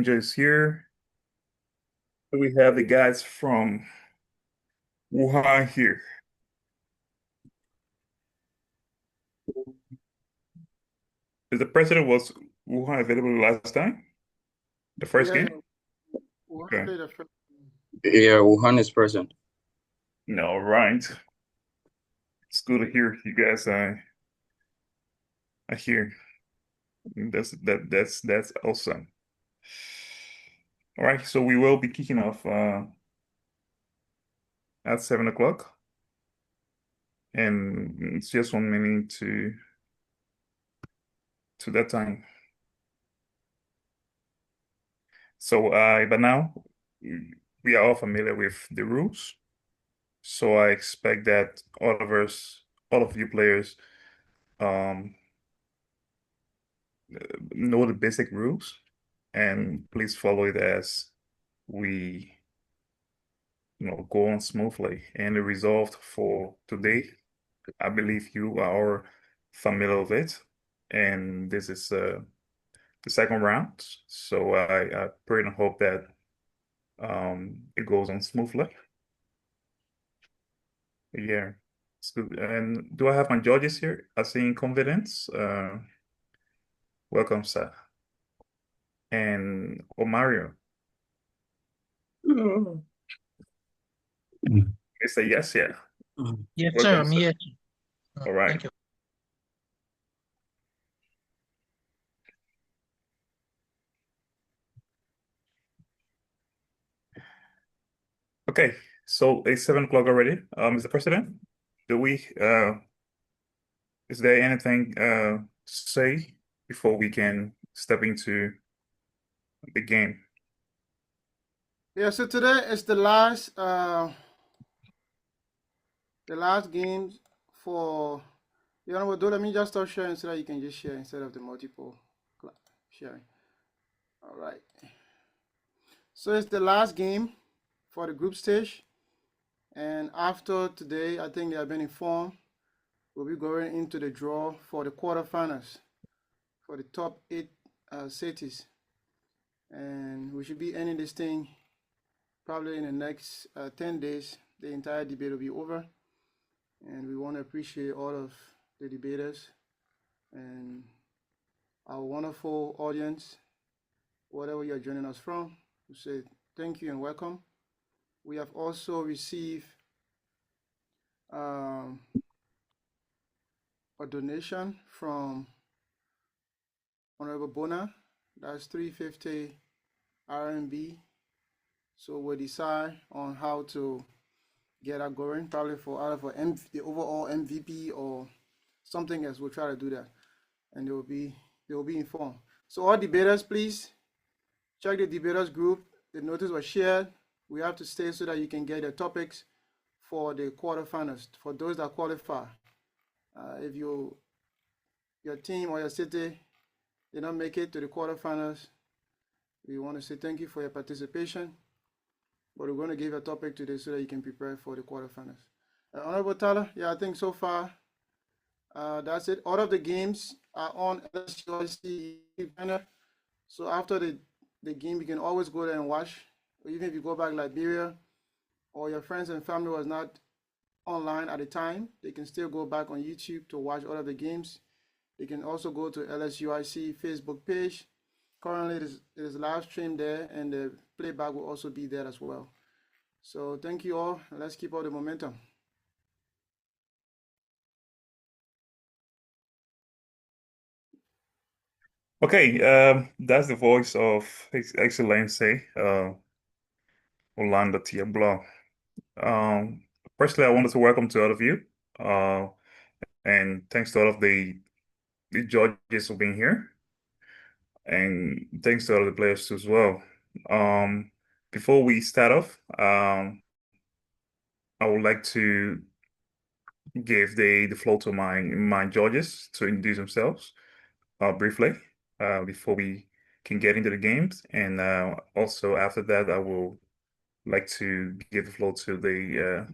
Wenzhou is here. We have the guys from Wuhan here. Is the president was Wuhan available last time? The first Yeah, game? Wuhan Okay. played a first. Yeah, Wuhan is present. No, right. It's good to hear you guys are here. That's awesome. All right, so we will be kicking off at 7 o'clock. And it's just 1 minute to that time. So but now we are all familiar with the rules. So I expect that all of you players, um, know the basic rules, and please follow it as we, go on smoothly. And the result for today, I believe you are familiar with it, and this is the second round. So I pray and hope that it goes on smoothly. Yeah, it's good. And do I have my judges here? I see confidence. Welcome, sir. And Omario, it's a yes, yeah. Yes, sir. Welcome, I'm sir. here. All right. Thank you. Okay, so it's 7 o'clock already. Mr. President, do we is there anything to say before we can step into the game? Yeah, so today is the last game for what, do let me just start sharing so that you can just share instead of the multiple sharing. All right. So it's the last game for the group stage. And after today, I think they have been informed, we'll be going into the draw for the quarterfinals for the top 8 cities. And we should be ending this thing probably in the next 10 days. The entire debate will be over. And we want to appreciate all of the debaters and our wonderful audience, wherever you're joining us from. We say thank you and welcome. We have also received a donation from Honorable Bona. That's 350 RMB. So we'll decide on how to get that going, probably for either for the overall MVP or something else. We'll try to do that, and they will be informed. So all debaters, please check the debaters group. The notice was shared. We have to stay so that you can get the topics for the quarterfinals for those that qualify. If your team or your city did not make it to the quarterfinals, we want to say thank you for your participation. But we're going to give a topic today so that you can prepare for the quarterfinals. Honorable Tyler, yeah, I think so far that's it. All of the games are on LSUIC banner. So after the game, you can always go there and watch. Or even if you go back Liberia or your friends and family was not online at the time, they can still go back on YouTube to watch all of the games. They can also go to LSUIC Facebook page. Currently, it is live stream there, and the playback will also be there as well. So thank you all. Let's keep all the momentum. Okay, that's the voice of His Excellency Orlando Tiablo. Firstly, I wanted to welcome to all of you, and thanks to all of the judges for being here, and thanks to all of the players too as well. Before we start off, I would like to give the floor to my judges to introduce themselves briefly before we can get into the games, and also after that, I will like to give the floor to the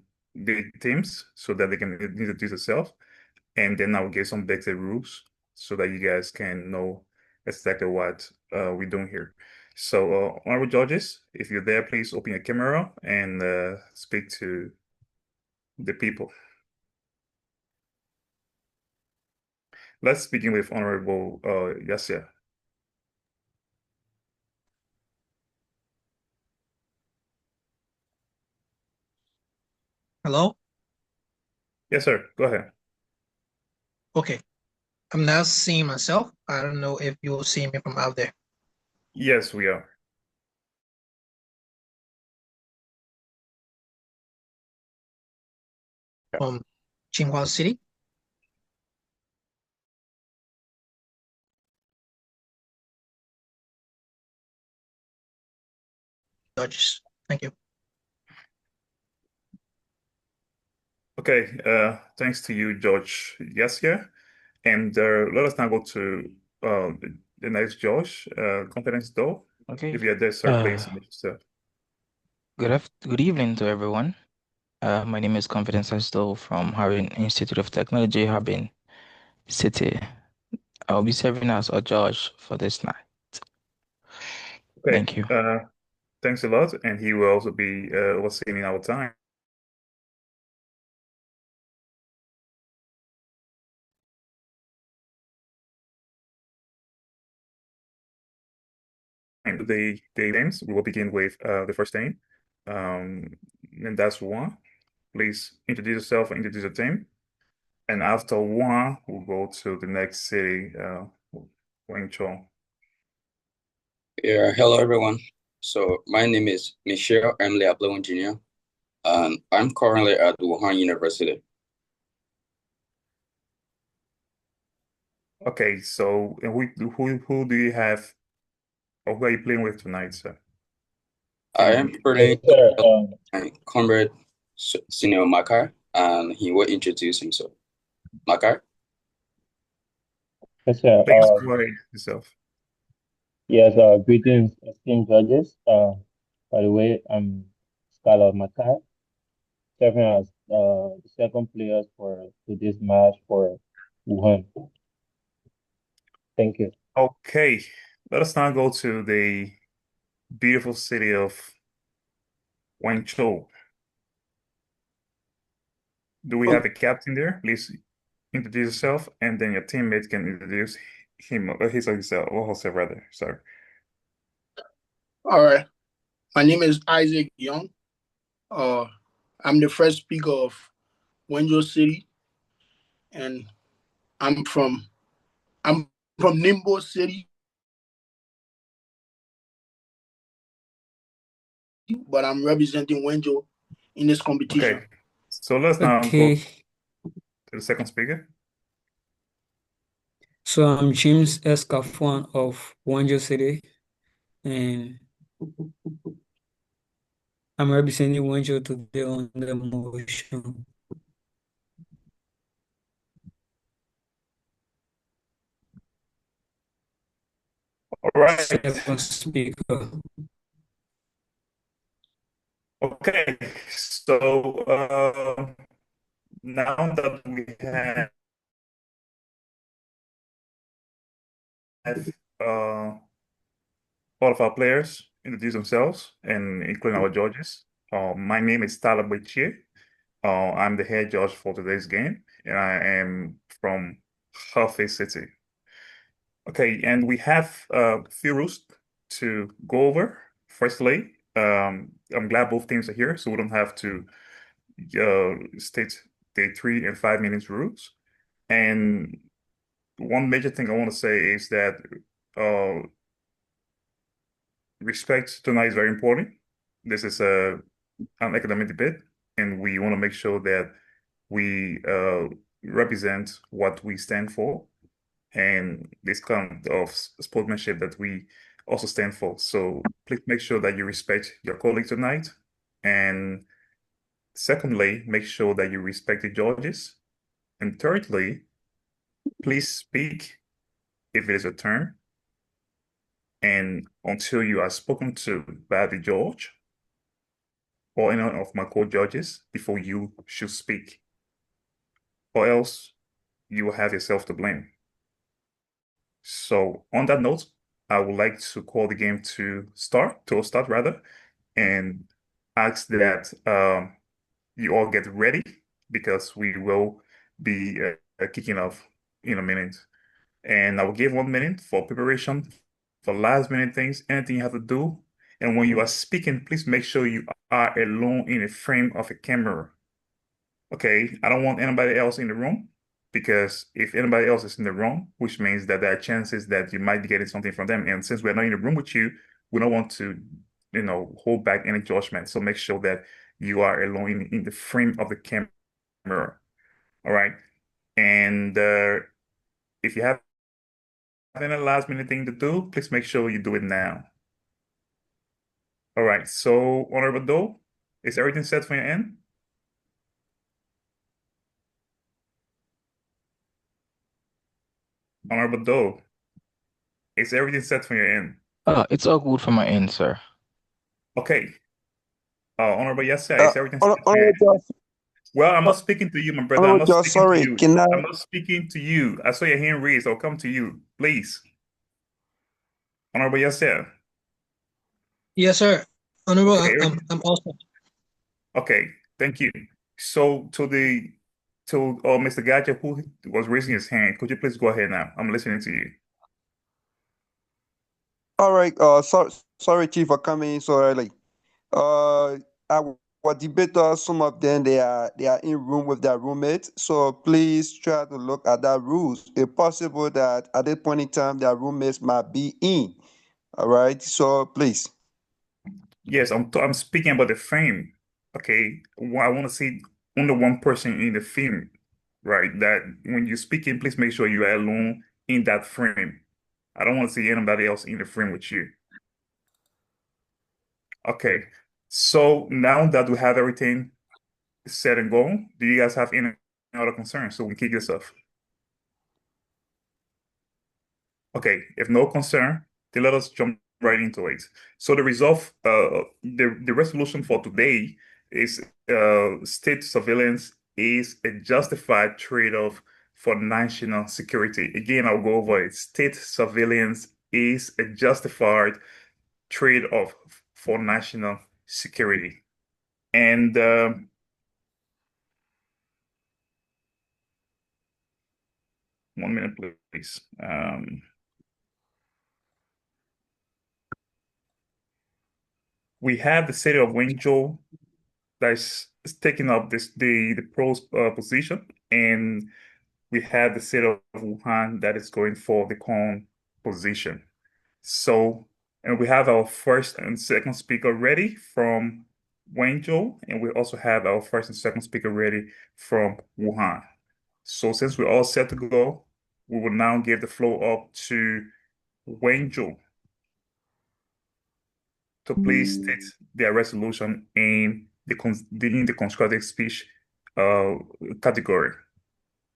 teams so that they can introduce themselves, and then I will give some basic rules so that you guys can know exactly what we're doing here. So, honorable judges, if you're there, please open your camera and speak to the people. Let's begin with Honorable Yasser. Hello? Yes, sir. Go ahead. Okay. I'm now seeing myself. I don't know if you'll see me from out there. Yes, we are. From Tsinghua City. Judges. Thank you. Okay. Thanks to you, George Yasser. And let us now go to the next Josh, Confidence Door. Okay. If you're there, sir, please introduce yourself. Good evening to everyone. My name is Confidence Asdo from Harbin Institute of Technology, Harbin City. I'll be serving as a judge for this night. Okay. Thank you. Thanks a lot. And he will also be overseeing our time. And the names, we will begin with the first name. And that's Wuhan. Please introduce yourself and introduce your team. And after Wuhan, we'll go to the next city, Wenzhou. Yeah, hello everyone. So my name is Michelle Emily Ablo Engineer, and I'm currently at Wuhan University. Okay, so and who do you have, or who are you playing with tonight, sir? I Can am you? playing Sir, my comrade Senior Makar, and he will introduce himself. Makar? yes, sir. Please go ahead yourself. Yes, greetings, esteemed judges. By the way, I'm Scholar Makai, serving as the second player for today's match for Wuhan. Thank you. Okay, let us now go to the beautiful city of Wenzhou. Do we have a captain there? Please introduce yourself, and then your teammate can introduce him, his or himself, or herself rather. Sorry. All right. My name is Isaac Young. Uh, I'm the first speaker of Wenzhou City, and I'm from I'm from Nimbo City, but I'm representing Wenzhou in this competition. Okay, so let's now go to the second speaker. So I'm James S. Kafuan of Wenzhou City, and I'm representing Wenzhou today on the motion. All right. Second speaker. Okay, so now that we have uh, all of our players introduce themselves, and including our judges. My name is Tyler Boichier. I'm the head judge for today's game, and I am from Hefei City. Okay, and we have a few rules to go over. Firstly, I'm glad both teams are here, so we don't have to state the 3 and 5 minutes rules. And one major thing I want to say is that respect tonight is very important. This is an academic debate, and we want to make sure that we represent what we stand for and this kind of sportsmanship that we also stand for. So please make sure that you respect your colleagues tonight. And secondly, make sure that you respect the judges. And thirdly, please speak if it is a turn. And until you are spoken to by the judge or any of my co-judges before you should speak, or else you will have yourself to blame. So on that note, I would like to call the game to start rather, and ask that you all get ready because we will be kicking off in a minute. And I will give 1 minute for preparation, for last minute things, anything you have to do. And when you are speaking, please make sure you are alone in a frame of a camera. Okay, I don't want anybody else in the room because if anybody else is in the room, which means that there are chances that you might be getting something from them. And since we're not in the room with you, we don't want to, hold back any judgment. So make sure that you are alone in the frame of the camera. All right. And if you have any last minute thing to do, please make sure you do it now. All right. So, Honorable Doe, is everything set for your end? Honorable Doe, is everything set for your end? It's all good from my end, sir. Okay. Honorable Yasser, is everything set for your Honorable end? Josh, Well, I'm not speaking to you, my brother. I'm Honorable not Josh, speaking to sorry, you. can I? I'm not speaking to you. I saw your hand raised. I'll come to you, please. Honorable Yasser. Yes, sir. Honorable, Okay. I'm also. Okay. Thank you. So to Mr. Gadget, who was raising his hand, could you please go ahead now? I'm listening to you. All right, sorry, Chief, for coming in so early. Our debaters, some of them, they are in room with their roommates, so please try to look at that rules. It's possible that at this point in time, their roommates might be in. All right, so please. Yes, I'm speaking about the frame. Okay. I want to see only one person in the film, right? That when you're speaking, please make sure you are alone in that frame. I don't want to see anybody else in the frame with you. Okay. So now that we have everything set and go, do you guys have any other concerns so we can kick this off? Okay, if no concern, then let us jump right into it. So the result, the resolution for today is state surveillance is a justified trade-off for national security. Again, I'll go over it. State surveillance is a justified trade-off for national security. And 1 minute, please. We have the city of Wenzhou that's taking up the pros position, and we have the city of Wuhan that is going for the con position. So, and we have our first and second speaker ready from Wenzhou, and we also have our first and second speaker ready from Wuhan. So, since we're all set to go, we will now give the floor up to Wenzhou to please state their resolution in the constructive speech uh, category.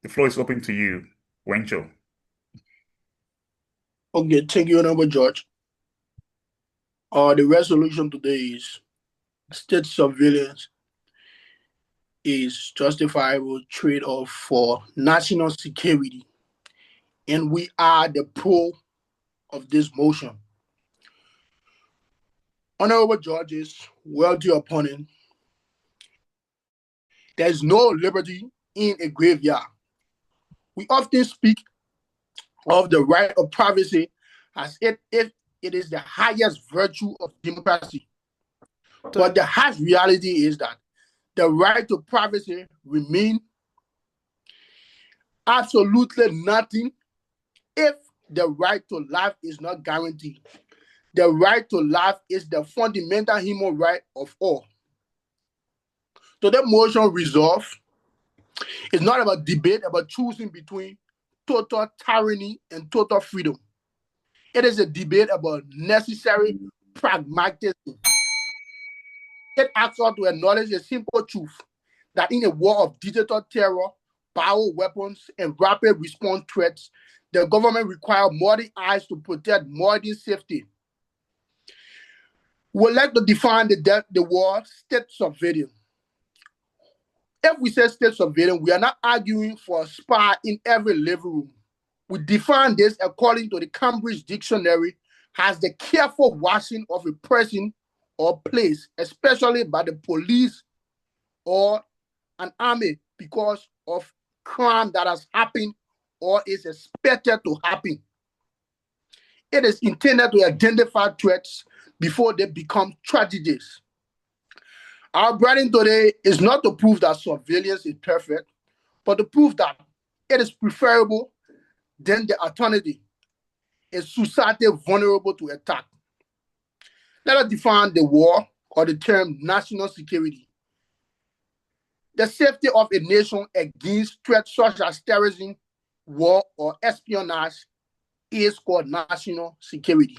The floor is open to you, Wenzhou. Okay, thank you, Honorable George. The resolution today is state surveillance is justifiable trade-off for national security, and we are the pro of this motion. Honorable judges, wealthy opponent, there's no liberty in a graveyard. We often speak of the right of privacy as if it is the highest virtue of democracy. But the harsh reality is that the right to privacy remains absolutely nothing if the right to life is not guaranteed. The right to life is the fundamental human right of all. So the motion resolve is not about debate, about choosing between total tyranny and total freedom. It is a debate about necessary pragmatism. It asks us to acknowledge a simple truth that in a war of digital terror, bioweapons, and rapid response threats, the government requires modern eyes to protect modern safety. We would like to define the word state surveillance. If we say state surveillance, we are not arguing for a spy in every living room. We define this according to the Cambridge Dictionary has the careful watching of a person or place, especially by the police or an army, because of crime that has happened or is expected to happen. It is intended to identify threats before they become tragedies. Our writing today is not to prove that surveillance is perfect, but to prove that it is preferable than the alternative, a society vulnerable to attack. Let us define the war or the term national security. The safety of a nation against threats such as terrorism, war, or espionage is called national security.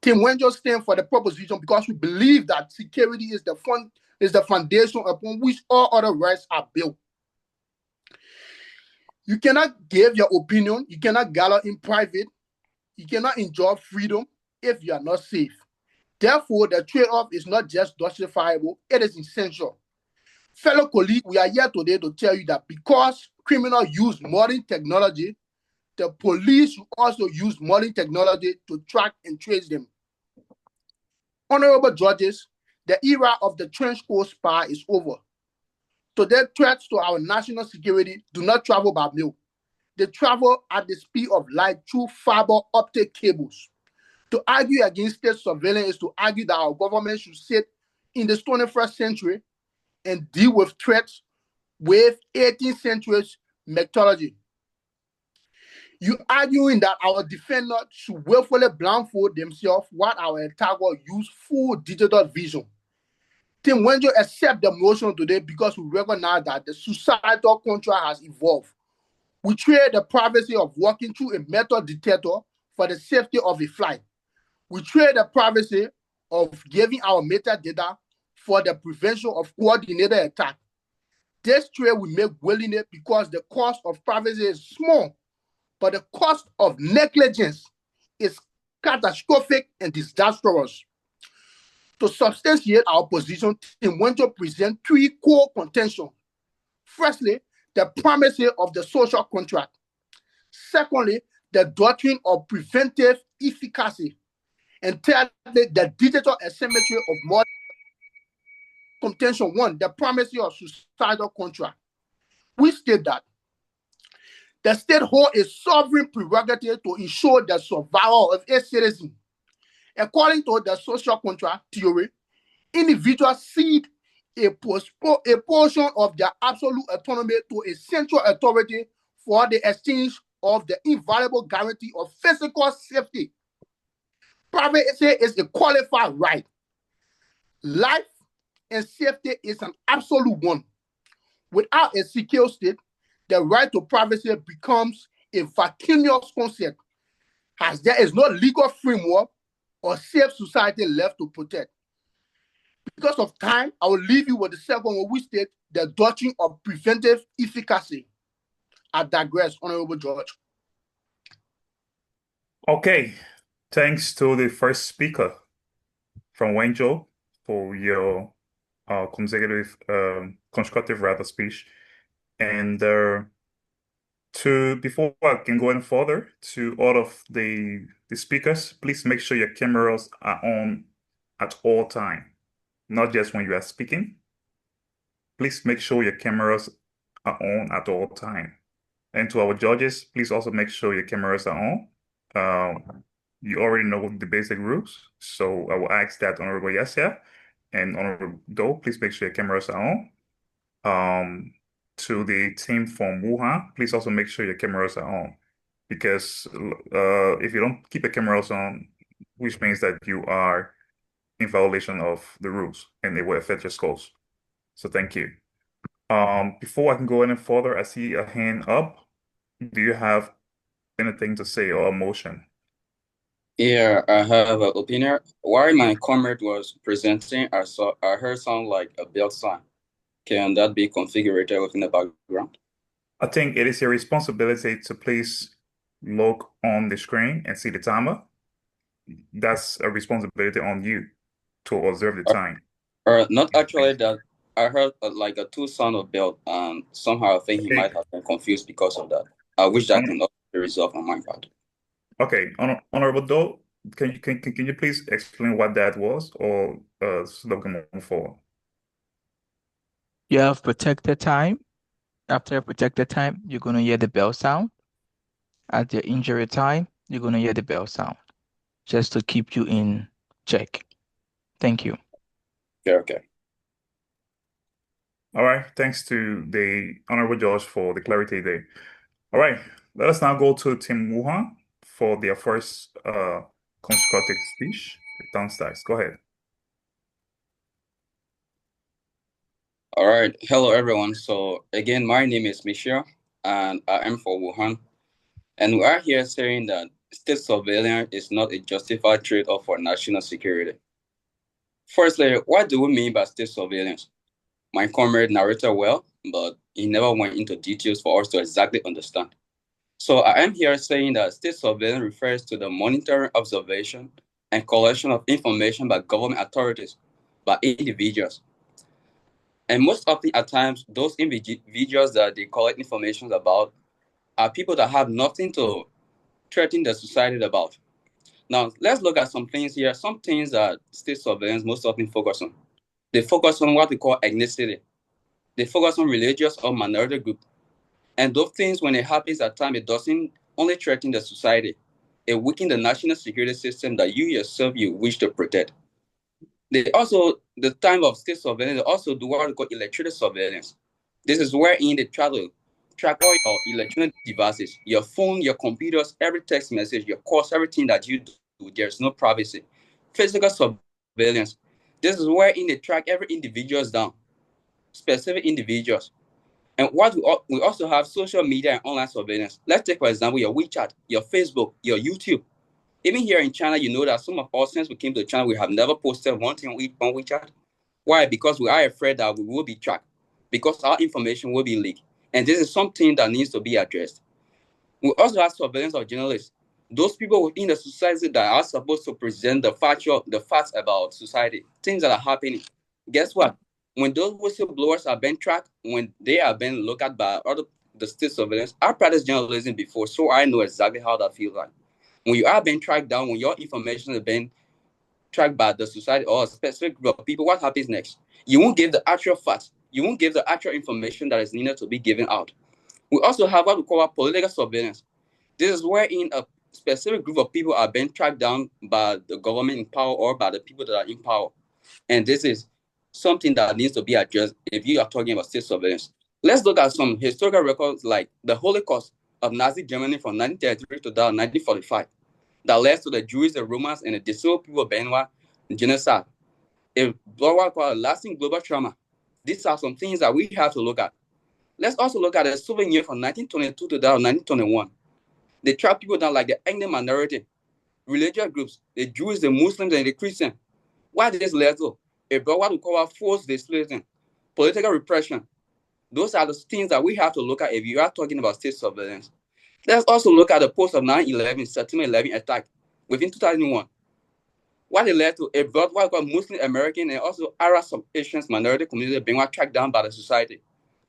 Team Wenzhou stands for the proposition because we believe that security is the foundation upon which all other rights are built. You cannot give your opinion, you cannot gather in private, you cannot enjoy freedom if you are not safe. Therefore, the trade-off is not just justifiable, it is essential. Fellow colleagues, we are here today to tell you that because criminals use modern technology, the police should also use modern technology to track and trace them. Honorable judges, the era of the trench coat spy is over. Today, threats to our national security do not travel by mail. They travel at the speed of light through fiber optic cables. To argue against state surveillance is to argue that our government should sit in the 21st century and deal with threats with 18th century methodology. You arguing that our defenders should willfully blindfold themselves while our attacker use full digital vision. Team Wenzhou accept the motion today because we recognize that the societal contract has evolved. We trade the privacy of walking through a metal detector for the safety of a flight. We trade the privacy of giving our metadata for the prevention of coordinated attack. This trade we make willingly because the cost of privacy is small, but the cost of negligence is catastrophic and disastrous. To substantiate our position, Team Wenzhou present three core contentions. Firstly, the primacy of the social contract. Secondly, the doctrine of preventive efficacy. And thirdly, the digital asymmetry of modern contention. One, the primacy of societal contract. We state that the state holds a sovereign prerogative to ensure the survival of its citizens. According to the social contract theory, individuals cede a portion of their absolute autonomy to a central authority for the exchange of the invaluable guarantee of physical safety. Privacy is a qualified right. Life and safety is an absolute one. Without a secure state, the right to privacy becomes a vacuous concept, as there is no legal framework or safe society left to protect. Because of time, I will leave you with the second one, which state the doctrine of preventive efficacy. I digress, Honorable George. Okay, thanks to the first speaker from Wenzhou for your constructive rather speech. And before I can go any further, to all of the speakers, please make sure your cameras are on at all time, not just when you are speaking. Please make sure your cameras are on at all time. And to our judges, please also make sure your cameras are on. You already know the basic rules, so I will ask that Honorable Yasser and Honorable Do, please make sure your cameras are on. To the team from Wuhan, please also make sure your cameras are on, because if you don't keep your cameras on, which means that you are in violation of the rules and it will affect your scores. So thank you. Before I can go any further, I see a hand up. Do you have anything to say or a motion? Yeah, I have an opinion. While my comrade was presenting, I heard sound like a bell sign. Can that be configured within the background? I think it is your responsibility to please look on the screen and see the timer. That's a responsibility on you to observe the time. Not actually that. I heard like a two sound of bell, and somehow I think he might have been confused because of that. I wish that can also be resolved on my part. Okay, Honorable Do, Can you please explain what that was, or should I move forward? You have protected time. After protected time, you're gonna hear the bell sound. At your injury time, you're gonna hear the bell sound, just to keep you in check. Thank you. Okay. All right. Thanks to the Honorable Judge for the clarity there. All right. Let us now go to Team Wuhan for their first constructive speech. Downstairs. Go ahead. All right. Hello, everyone. So again, my name is Michelle, and I am from Wuhan. And we are here saying that state surveillance is not a justified trade-off for national security. Firstly, what do we mean by state surveillance? My comrade narrated well, but he never went into details for us to exactly understand. So I am here saying that state surveillance refers to the monitoring, observation, and collection of information by government authorities, by individuals. And most often at times, those individuals that they collect information about are people that have nothing to threaten the society about. Now, let's look at some things here. Some things that state surveillance most often focus on. They focus on what we call ethnicity. They focus on religious or minority group. And those things, when it happens at time, it doesn't only threaten the society. It weakens the national security system that you yourself you wish to protect. They also, the time of state surveillance, they also do what we call electronic surveillance. This is wherein they try to track all your electronic devices, your phone, your computers, every text message, your calls, everything that you do. There's no privacy. Physical surveillance. This is wherein they track every individuals down, specific individuals. And what we also have social media and online surveillance. Let's take, for example, your WeChat, your Facebook, your YouTube. Even here in China, you know that some of us, since we came to China, we have never posted one thing on WeChat. Why? Because we are afraid that we will be tracked, because our information will be leaked. And this is something that needs to be addressed. We also have surveillance of journalists, those people within the society that are supposed to present the facts about society, things that are happening. Guess what? When those whistleblowers are being tracked, when they are being looked at by other the state surveillance, I practiced journalism before, so I know exactly how that feels like. When you are being tracked down, when your information is being tracked by the society or a specific group of people, what happens next? You won't give the actual facts. You won't give the actual information that is needed to be given out. We also have what we call political surveillance. This is wherein a specific group of people are being tracked down by the government in power or by the people that are in power. And this is something that needs to be addressed if you are talking about state surveillance. Let's look at some historical records like the Holocaust of Nazi Germany from 1933 to 1945 that led to the Jews, the Romans, and the disabled people of Benoit genocide. A lasting global trauma. These are some things that we have to look at. Let's also look at the Soviet Union from 1922 to 1921. They trapped people down like the ethnic minority, religious groups, the Jews, the Muslims, and the Christians. Why did this led to? It brought what we call forced displacement, political repression. Those are the things that we have to look at if you are talking about state surveillance. Let's also look at the post of 9/11, September 11 attack within 2001. What it led to, it brought what we call Muslim American and also Arab Asian minority community being tracked down by the society,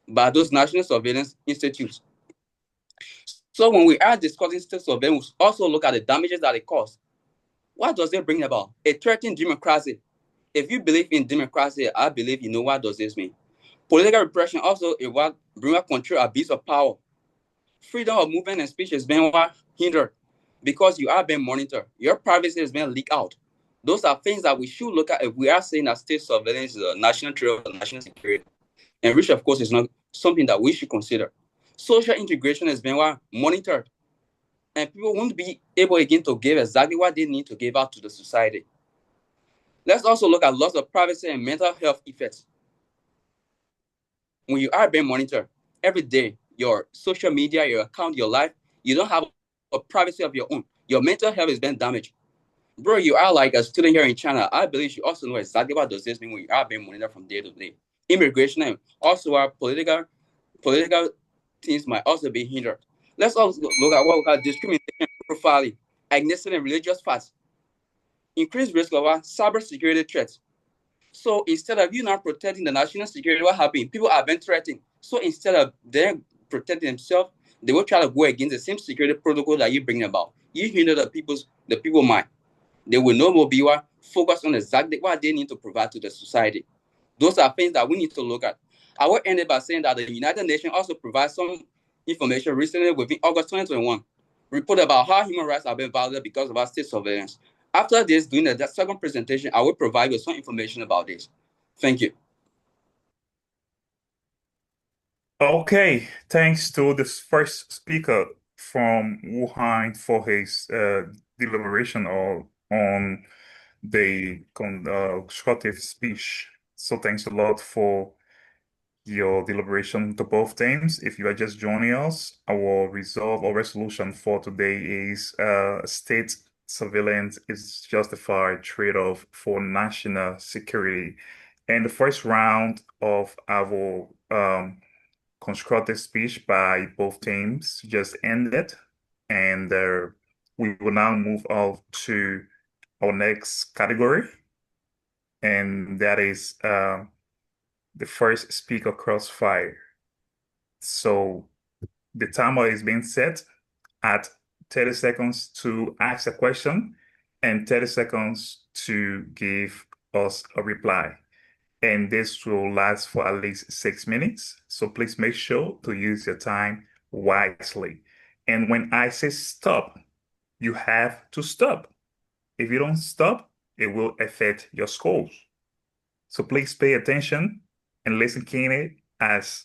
by those national surveillance institutes. So when we are discussing state surveillance, we also look at the damages that it causes. What does it bring about? It threatens democracy. If you believe in democracy, I believe you know what does this mean. Political repression also is what brings control, abuse of power. Freedom of movement and speech is being hindered because you are being monitored. Your privacy is being leaked out. Those are things that we should look at if we are saying that state surveillance is a national threat or national security, and which of course is not something that we should consider. Social integration is being monitored, and people won't be able again to give exactly what they need to give out to the society. Let's also look at loss of privacy and mental health effects. When you are being monitored every day, your social media, your account, your life, you don't have a privacy of your own. Your mental health is being damaged. Bro, you are like a student here in China. I believe you also know exactly what does this mean when you are being monitored from day to day. Immigration and also our political things might also be hindered. Let's also look at what we call discrimination, profiling, ethnicity, and religious facts. Increased risk of cybersecurity threats. So instead of you not protecting the national security, what happened? People are being threatened. So instead of them protecting themselves, they will try to go against the same security protocol that you bring about. You hinder the people mind. They will know Mobiwa, focus on exactly what they need to provide to the society. Those are things that we need to look at. I will end it by saying that the United Nations also provides some information recently within August 2021, report about how human rights are being violated because of our state surveillance. After this, during the second presentation, I will provide you some information about this. Thank you. Okay, thanks to the first speaker from Wuhan for his deliberation on the constructive speech. So thanks a lot for your deliberation to both teams. If you are just joining us, our resolve or resolution for today is state surveillance is justified trade-off for national security. And the first round of our constructive speech by both teams just ended, and we will now move on to our next category, and that is the first speaker crossfire. So the timer is being set at 30 seconds to ask a question and 30 seconds to give us a reply. And this will last for at least 6 minutes. So please make sure to use your time wisely. And when I say stop, you have to stop. If you don't stop, it will affect your scores. So please pay attention and listen keenly as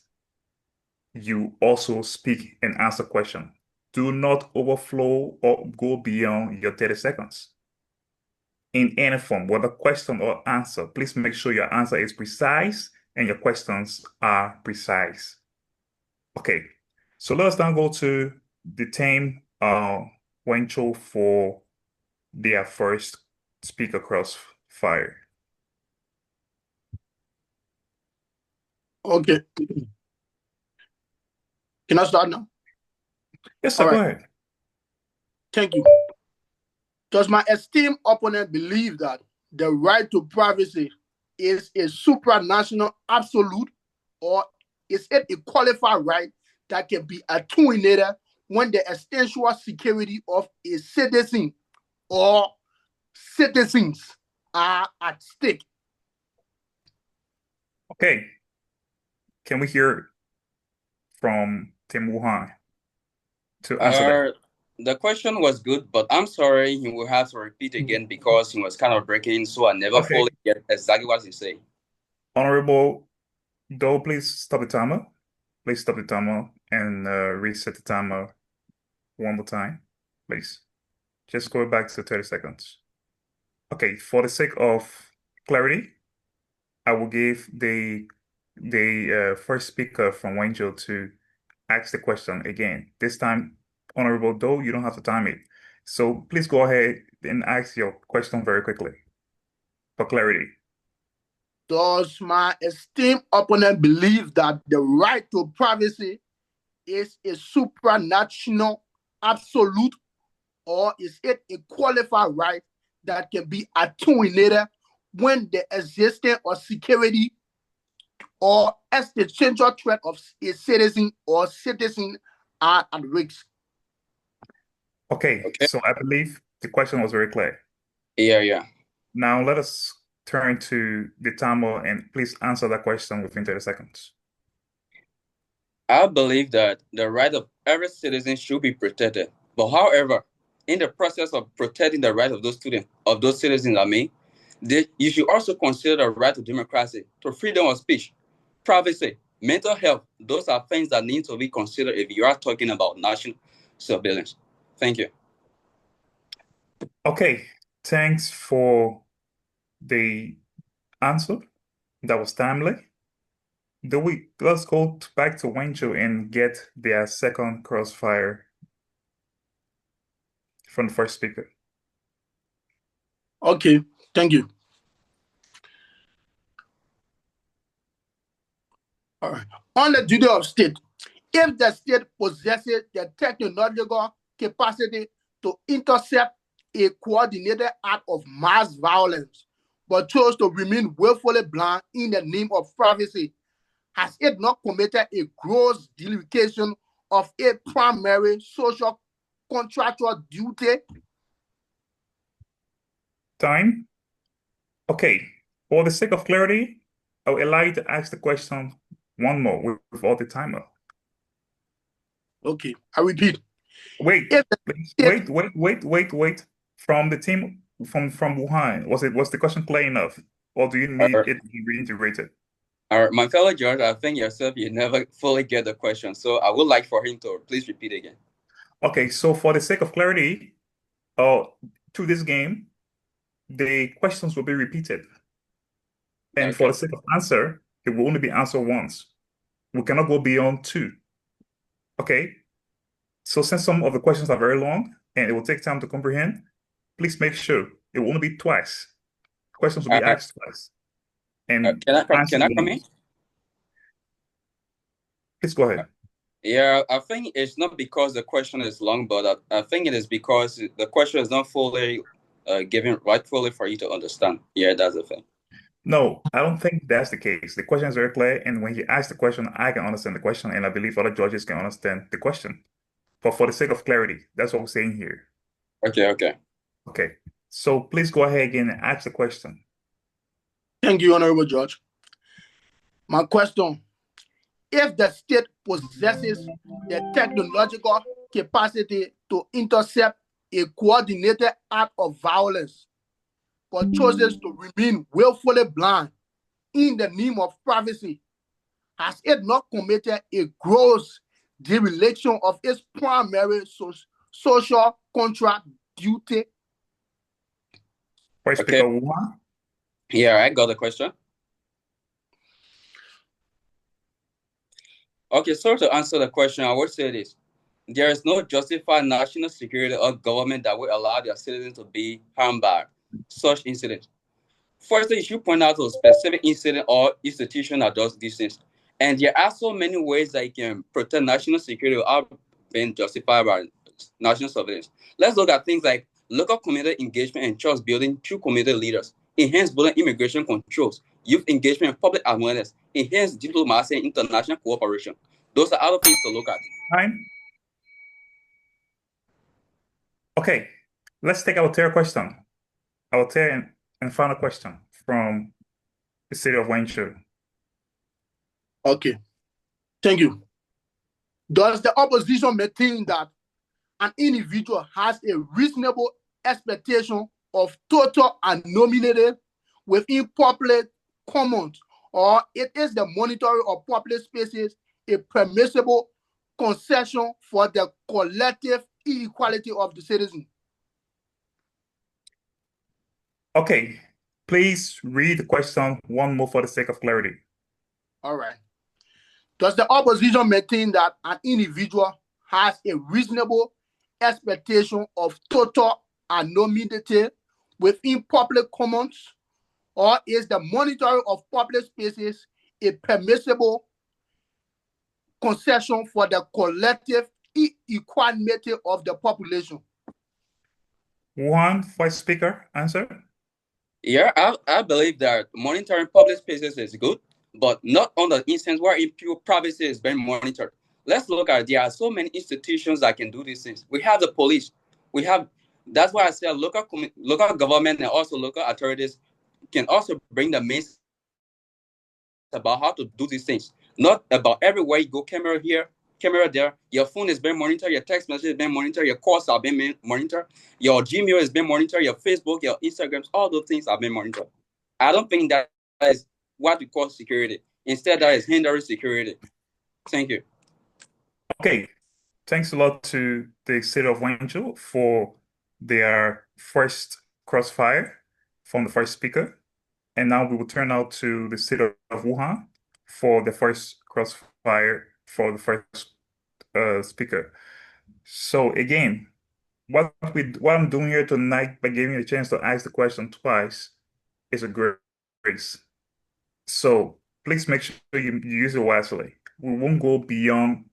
you also speak and answer question. Do not overflow or go beyond your 30 seconds. In any form, whether question or answer, please make sure your answer is precise and your questions are precise. Okay, so let's now go to the team Wenzhou for their first speaker crossfire. Okay. Can I start now? Yes, sir, go ahead. Thank you. Does my esteemed opponent believe that the right to privacy is a supranational absolute, or is it a qualified right that can be attenuated when the essential security of a citizen or citizens are at stake? Okay. Can we hear from Tim Wuhan to answer that? The question was good, but I'm sorry, you will have to repeat again because he was kind of breaking, so I never fully get exactly what he said. Honorable Doe, please stop the timer. Please stop the timer and reset the timer one more time, please. Just go back to 30 seconds. Okay, for the sake of clarity, I will give the first speaker from Wenzhou to ask the question again. This time, Honorable Doe, you don't have to time it. So please go ahead and ask your question very quickly for clarity. Does my esteemed opponent believe that the right to privacy is a supranational absolute, or is it a qualified right that can be attenuated when the existence or security or existential threat of a citizen or citizen are at risk? Okay, so I believe the question was very clear. Yeah. Now let us turn to the timer and please answer that question within 30 seconds. I believe that the right of every citizen should be protected. But however, in the process of protecting the right of those citizens, you should also consider the right to democracy, to freedom of speech, privacy, mental health. Those are things that need to be considered if you are talking about national surveillance. Thank you. Okay, thanks for the answer. That was timely. Let's go back to Wenzhou and get their second crossfire from the first speaker. Okay, thank you. All right. On the duty of state, if the state possesses the technological capacity to intercept a coordinated act of mass violence, but chose to remain willfully blind in the name of privacy, has it not committed a gross dereliction of a primary social contractual duty? Time. Okay. For the sake of clarity, I'll allow you to ask the question one more without the timer. Okay, I repeat. Wait, If the please. state, Wait. From the team from Wuhan, was the question clear enough, or do you All need right. it to be reintegrated? All right, my fellow George, I think yourself, you never fully get the question. So I would like for him to please repeat again. Okay, so for the sake of clarity, to this game, the questions will be repeated. And for Okay. the sake of answer, it will only be answered once. We cannot go beyond two. Okay? So since some of the questions are very long and it will take time to comprehend, please make sure it will only be twice. Questions will All be right. asked twice and Can answered I come in? once. Please go ahead. Yeah, I think it's not because the question is long, but I think it is because the question is not fully given rightfully for you to understand. Yeah, that's the thing. No, I don't think that's the case. The question is very clear, and when you ask the question, I can understand the question, and I believe other judges can understand the question. But for the sake of clarity, that's what we're saying here. Okay. Okay. So please go ahead again and ask the question. thank you, Honorable Judge. My question, if the state possesses the technological capacity to intercept a coordinated act of violence, but chooses to remain willfully blind in the name of privacy, has it not committed a gross dereliction of its primary social contract duty? First Okay. speaker, Wuhan. Yeah, I got the question. Okay, so to answer the question, I would say this. There is no justified national security or government that will allow their citizens to be harmed by such incidents. Firstly, you should point out a specific incident or institution that does these things. And there are so many ways that you can protect national security without being justified by national surveillance. Let's look at things like local community engagement and trust building through community leaders, enhanced border immigration controls, youth engagement and public awareness, enhanced diplomacy and international cooperation. Those are other things to look at. Time. Okay, let's take our third question. Our third and final question from the city of Wenzhou. Okay, thank you. Does the opposition maintain that an individual has a reasonable expectation of total anonymity within public commons, or it is the monitoring of public spaces a permissible concession for the collective equality of the citizen? Okay, please read the question one more for the sake of clarity. All right. Does the opposition maintain that an individual has a reasonable expectation of total anonymity within public commons, or is the monitoring of public spaces a permissible concession for the collective equality of the population? Wuhan, first speaker, answer. Yeah, I believe that monitoring public spaces is good, but not on the instance where impure privacy is being monitored. Let's look at there are so many institutions that can do these things. We have the police. We have that's why I say local government and also local authorities can also bring the message about how to do these things. Not about everywhere you go, camera here, camera there. Your phone is being monitored, your text message is being monitored, your calls are being monitored, your Gmail is being monitored, your Facebook, your Instagrams, all those things are being monitored. I don't think that is what we call security. Instead, that is hindering security. Thank you. Okay, thanks a lot to the city of Wenzhou for their first crossfire from the first speaker. And now we will turn out to the city of Wuhan for the first crossfire for the first speaker. So again, what I'm doing here tonight by giving you a chance to ask the question twice is a grace. So please make sure you use it wisely. We won't go beyond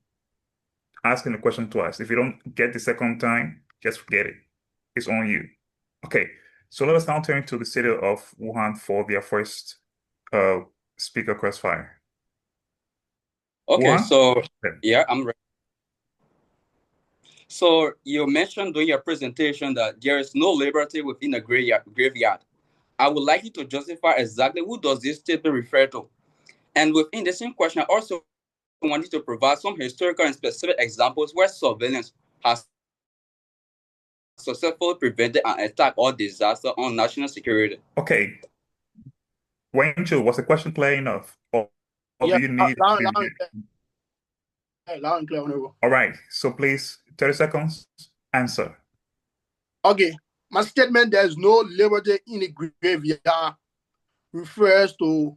asking the question twice. If you don't get the second time, just forget it. It's on you. Okay, so let us now turn to the city of Wuhan for their first speaker crossfire. Okay, Wuhan? so yeah, I'm ready. So you mentioned during your presentation that there is no liberty within the graveyard. I would like you to justify exactly who does this statement refer to. And within the same question, I also want you to provide some historical and specific examples where surveillance has successfully prevented an attack or disaster on national security. Okay, Wenzhou, was the question clear enough? Or do Yeah, you need loud and clear, Honorable. All right, so please, 30 seconds, answer. Okay, my statement, there's no liberty in the graveyard, refers to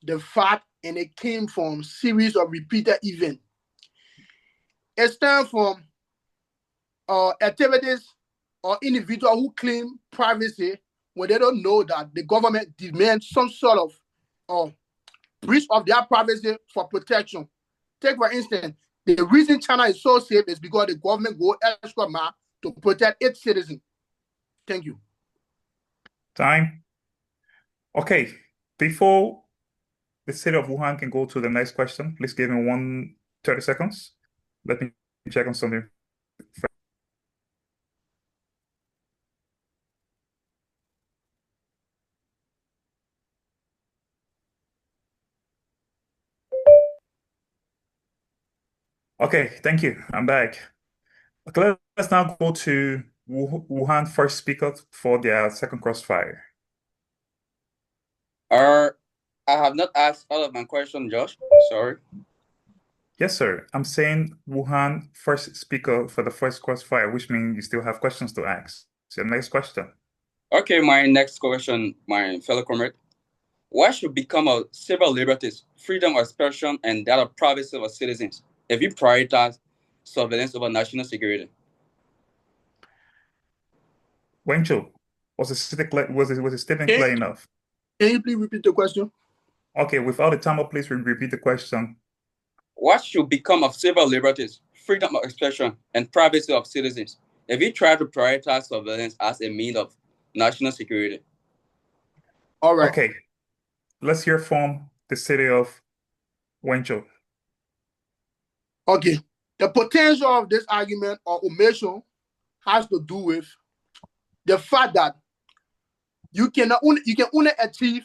the fact, and it came from series of repeated events. It stems from activities or individuals who claim privacy when they don't know that the government demands some sort of breach of their privacy for protection. Take, for instance, the reason China is so safe is because the government go extra mile to protect its citizens. Thank you. Time. Okay, before the city of Wuhan can go to the next question, please give me 30 seconds. Let me check on something. Okay, thank you. I'm back. Okay, let's now go to Wuhan first speaker for their second crossfire. I have not asked all of my questions, Josh. Sorry. Yes, sir. I'm saying Wuhan first speaker for the first crossfire, which means you still have questions to ask. So next question. Okay, my next question, my fellow comrade. What should become of civil liberties, freedom of expression, and data privacy of citizens if we prioritize surveillance over national security? Wenzhou, was the statement clear enough? Can you please repeat the question? Okay, without the timer, please repeat the question. What should become of civil liberties, freedom of expression, and privacy of citizens if we try to prioritize surveillance as a means of national security? All right. Okay, let's hear from the city of Wenzhou. Okay. The potential of this argument or omission has to do with the fact that you can only achieve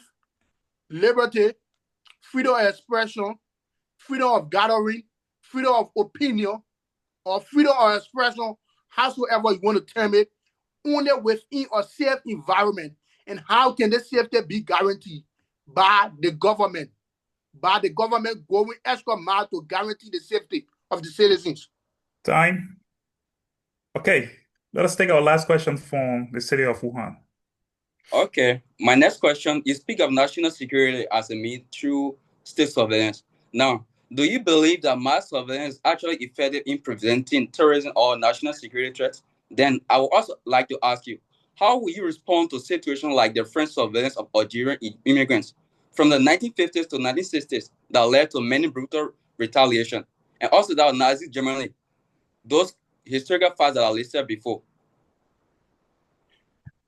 liberty, freedom of expression, freedom of gathering, freedom of opinion, or freedom of expression, howsoever you want to term it, only within a safe environment. And how can this safety be guaranteed? By the government. By the government going extra mile to guarantee the safety of the citizens. Time. Okay, let us take our last question from the city of Wuhan. Okay, my next question, you speak of national security as a means through state surveillance. Now, do you believe that mass surveillance is actually effective in preventing terrorism or national security threats? Then I would also like to ask you, how will you respond to situations like the French surveillance of Algerian immigrants from the 1950s to 1960s that led to many brutal retaliation, and also that Nazi Germany, those historical facts that are listed before?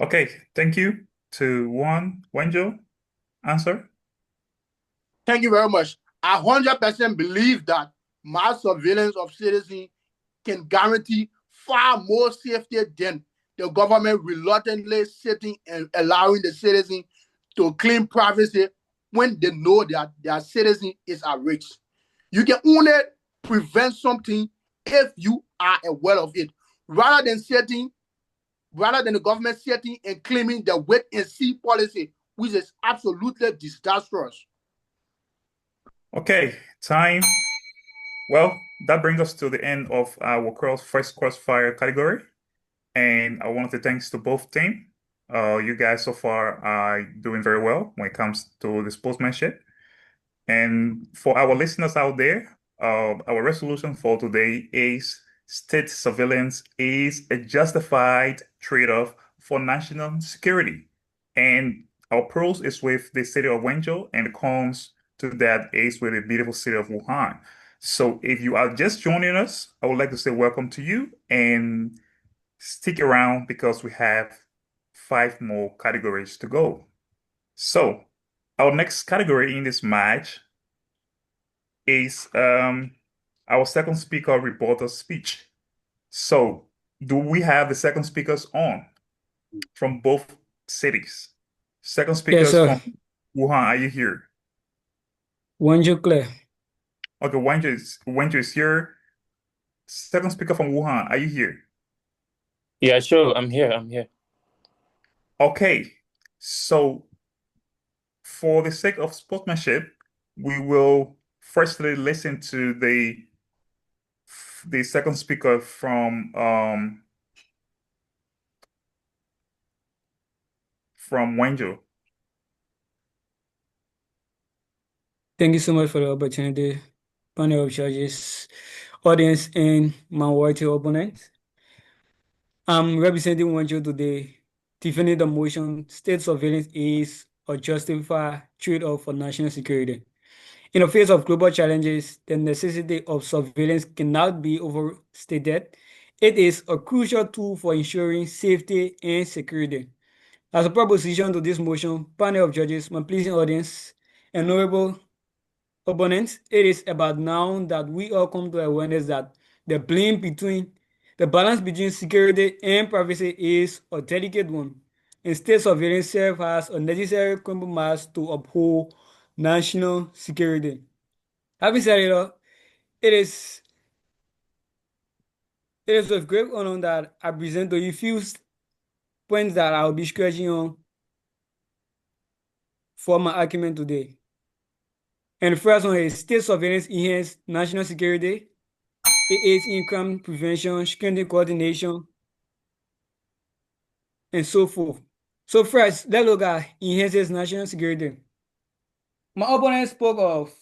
Okay, thank you to Wenzhou. Answer. Thank you very much. I 100% believe that mass surveillance of citizens can guarantee far more safety than the government reluctantly sitting and allowing the citizen to claim privacy when they know that their citizen is at risk. You can only prevent something if you are aware of it, rather than the government sitting and claiming the wait and see policy, which is absolutely disastrous. Okay, time. Well, that brings us to the end of our first crossfire category. And I want to thanks to both teams. You guys so far are doing very well when it comes to the sportsmanship. And for our listeners out there, our resolution for today is state surveillance is a justified trade-off for national security. And our pros is with the city of Wenzhou, and the cons to that is with the beautiful city of Wuhan. So if you are just joining us, I would like to say welcome to you and stick around because we have 5 more categories to go. So our next category in this match is our second speaker reporter speech. So, do we have the second speakers on from both cities? Second Yes, speakers sir. from Wuhan, are you here? Wenzhou clear. Okay, Wenzhou is here. Second speaker from Wuhan, are you here? Yeah, sure. I'm here. I'm here. Okay, so for the sake of sportsmanship, we will firstly listen to the second speaker from Wenzhou. Thank you so much for the opportunity, panel of judges, audience, and minority opponents. I'm representing Wenzhou today, defending the motion state surveillance is a justified trade-off for national security. In the face of global challenges, the necessity of surveillance cannot be overstated. It is a crucial tool for ensuring safety and security. As a proposition to this motion, panel of judges, my pleasing audience, and honorable opponents, it is about now that we all come to awareness that the balance between security and privacy is a delicate one, and state surveillance serves as a necessary compromise to uphold national security. Having said it all, it is it is with great honor that I present to you few points that I'll be scratching on for my argument today. And the first one is state surveillance enhance national security. It aids in crime prevention, security coordination, and so forth. So first, let's look at enhances national security. My opponent spoke of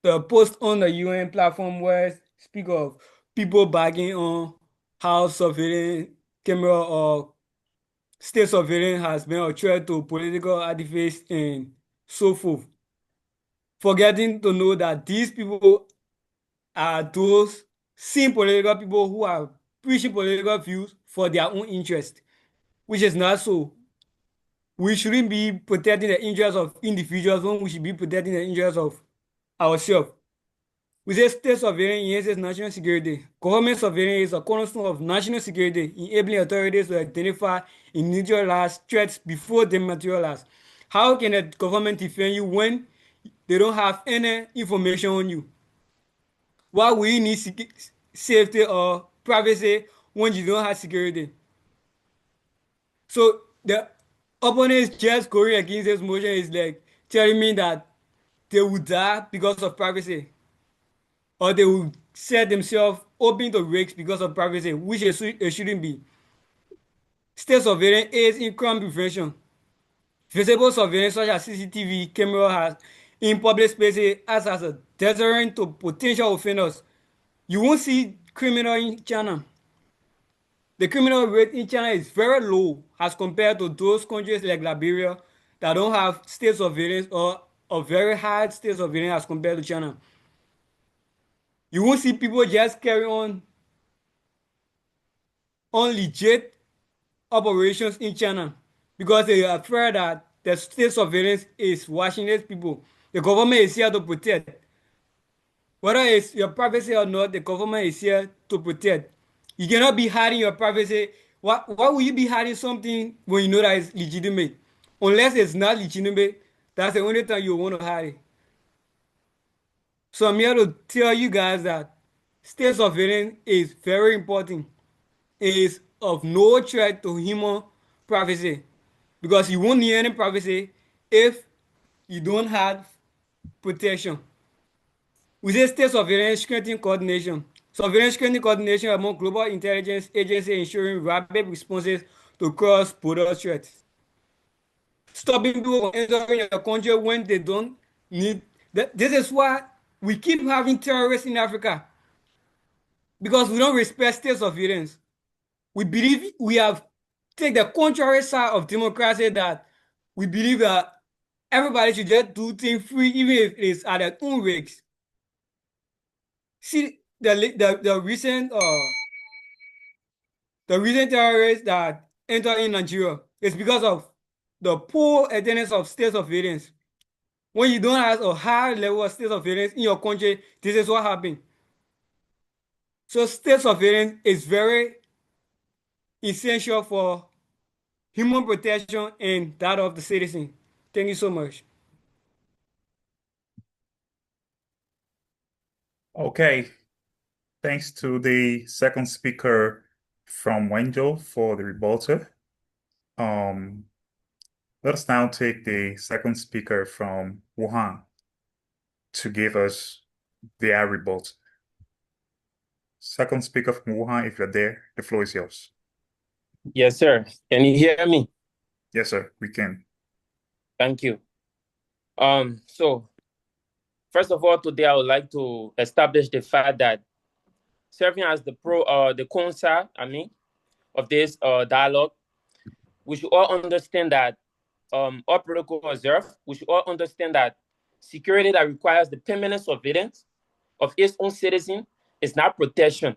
the post on the UN platform where speak of people bagging on how surveillance camera or state surveillance has been a threat to political activists and so forth. Forgetting to know that these people are those same political people who are preaching political views for their own interest, which is not so. We shouldn't be protecting the interests of individuals when we should be protecting the interests of ourselves. We say state surveillance enhances national security. Government surveillance is a cornerstone of national security, enabling authorities to identify individualized threats before they materialize. How can a government defend you when they don't have any information on you? Why will you need safety or privacy when you don't have security? So the opponents just going against this motion is like telling me that they would die because of privacy, or they will set themselves open to risks because of privacy, which it shouldn't be. State surveillance aids in crime prevention. Visible surveillance such as CCTV camera has in public spaces acts as a deterrent to potential offenders. You won't see criminal in China. The criminal rate in China is very low as compared to those countries like Liberia that don't have state surveillance or a very high state surveillance as compared to China. You won't see people just carry on legit operations in China because they are afraid that the state surveillance is watching these people. The government is here to protect. Whether it's your privacy or not, the government is here to protect. You cannot be hiding your privacy. Why would you be hiding something when you know that it's legitimate? Unless it's not legitimate, that's the only time you want to hide it. So I'm here to tell you guys that state surveillance is very important. It is of no threat to human privacy because you won't need any privacy if you don't have protection. We say state surveillance security coordination. Surveillance security coordination among global intelligence agencies ensuring rapid responses to cross-border threats. Stopping people from entering your country when they don't need. This is why we keep having terrorists in Africa because we don't respect state surveillance. We believe we have take the contrary side of democracy that we believe that everybody should just do things free even if it's at their own risks. See the recent terrorists that entered in Nigeria is because of the poor attendance of state surveillance. When you don't have a high level of state surveillance in your country, this is what happens. So state surveillance is very essential for human protection and that of the citizen. Thank you so much. Okay, thanks to the second speaker from Wenzhou for the rebuttal. Let us now take the second speaker from Wuhan to give us their rebuttal. Second speaker from Wuhan, if you're there, the floor is yours. Yes, sir. Can you hear me? Yes, sir, we can. Thank you. So first of all, today I would like to establish the fact that serving as the consul, of this dialogue, we should all understand that all protocol observed, we should all understand that security that requires the permanent surveillance of its own citizen is not protection.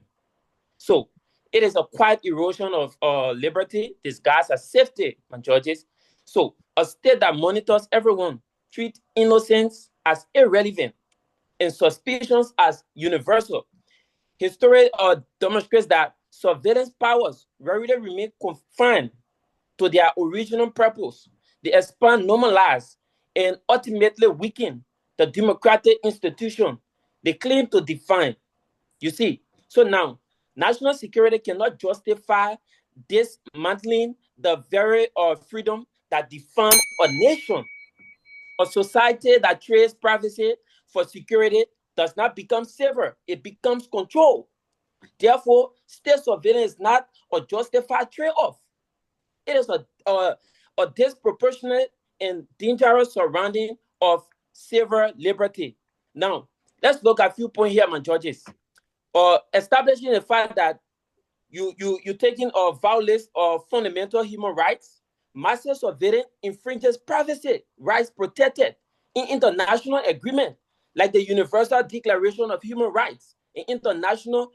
So it is a quiet erosion of liberty disguised as safety, my judges. So a state that monitors everyone, treats innocence as irrelevant and suspicions as universal. History demonstrates that surveillance powers rarely remain confined to their original purpose. They expand, normalize, and ultimately weaken the democratic institution they claim to define. You see, so now national security cannot justify dismantling the very freedom that define a nation. A society that trades privacy for security does not become safer, it becomes control. Therefore, state surveillance is not a justified trade-off. It is a disproportionate and dangerous surrounding of civil liberty. Now, let's look at a few points here, my judges. Establishing the fact that you taking a violation of fundamental human rights, massive surveillance infringes privacy rights protected in international agreement like the Universal Declaration of Human Rights, an international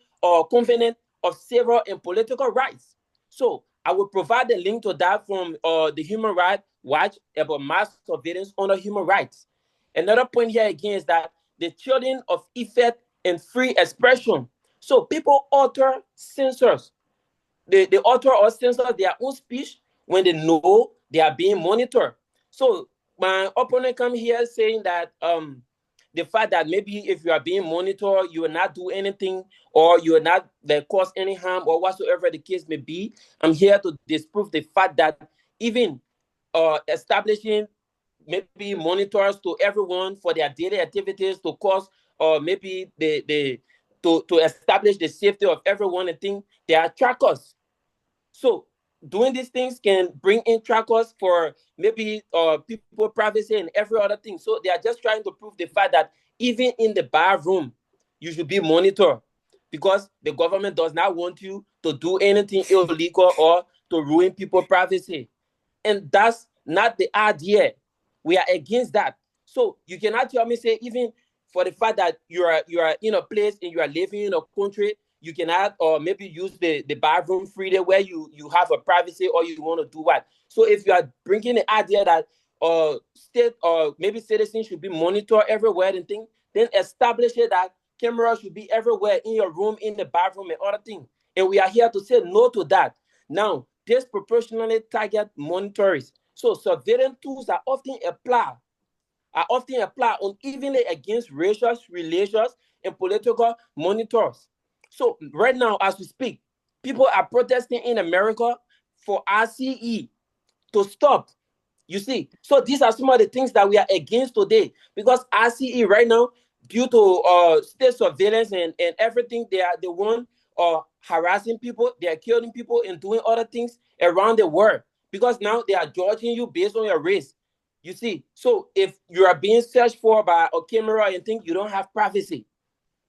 covenant of civil and political rights. So I will provide the link to that from the Human Rights Watch about mass surveillance under human rights. Another point here again is that the children of effect and free expression. So people alter censors. They alter or censor their own speech when they know they are being monitored. So my opponent come here saying that the fact that maybe if you are being monitored, you will not do anything or you will not cause any harm or whatsoever the case may be. I'm here to disprove the fact that even establishing maybe monitors to everyone for their daily activities to cause or maybe to establish the safety of everyone and think they are trackers. So doing these things can bring in trackers for maybe people privacy and every other thing. So they are just trying to prove the fact that even in the bar room, you should be monitored because the government does not want you to do anything illegal or to ruin people's privacy. And that's not the idea. We are against that. So you cannot tell me, say, even for the fact that you are in a place and you are living in a country, you cannot or maybe use the bathroom freely where you have a privacy or you want to do what. So if you are bringing the idea that state or maybe citizens should be monitored everywhere and thing, then establish it that cameras should be everywhere in your room, in the bathroom and other things. And we are here to say no to that. Now, disproportionately target monitors. So surveillance tools are often applied unevenly against racial relations and political monitors. So right now, as we speak, people are protesting in America for RCE to stop. You see, so these are some of the things that we are against today because RCE right now, due to state surveillance and everything, they are the one harassing people, they are killing people and doing other things around the world because now they are judging you based on your race. You see, so if you are being searched for by a camera and think you don't have privacy,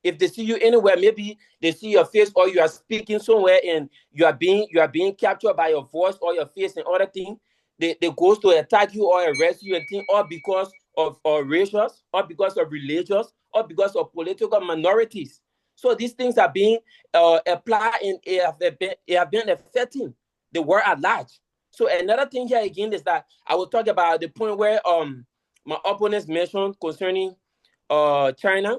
if they see you anywhere, maybe they see your face or you are speaking somewhere and you are being captured by your voice or your face and other things, they goes to attack you or arrest you and think all because of racial or because of religious or because of political minorities. So these things are being applied and it have been affecting the world at large. So another thing here again is that I will talk about the point where my opponents mentioned concerning China.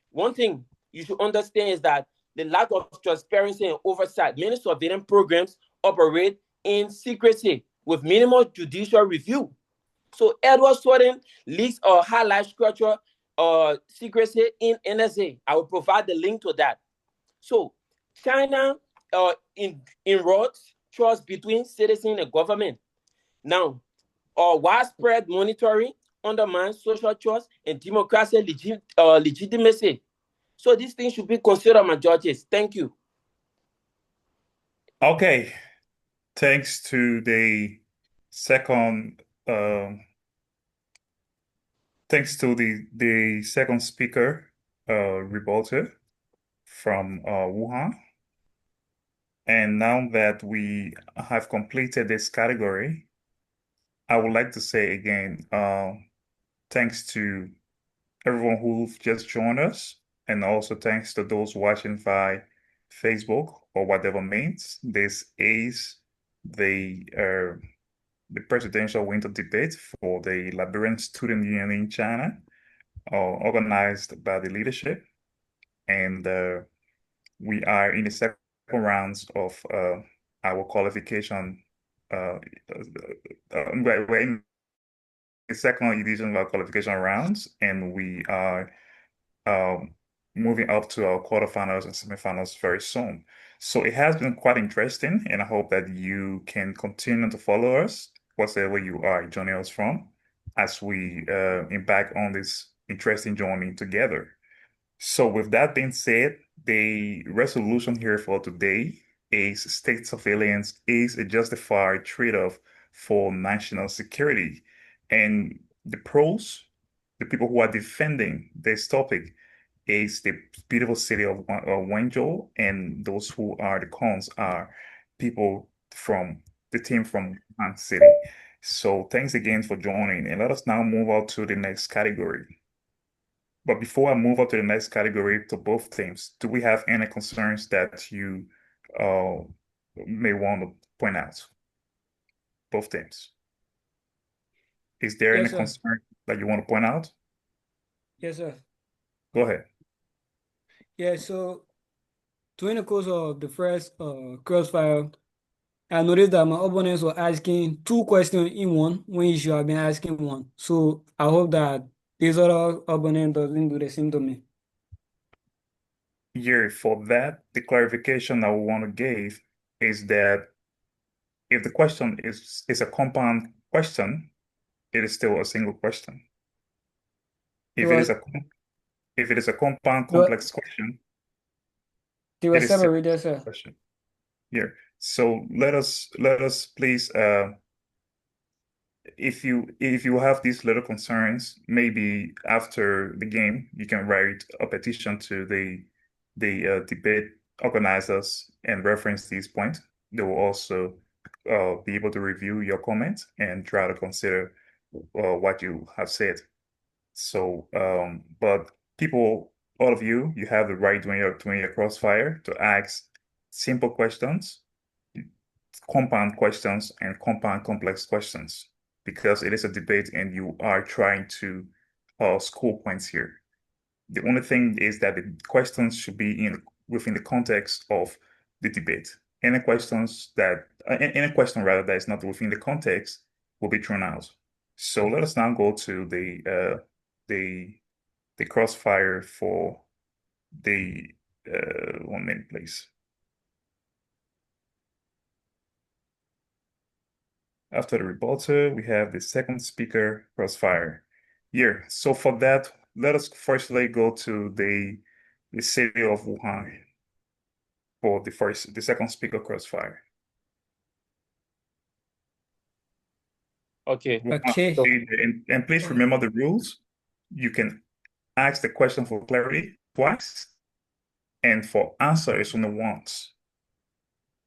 One thing you should understand is that the lack of transparency and oversight. Many surveillance programs operate in secrecy with minimal judicial review. So Edward Snowden leaks or highlight structure secrecy in NSA. I will provide the link to that. So China erodes trust between citizens and government. Now, widespread monitoring undermines social trust and democracy legitimacy. So these things should be considered, my judges. Thank you. Okay. Thanks to the second thanks to the second speaker, reporter from Wuhan. And now that we have completed this category, I would like to say again, thanks to everyone who've just joined us, and also thanks to those watching via Facebook or whatever means. This is the presidential winter debate for the Liberian Student Union in China, organized by the leadership. And we are in the second rounds of our qualification. We're in the second edition of our qualification rounds, and we are moving up to our quarterfinals and semifinals very soon. So it has been quite interesting, and I hope that you can continue to follow us, whatever you are joining us from, as we embark on this interesting journey together. So with that being said, the resolution here for today is state surveillance is a justified trade-off for national security. And the pros, the people who are defending this topic, is the beautiful city of Wenzhou, and those who are the cons are people from the team from Wuhan City. So thanks again for joining, and let us now move on to the next category. But before I move on to the next category, to both teams, do we have any concerns that you may want to point out? Both teams. Is there any Yes, sir. concern that you want to point out? Yes, sir. Go ahead. Yeah, so during the course of the first crossfire, I noticed that my opponents were asking two questions in one when you should have been asking one. So I hope that this other opponent doesn't do the same to me. Yeah, for that, the clarification I want to give is that if the question is a compound question, it is still a single question. They If were, it is a compound they were, complex question, they were it is still a separated, sir. question. Yeah. So let us please if you have these little concerns, maybe after the game you can write a petition to the debate organizers and reference these points. They will also be able to review your comments and try to consider what you have said. So, but people, all of you, you have the right during your crossfire to ask simple questions, compound questions, and compound complex questions, because it is a debate and you are trying to score points here. The only thing is that the questions should be within the context of the debate. Any question rather that is not within the context will be thrown out. So let us now go to the crossfire for the 1 minute, please. After the rebuttal, we have the second speaker crossfire. Here, so for that, let us firstly go to the city of Wuhan for the second speaker crossfire. Okay. Okay. And please remember the rules. You can ask the question for clarity twice, and for answer it's only once.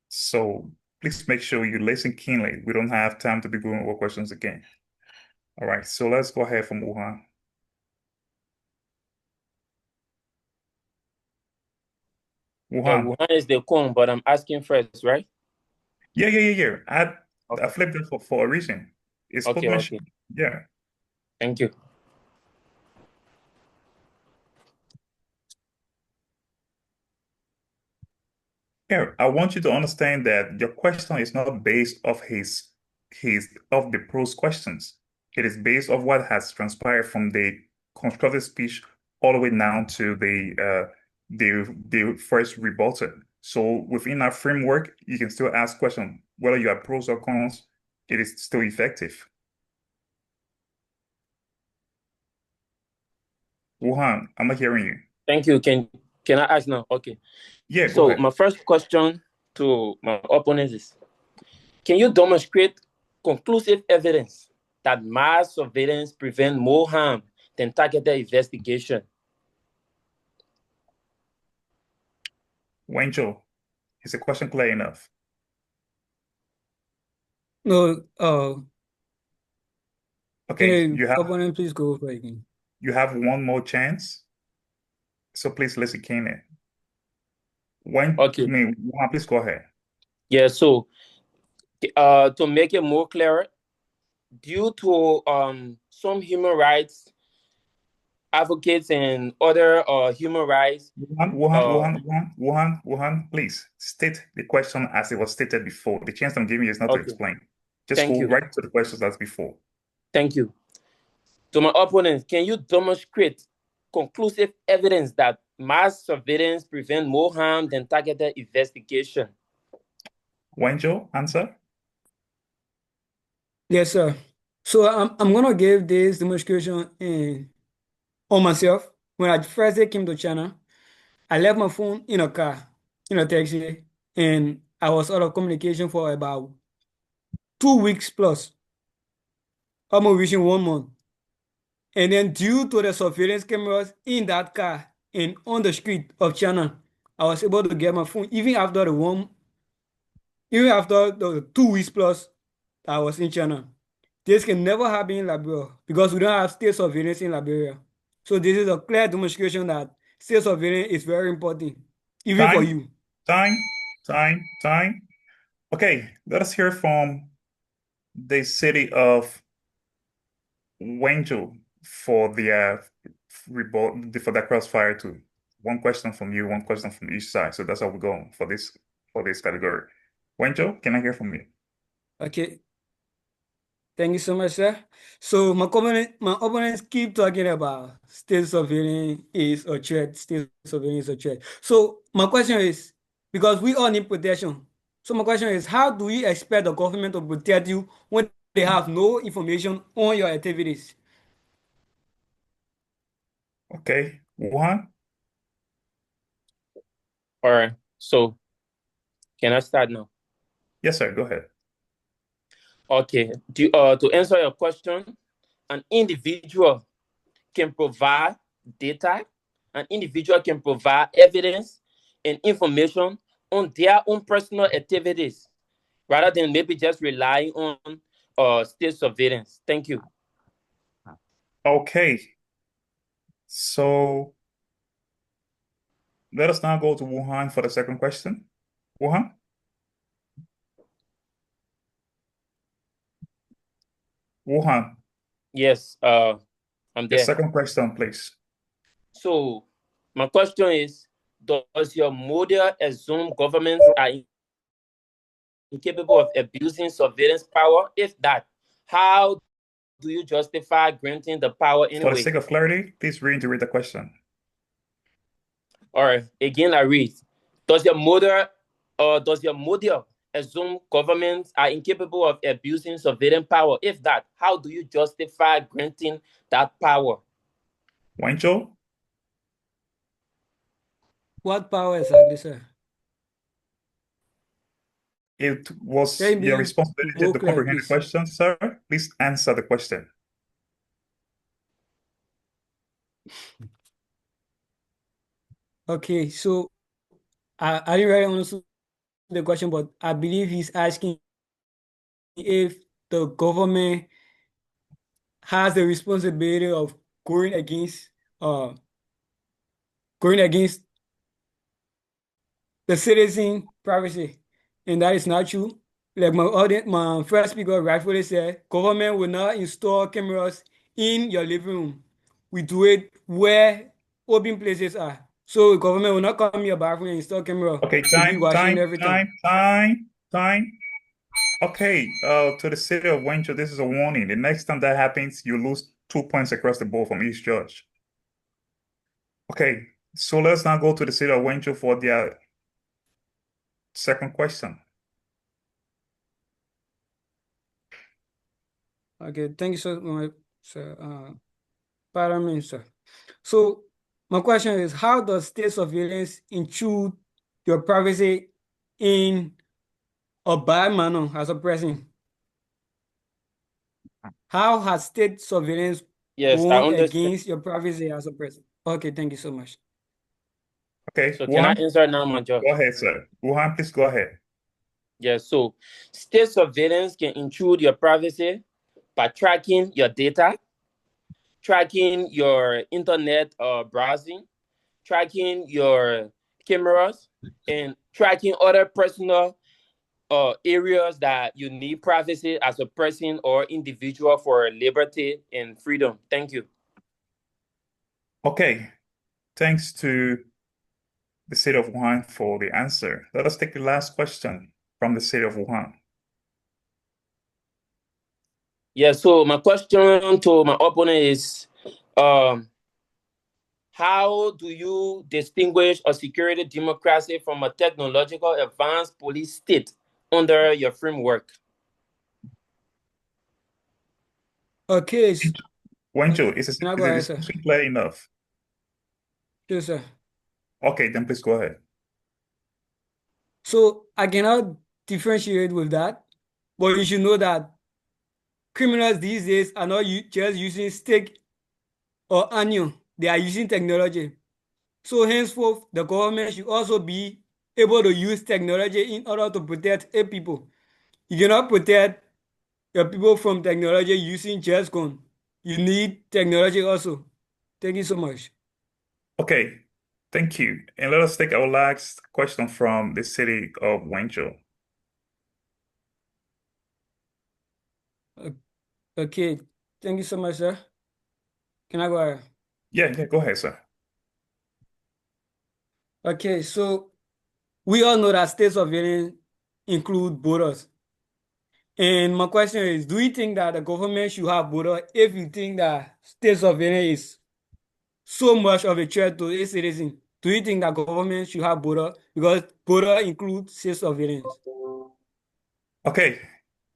So please make sure you listen keenly. We don't have time to be going over questions again. All right, so let's go ahead from Wuhan. Yeah, Wuhan. Wuhan is the con, but I'm asking first, right? Yeah. I Okay. flipped it for a reason. It's Okay. sportsmanship. Yeah. Thank you. Here, I want you to understand that your question is not based off of the pros questions. It is based off what has transpired from the constructed speech all the way down to the first rebuttal. So within our framework, you can still ask questions whether you have pros or cons. It is still effective. Wuhan, I'm not hearing you. Thank you. Can I ask now? Okay. Yeah, go So ahead. my first question to my opponent is, can you demonstrate conclusive evidence that mass surveillance prevent more harm than targeted investigation? Wenzhou, is the question clear enough? No, can Okay, the opponent please go over again? you have one more chance. So please listen keenly. Okay. Wuhan, please go ahead. Yeah, so to make it more clear, due to some human rights advocates and other human rights. Wuhan, please state the question as it was stated before. The chance I'm giving you is not to Okay. explain. Just Thank go you. right to the questions as before. Thank you. To my opponent, can you demonstrate conclusive evidence that mass surveillance prevent more harm than targeted investigation? Wenzhou, answer. Yes, sir. So I'm gonna give this demonstration on myself. When I first day came to China, I left my phone in a car, in a taxi, and I was out of communication for about 2 weeks plus, almost reaching 1 month. And then due to the surveillance cameras in that car and on the street of China, I was able to get my phone even after the 2 weeks plus I was in China. This can never happen in Liberia because we don't have state surveillance in Liberia. So this is a clear demonstration that state surveillance is very important, even for you. Time. Okay, let us hear from the city of Wenzhou for for that crossfire too. One question from you, one question from each side. So that's how we go for this category. Wenzhou, can I hear from you? Okay. Thank you so much, sir. So my opponents keep talking about state surveillance is a threat. State surveillance is a threat. So my question is, because we all need protection. So my question is, how do you expect the government to protect you when they have no information on your activities? Okay, Wuhan. All right. So can I start now? Yes, sir. Go ahead. Okay. To answer your question, an individual can provide data, an individual can provide evidence and information on their own personal activities rather than maybe just relying on state surveillance. Thank you. Okay. So let us now go to Wuhan for the second question. Wuhan? Wuhan. Yes, I'm The there. second question, please. So my question is, does your model assume governments are incapable of abusing surveillance power? If that, how do you justify granting the power For the anyway? sake of clarity, please reiterate the question. All right, again I read. Does your model assume governments are incapable of abusing surveillance power? If that, how do you justify granting that power? Wenzhou? What power exactly, sir? It was Can you your be responsibility more to clear, comprehend the please? question, sir. Please answer the question. Okay, so I didn't really understand the question, but I believe he's asking if the government has the responsibility of going against uh going against the citizen privacy, and that is not true. Like my first speaker rightfully said, government will not install cameras in your living room. We do it where open places are. So the government will not come in your bathroom and install camera Okay, to be watching everything. time. Okay, to the city of Wenzhou, this is a warning. The next time that happens, you lose 2 points across the board from each judge. Okay, so let's now go to the city of Wenzhou for their second question. Okay, thank you so much, sir. Pardon me, sir. So my question is, how does state surveillance intrude your privacy in a bad manner as a person? How has state surveillance Yes, I gone understand. against your privacy as a person? Okay, thank you so much. Okay, So can I Wuhan, answer now, my judge? go ahead, sir. Wuhan, please go ahead. Yes, so state surveillance can intrude your privacy by tracking your data, tracking your internet browsing, tracking your cameras, and tracking other personal areas that you need privacy as a person or individual for liberty and freedom. Thank you. Okay, thanks to the city of Wuhan for the answer. Let us take the last question from the city of Wuhan. Yeah, so my question to my opponent is how do you distinguish a security democracy from a technological advanced police state under your framework? Okay, Wenzhou, is can I go the ahead, sir? discussion clear enough? Yes, sir. Okay, then please go ahead. So I cannot differentiate with that, but you should know that criminals these days are not just using stick or onion, they are using technology. So henceforth, the government should also be able to use technology in order to protect a people. You cannot protect your people from technology using just gun. You need technology also. Thank you so much. Okay, thank you. And let us take our last question from the city of Wenzhou. Okay, thank you so much, sir. Can I go ahead? Yeah, go ahead, sir. Okay, so we all know that state surveillance include borders. And my question is, do you think that the government should have border if you think that state surveillance is so much of a threat to a citizen? Do you think that government should have border? Because border includes state surveillance. Okay,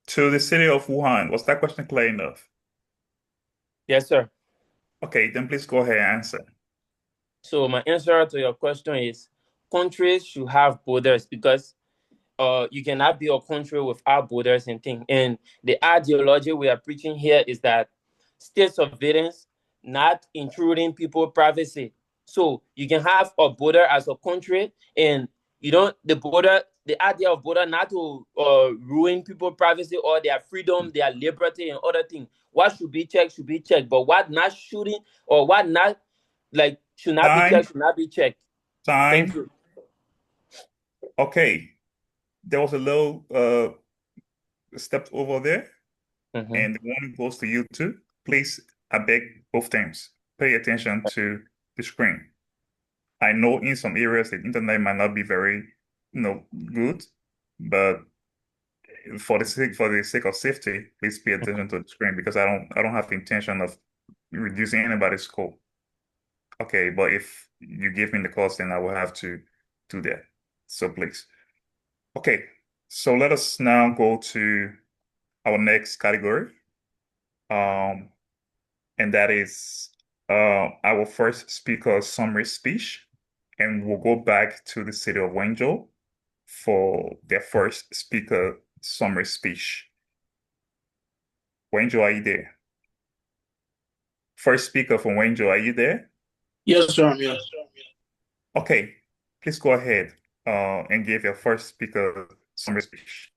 to the city of Wuhan, was that question clear enough? Yes, sir. Okay, then please go ahead and answer. So my answer to your question is countries should have borders because you cannot be a country without borders and things. And the ideology we are preaching here is that state surveillance, not intruding people's privacy. So you can have a border as a country, and you don't the idea of border not to ruin people's privacy or their freedom, their liberty, and other things. What should be checked should be checked, but what not shooting or what not like should not be Time, checked should not be checked. Thank time. you. Okay, there was a little step over there, Mm-hmm. and the warning goes to you too. Please, I beg both teams, pay attention to the screen. I know in some areas the internet might not be very, good, but for the sake of safety, please pay attention to the screen because I don't have the intention of reducing anybody's score. Okay, but if you give me the cost, then I will have to do that. So please. Okay, so let us now go to our next category. And that is our first speaker summary speech. And we'll go back to the city of Wenzhou for their first speaker summary speech. Wenzhou, are you there? First speaker from Wenzhou, are you there? Yes, sir, I'm here. Okay, please go ahead and give your first speaker summary speech.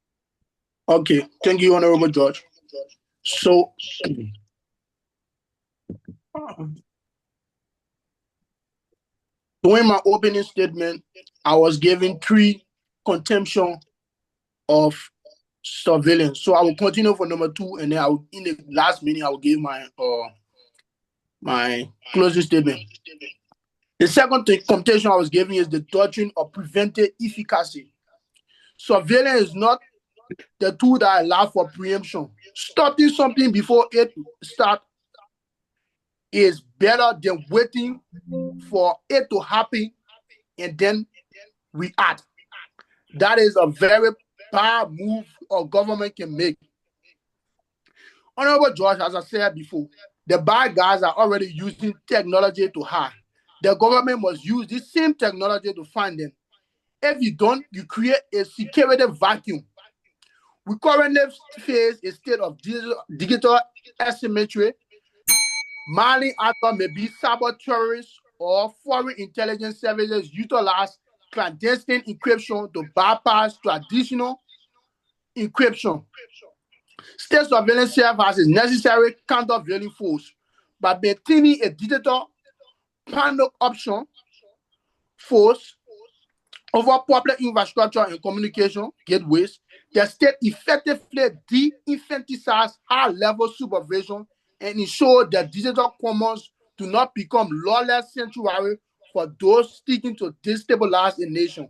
Okay, thank you, Honorable Judge. So, during my opening statement, I was given 3 contention of surveillance. So I will continue for number 2, and then in the last minute I will give my closing statement. The second computation I was giving is the doctrine of preventive efficacy. Surveillance is not the tool that allows for preemption. Stopping something before it starts is better than waiting for it to happen and then react. That is a very bad move a government can make. Honorable George, as I said before, the bad guys are already using technology to hide. The government must use the same technology to find them. If you don't, you create a security vacuum. We currently face a state of digital asymmetry. Mali actors may be cyber terrorists or foreign intelligence services utilize clandestine encryption to bypass traditional encryption. State surveillance serves as a necessary countervailing force by maintaining a digital panel option force over public infrastructure and communication gateways. The state effectively de-emphasizes high-level supervision and ensure that digital commons do not become lawless sanctuary for those seeking to destabilize a nation.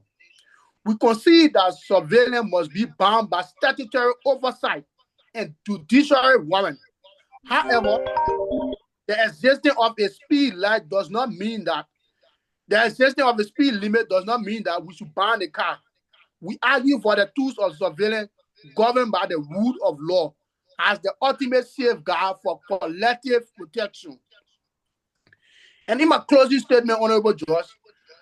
We concede that surveillance must be bound by statutory oversight and judicial warrant. However, the existence of a speed limit does not mean that we should ban the car. We argue for the tools of surveillance governed by the rule of law as the ultimate safeguard for collective protection. And in my closing statement, Honorable Judge,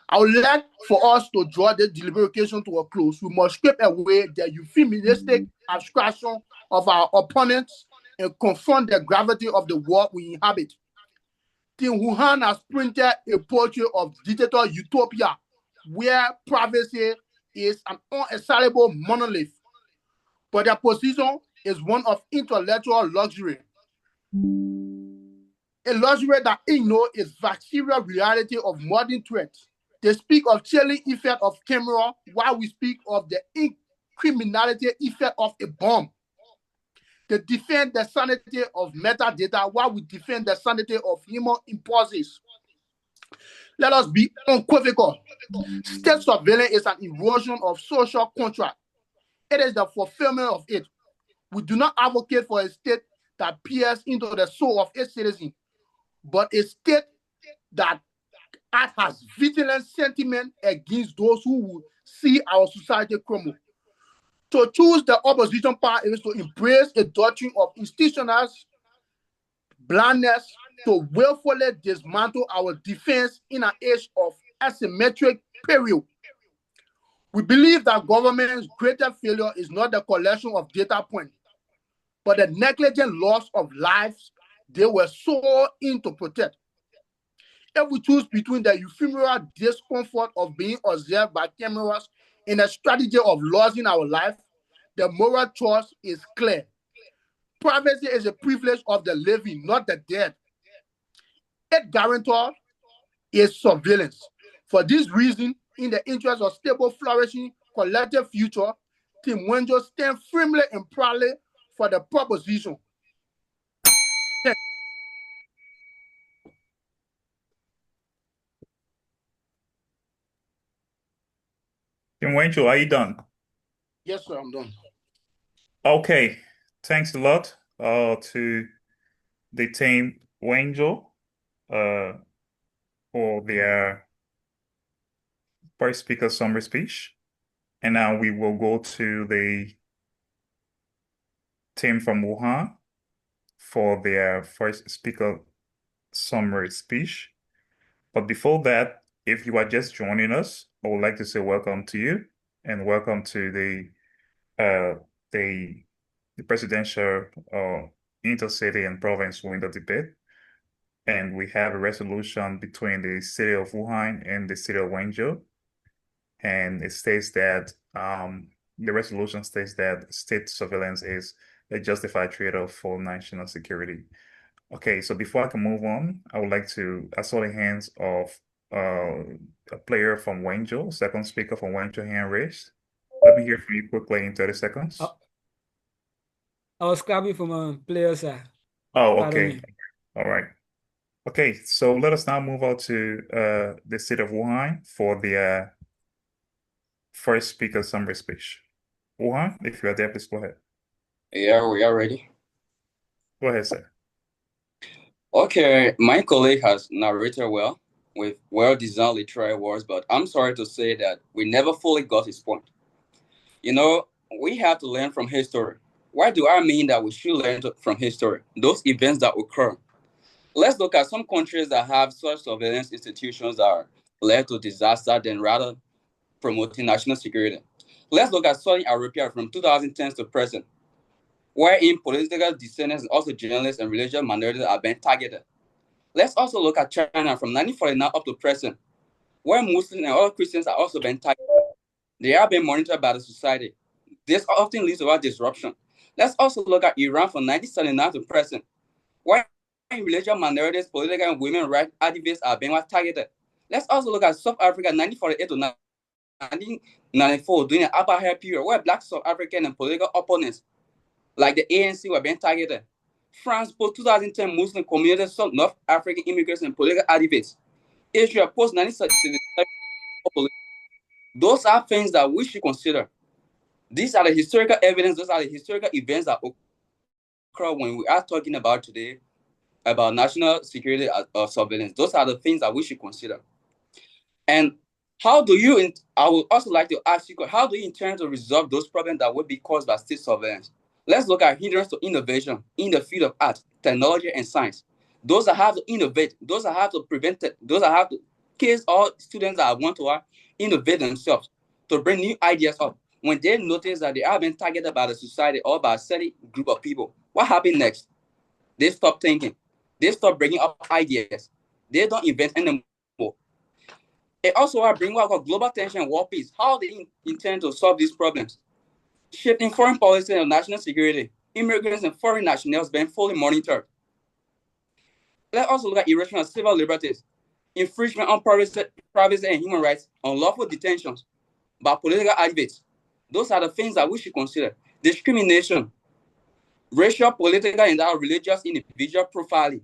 I would like for us to draw this deliberation to a close. We must strip away the euphemistic abstraction of our opponents and confront the gravity of the world we inhabit. Team Wuhan has printed a portrait of digital utopia where privacy is an unassailable monolith, but their position is one of intellectual luxury. A luxury that ignores its visceral reality of modern threats. They speak of chilling effect of camera while we speak of the criminality effect of a bomb. They defend the sanity of metadata while we defend the sanity of human impulses. Let us be unequivocal. State surveillance is an erosion of social contract. It is the fulfillment of it. We do not advocate for a state that peers into the soul of its citizens, but a state that has vigilant sentiment against those who will see our society crumble. To choose the opposition part is to embrace a doctrine of institutional blindness to willfully dismantle our defense in an age of asymmetric period. We believe that government's greatest failure is not the collection of data points, but the negligent loss of lives they were so in to protect. If we choose between the ephemeral discomfort of being observed by cameras and a strategy of losing our life, the moral choice is clear. Privacy is a privilege of the living, not the dead. Its guarantor is surveillance. For this reason, in the interest of stable, flourishing, collective future, Team Wenzhou stands firmly and proudly for the proposition. Team Wenzhou, are you done? Yes, sir, I'm done. Okay, thanks a lot to the team Wenzhou for their first speaker summary speech. And now we will go to the team from Wuhan for their first speaker summary speech. But before that, if you are just joining us, I would like to say welcome to you and welcome to the presidential intercity and province window debate. And we have a resolution between the city of Wuhan and the city of Wenzhou. And it states that the resolution states that state surveillance is a justified trade-off for national security. Okay, so before I can move on, I would like to, I saw the hands of a player from Wenzhou, second speaker from Wenzhou, hand raised. Let me hear from you quickly in 30 seconds. I was clapping from a player side. Oh, Pardon okay. me. All right. Okay, so let us now move on to the city of Wuhan for the first speaker summary speech. Wuhan, if you are there, please go ahead. Yeah, we are ready. Go ahead, sir. Okay, my colleague has narrated well with well-designed literary words, but I'm sorry to say that we never fully got his point. You know, we have to learn from history. Why do I mean that we should learn from history? Those events that occur. Let's look at some countries that have such surveillance institutions that are led to disaster than rather promoting national security. Let's look at Saudi Arabia from 2010 to present, wherein political dissidents and also journalists and religious minorities are being targeted. Let's also look at China from 1949 up to present, where Muslims and other Christians are also being targeted. They are being monitored by the society. This often leads to a disruption. Let's also look at Iran from 1979 to present, where religious minorities, political and women rights activists are being targeted. Let's also look at South Africa 1948 to 1994 during the apartheid period, where Black South African and political opponents like the ANC were being targeted. France post 2010 Muslim communities, some North African immigrants and political activists. Israel post 1977. Those are things that we should consider. These are the historical evidence, those are the historical events that occur when we are talking about today about national security surveillance. Those are the things that we should consider. And how do you, I would also like to ask you, how do you intend to resolve those problems that would be caused by state surveillance? Let's look at hindrance to innovation in the field of art, technology, and science. Those that have to innovate, those that have to prevent it, those that have to, kids or students that want to innovate themselves to bring new ideas up. When they notice that they are being targeted by the society or by a certain group of people, what happens next? They stop thinking. They stop bringing up ideas. They don't invent anymore. It also will bring about global tension and war peace. How they intend to solve these problems? Shifting foreign policy and national security. Immigrants and foreign nationals being fully monitored. Let's also look at erosion of civil liberties, infringement on privacy and human rights, unlawful detentions by political activists. Those are the things that we should consider. Discrimination, racial, political, and religious individual profiling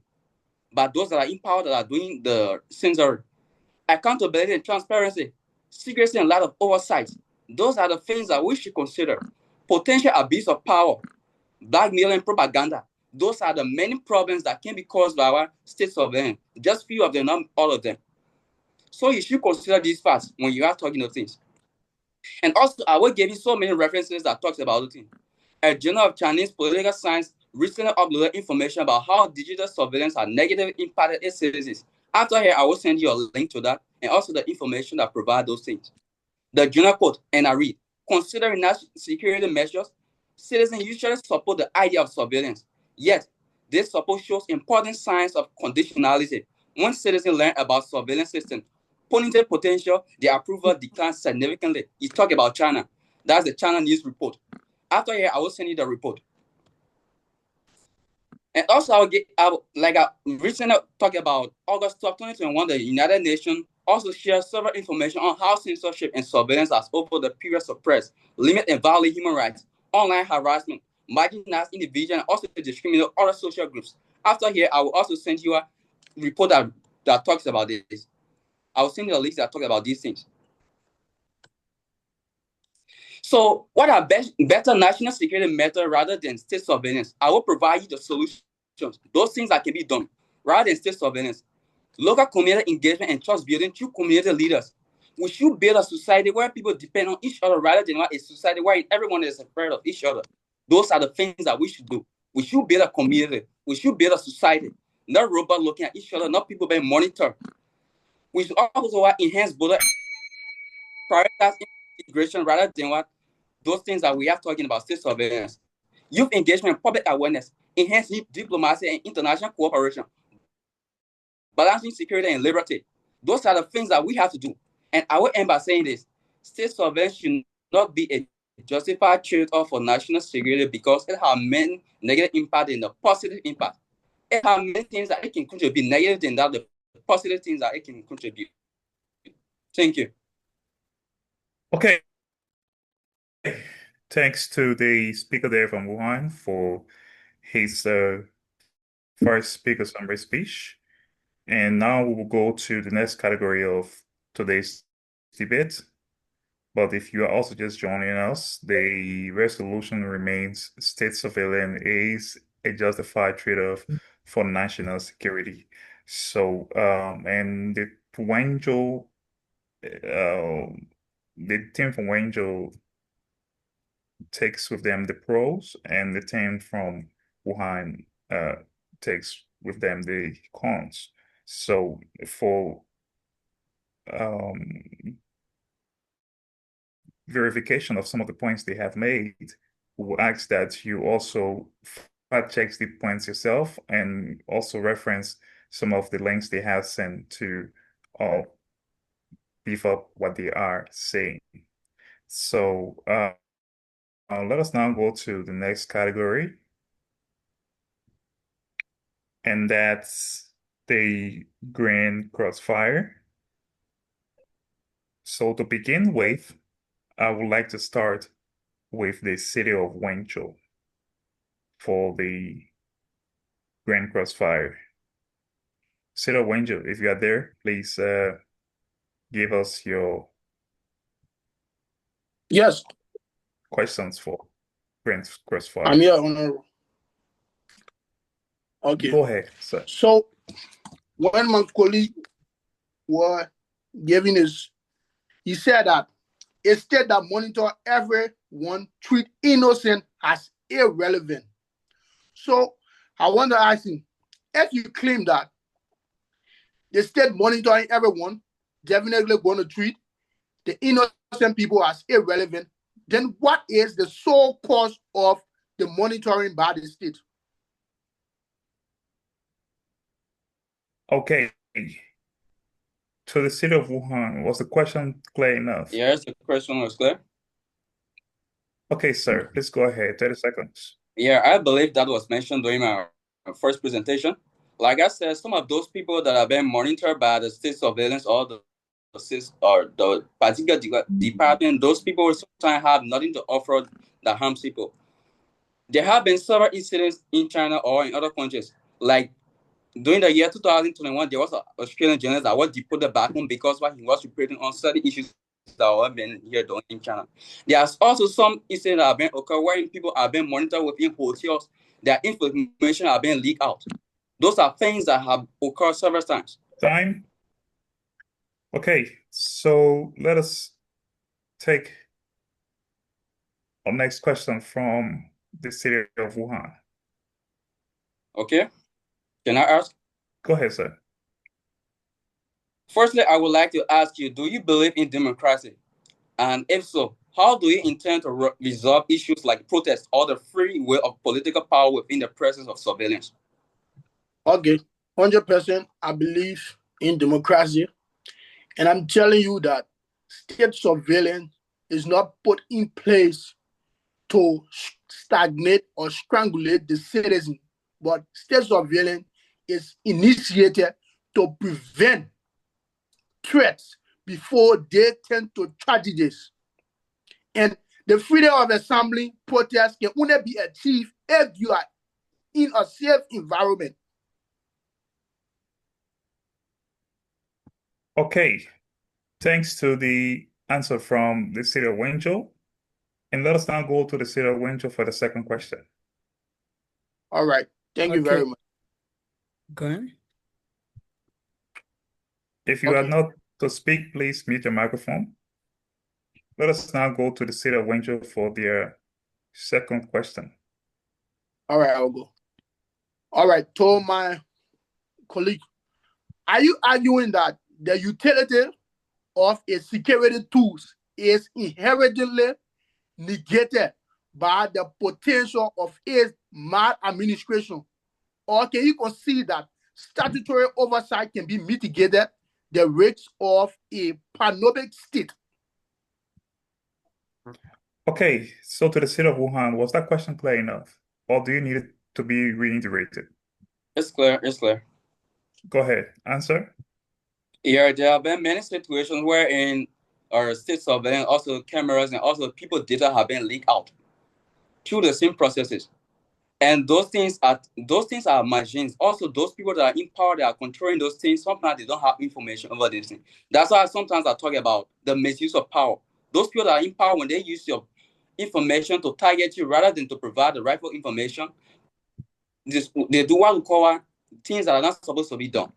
by those that are in power that are doing the censoring. Accountability and transparency, secrecy and lack of oversight. Those are the things that we should consider. Potential abuse of power, blackmail and propaganda. Those are the many problems that can be caused by our state surveillance. Just few of them, not all of them. So you should consider these facts when you are talking of things. And also, I will give you so many references that talks about the thing. A Journal of Chinese Political Science recently uploaded information about how digital surveillance has negatively impacted its citizens. After here, I will send you a link to that and also the information that provide those things. The journal quote, and I read, considering national security measures, citizens usually support the idea of surveillance. Yet, this support shows important signs of conditionality. When citizens learn about surveillance systems, pointing potential, their approval declines significantly. You talk about China. That's the China News report. After here, I will send you the report. And also, I recently talked about August 12, 2021, the United Nations also shares several information on how censorship and surveillance has over the period suppressed, limit and violate human rights, online harassment, marginalized individuals, and also discriminate other social groups. After here, I will also send you a report that talks about this. I will send you a list that talks about these things. So what are better national security methods rather than state surveillance? I will provide you the solutions. Those things that can be done rather than state surveillance. Local community engagement and trust building through community leaders. We should build a society where people depend on each other rather than a society where everyone is afraid of each other. Those are the things that we should do. We should build a community. We should build a society. Not robots looking at each other, not people being monitored. We should also enhance border, prioritize integration rather than those things that we are talking about, state surveillance, youth engagement, public awareness, enhance diplomacy and international cooperation, balancing security and liberty. Those are the things that we have to do. And I will end by saying this: state surveillance should not be a justified trade-off for national security because it has many negative impact and the positive impact. It has many things that it can contribute negative than that the positive things that it can contribute. Thank you. Okay. Thanks to the speaker there from Wuhan for his first speaker summary speech. And now we will go to the next category of today's debate. But if you are also just joining us, the resolution remains state surveillance is a justified trade-off for national security. So, and the team from Wenzhou takes with them the pros, and the team from Wuhan takes with them the cons. So for verification of some of the points they have made, we will ask that you also fact check the points yourself and also reference some of the links they have sent to beef up what they are saying. So let us now go to the next category, and that's the green crossfire. So to begin with, I would like to start with the city of Wenzhou for the Grand Crossfire. City of Wenzhou, if you are there, please give us your Yes, questions for Grand Crossfire. I'm here, Honorable. Okay. Go ahead, sir. So when my colleague was giving his, he said that a state that monitor everyone treat innocent as irrelevant. So I want to ask him, if you claim that the state monitoring everyone definitely going to treat the innocent people as irrelevant, then what is the sole cause of the monitoring by the state? Okay. To the city of Wuhan, was the question clear enough? Yes, the question was clear. Okay, sir, please go ahead. 30 seconds. Yeah, I believe that was mentioned during my first presentation. Like I said, some of those people that have been monitored by the state surveillance or the particular department, those people sometimes have nothing to offer that harms people. There have been several incidents in China or in other countries. Like during the year 2021, there was an Australian journalist that was deported back home because he was reporting on certain issues that have been here done in China. There's also some incidents that have been occurring where people are being monitored within hotels. Their information are being leaked out. Those are things that have occurred several times. Time. Okay, so let us take our next question from the city of Wuhan. Okay, can I ask? Go ahead, sir. Firstly, I would like to ask you, do you believe in democracy? And if so, how do you intend to resolve issues like protests or the free will of political power within the presence of surveillance? Okay, 100% I believe in democracy. And I'm telling you that state surveillance is not put in place to stagnate or strangulate the citizen, but state surveillance is initiated to prevent threats before they turn to tragedies. And the freedom of assembly protest can only be achieved if you are in a safe environment. Okay, thanks to the answer from the city of Wenzhou. And let us now go to the city of Wenzhou for the second question. All right. Thank you very much. Go ahead. If you are not to speak, please mute your microphone. Let us now go to the city of Wenzhou for their second question. All right, I'll go. All right, to my colleague, are you arguing that the utility of a security tools is inherently negated by the potential of its maladministration? Or can you concede that statutory oversight can be mitigated the risks of a panoptic state? Okay, so to the city of Wuhan, was that question clear enough? Or do you need it to be reiterated? It's clear, it's clear. Go ahead, answer. Yeah, there have been many situations wherein our state surveillance, also cameras, and also people data have been leaked out through the same processes. And those things are machines. Also, those people that are in power, they are controlling those things. Sometimes they don't have information over these things. That's why sometimes I talk about the misuse of power. Those people that are in power, when they use your information to target you rather than to provide the rightful information, they do what we call things that are not supposed to be done.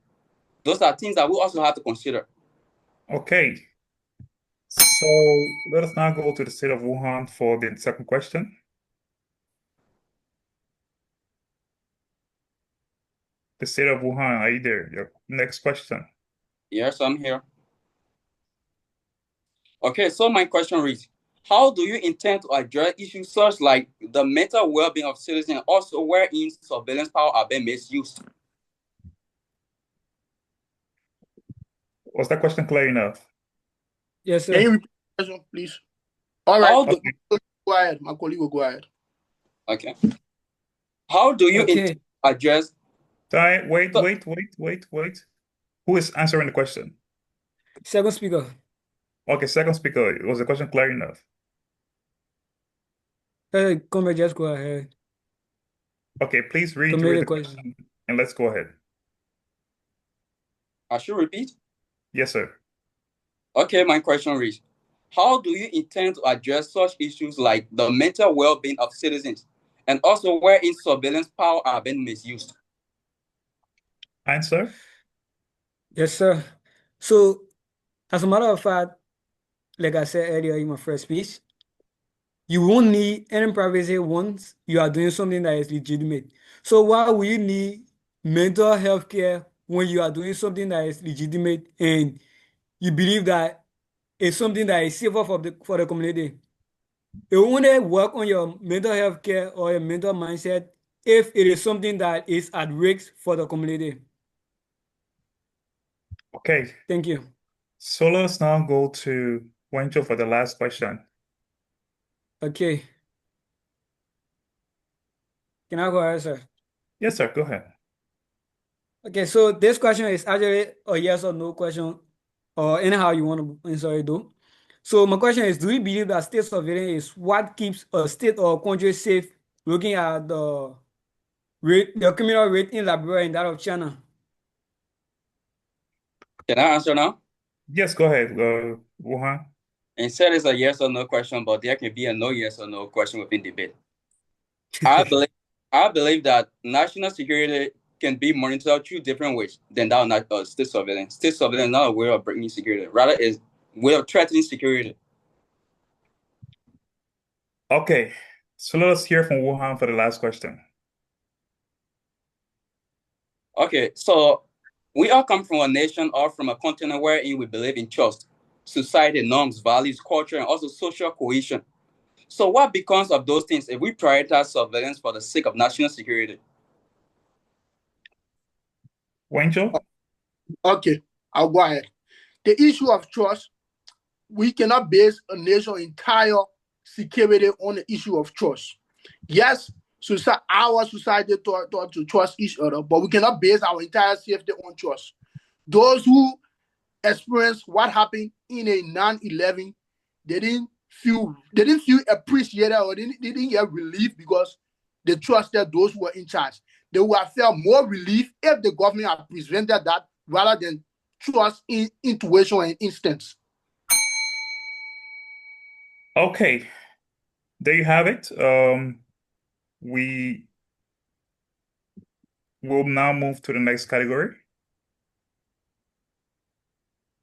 Those are things that we also have to consider. Okay. So let us now go to the state of Wuhan for the second question. The state of Wuhan, are you there? Your next question. Yes, I'm here. Okay, so my question reads, how do you intend to address issues such like the mental well-being of citizens, also wherein surveillance power are being misused? Was that question clear enough? Yes, Can you sir. repeat the question, please? All right, How do Okay. go ahead. My colleague will go ahead. okay? How do you intend Okay. to address? Wait. Who is answering the question? Second speaker. Okay, second speaker. Was the question clear enough? Comrade, just go ahead. Okay, please Comrade reiterate the the question. question and let's go ahead. I should repeat. Yes, sir. Okay, my question reads, how do you intend to address such issues like the mental well-being of citizens, and also wherein surveillance power are being misused? Answer? Yes, sir. So, as a matter of fact, like I said earlier in my first speech, you won't need any privacy once you are doing something that is legitimate. So why will you need mental health care when you are doing something that is legitimate and you believe that it's something that is safer for the community? It will only work on your mental health care or your mental mindset if it is something that is at risk for the community. Okay. Thank you. So let's now go to Wenzhou for the last question. Okay. Can I go ahead, sir? Yes, sir. Go ahead. Okay, so this question is actually a yes or no question, or anyhow you want to answer it though. So my question is, do you believe that state surveillance is what keeps a state or country safe, looking at the criminal rate in Liberia and that of China? Can I answer now? Yes, go ahead, Wuhan. Instead, it's a yes or no question, but there can be a no yes or no question within debate. I believe that national security can be monitored through different ways than that of state surveillance. State surveillance is not a way of bringing security, rather is a way of threatening security. Okay. So let us hear from Wuhan for the last question. Okay, so we all come from a nation or from a continent wherein we believe in trust, society, norms, values, culture, and also social cohesion. So what becomes of those things if we prioritize surveillance for the sake of national security? Wenzhou? Okay, I'll go ahead. The issue of trust, we cannot base a nation's entire security on the issue of trust. Yes, our society taught to trust each other, but we cannot base our entire safety on trust. Those who experience what happened in a 9/11, they didn't feel appreciated, or they didn't get relief because they trusted those who were in charge. They would have felt more relief if the government had presented that rather than trust in intuition and instincts. Okay. There you have it. We will now move to the next category.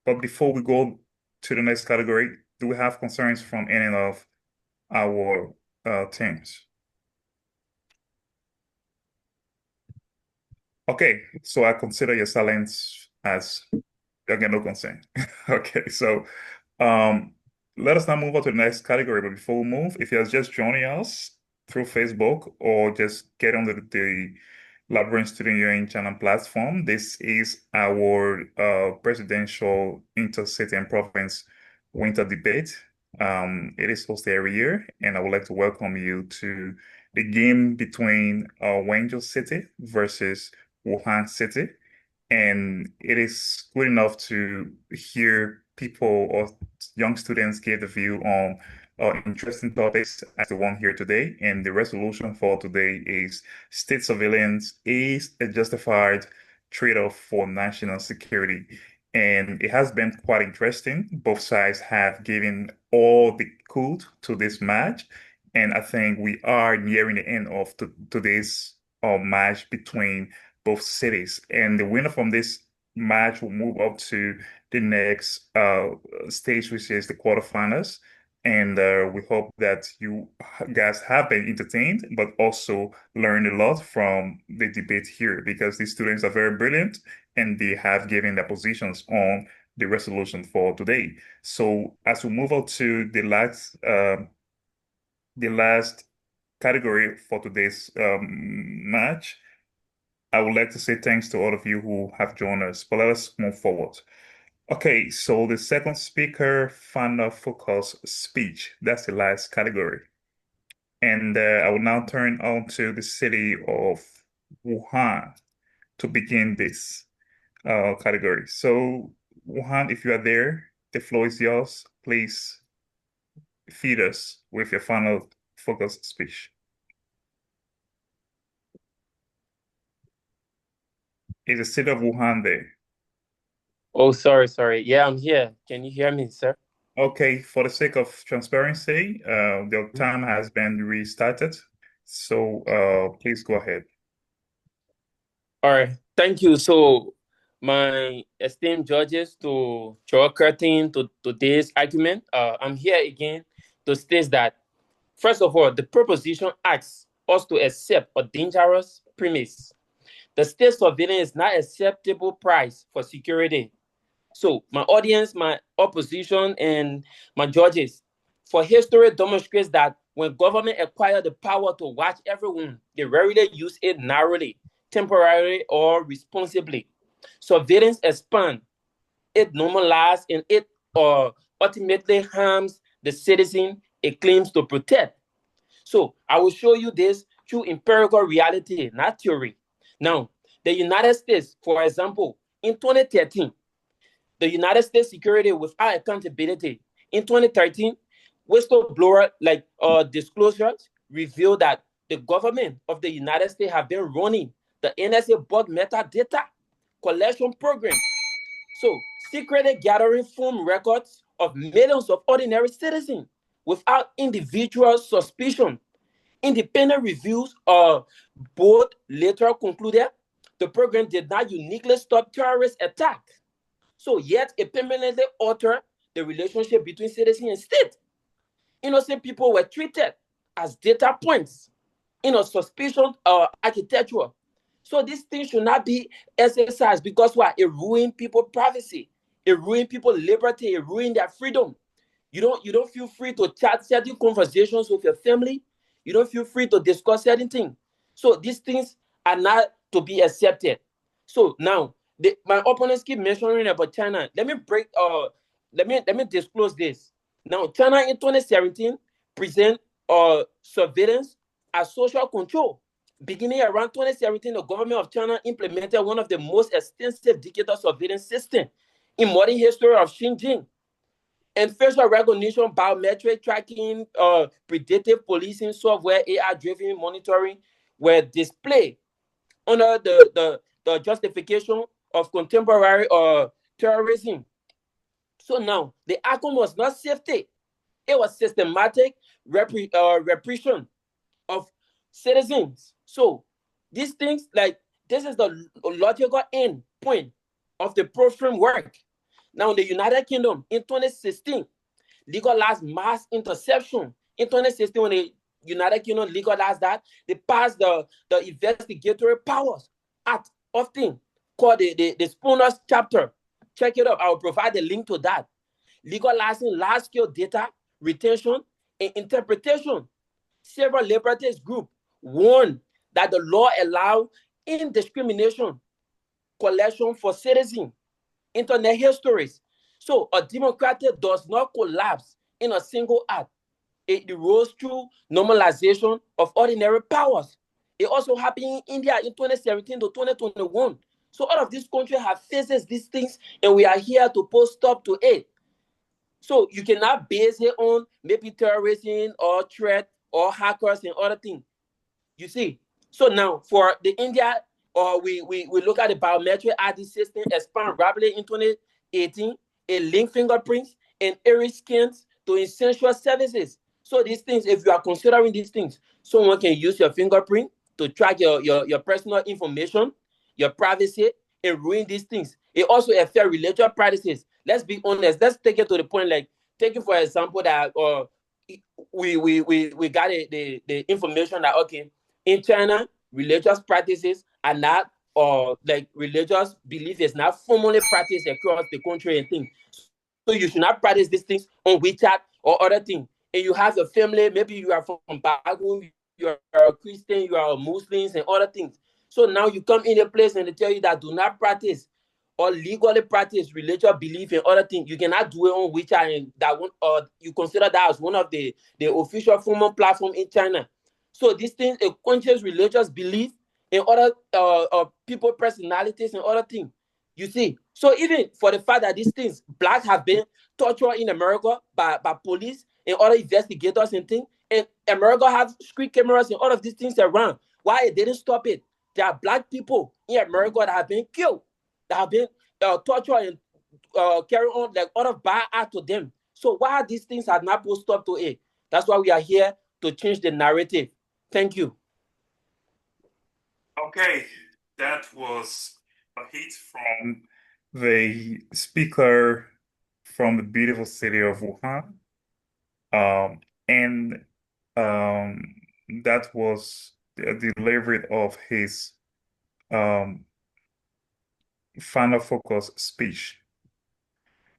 But before we go to the next category, do we have concerns from any of our teams? Okay, so I consider your silence as again no concern. Okay, so um, let us now move on to the next category. But before we move, if you're just joining us through Facebook or just get on the Labyrinth Student Union channel platform, this is our presidential intercity and province winter debate. It is hosted every year, and I would like to welcome you to the game between Wenzhou City versus Wuhan City. And it is good enough to hear people or young students give the view on interesting topics as the one here today. And the resolution for today is state surveillance is a justified trade-off for national security. And it has been quite interesting. Both sides have given all the could to this match. And I think we are nearing the end of today's match between both cities. And the winner from this match will move up to the next stage, which is the quarterfinals. And we hope that you guys have been entertained, but also learned a lot from the debate here because these students are very brilliant and they have given their positions on the resolution for today. So as we move on to the last category for today's match, I would like to say thanks to all of you who have joined us, but let us move forward. Okay, so the second speaker, final focus speech. That's the last category. And I will now turn on to the city of Wuhan to begin this category. So, Wuhan, if you are there, the floor is yours. Please feed us with your final focus speech. Is the city of Wuhan there? Oh, sorry. Yeah, I'm here. Can you hear me, sir? Okay, for the sake of transparency, the time has been restarted. So please go ahead. All right. Thank you. So, my esteemed judges, to draw a curtain to today's argument, I'm here again to state that, first of all, the proposition asks us to accept a dangerous premise. The state surveillance is not acceptable price for security. So my audience, my opposition, and my judges, for history demonstrates that when government acquire the power to watch everyone, they rarely use it narrowly, temporarily, or responsibly. Surveillance expand, it normalizes, and it ultimately harms the citizen it claims to protect. So I will show you this through empirical reality, not theory. Now, the United States, for example, in 2013, the United States security without accountability. In 2013, whistleblower disclosures revealed that the government of the United States have been running the NSA bug metadata collection program. So secretly gathering phone records of millions of ordinary citizens without individual suspicion. Independent reviews of both later concluded the program did not uniquely stop terrorist attacks. So yet it permanently altered the relationship between citizen and state. Innocent people were treated as data points in a suspicion architecture. So this thing should not be exercised because what? It ruined people's privacy. It ruined people's liberty. It ruined their freedom. You don't feel free to chat certain conversations with your family. You don't feel free to discuss certain things. So these things are not to be accepted. So now my opponents keep mentioning about China. Let me disclose this. Now, China in 2017 present surveillance as social control. Beginning around 2017, the government of China implemented one of the most extensive digital surveillance systems in modern history of Xinjiang. And facial recognition, biometric tracking, predictive policing software, AI-driven monitoring were displayed under the justification of contemporary terrorism. So now, the outcome was not safety. It was systematic repression of citizens. So these things, this is the logical end point of the pro framework. Now, in the United Kingdom, in 2016, legalized mass interception. In 2016, when the United Kingdom legalized that, they passed the investigatory powers act of thing called the Spooner's chapter. Check it up. I will provide the link to that. Legalizing large-scale data retention and interpretation. Several liberties groups warn that the law allows indiscrimination collection for citizens, internet histories. So a democracy does not collapse in a single act. It rose through normalization of ordinary powers. It also happened in India in 2017 to 2021. So all of these countries have faces these things, and we are here to put stop to it. So you cannot base it on maybe terrorism or threat or hackers and other things. You see, so now for the India, or we look at the biometric ID system expand rapidly in 2018, it linked fingerprints and iris scans to essential services. So these things, if you are considering these things, someone can use your fingerprint to track your personal information, your privacy, and ruin these things. It also affects religious practices. Let's be honest. Let's take it to the point, like taking for example that we got the information that okay, in China, religious practices are not, or like religious belief is not formally practiced across the country and things. So you should not practice these things on WeChat or other things. And you have your family, maybe you are from back home, you are a Christian, you are a Muslims and other things. So now you come in a place and they tell you that do not practice or legally practice religious belief and other things. You cannot do it on WeChat, and that one, or you consider that as one of the official formal platform in China. So these things, a conscious religious belief and other people personalities and other things. You see, so even for the fact that these things, blacks have been tortured in America by police and other investigators and things, and America have screen cameras and all of these things around. Why it didn't stop it? There are black people in America that have been killed, that have been tortured and carry on like other bad act to them. So why these things have not put stop to it? That's why we are here to change the narrative. Thank you. Okay, that was a hit from the speaker from the beautiful city of Wuhan. And that was the delivery of his final focus speech.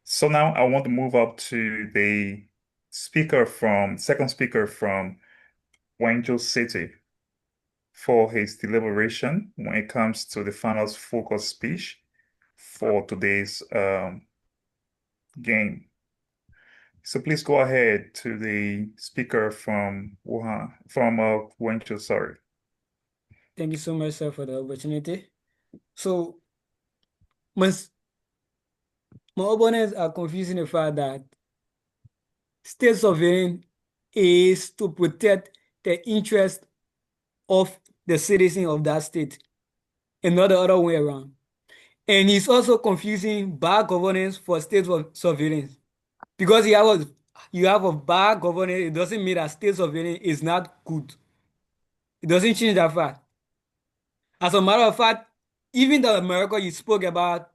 So now I want to move up to the second speaker from Wenzhou City for his deliberation when it comes to the final focus speech for today's game. So please go ahead to the speaker from Wuhan, from Wenzhou, sorry. Thank you so much, sir, for the opportunity. So, my opponents are confusing the fact that state sovereign is to protect the interest of the citizen of that state and not the other way around. And he's also confusing bad governance for state sovereign. Because you have a bad governance, it doesn't mean that state sovereign is not good. It doesn't change that fact. As a matter of fact, even the America you spoke about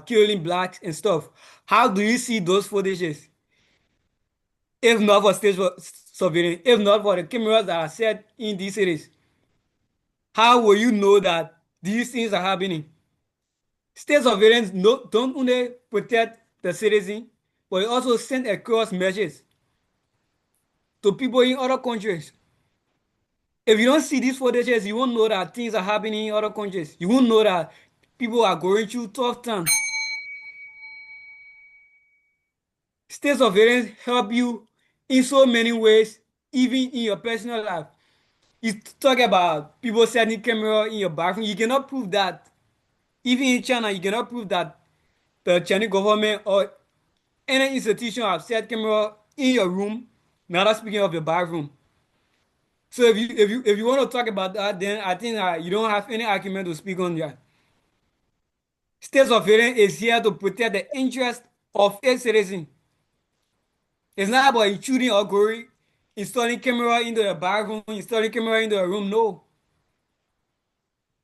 killing blacks and stuff, how do you see those footages? If not for state sovereign, if not for the cameras that are set in these cities, how will you know that these things are happening? State sovereigns don't only protect the citizen, but it also send across messages to people in other countries. If you don't see these footages, you won't know that things are happening in other countries. You won't know that people are going through tough times. State surveillance help you in so many ways, even in your personal life. You talk about people setting camera in your bathroom. You cannot prove that. Even in China, you cannot prove that the Chinese government or any institution have set camera in your room. Not speaking of your bathroom. So if you want to talk about that, then I think you don't have any argument to speak on that. State surveillance is here to protect the interest of a citizen. It's not about intruding or going, installing camera into the bathroom, installing camera into the room. No.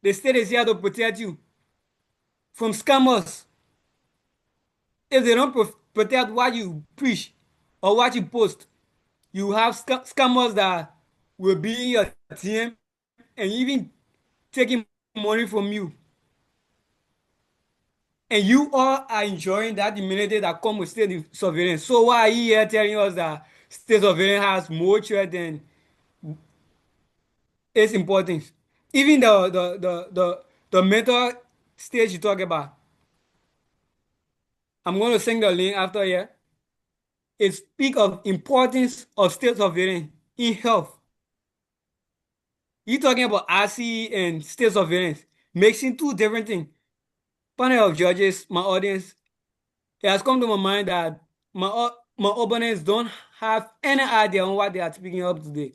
The state is here to protect you from scammers. If they don't protect what you preach or what you post, you have scammers that will be in your team and even taking money from you. And you all are enjoying that immunity that comes with state surveillance. So why are you here telling us that state surveillance has more threat than its importance? Even the mental stage you talk about. I'm going to send the link after here. It speaks of importance of state surveillance in health. You talking about RC and state surveillance, mixing two different things. Panel of judges, my audience, it has come to my mind that my opponents don't have any idea on what they are speaking up today.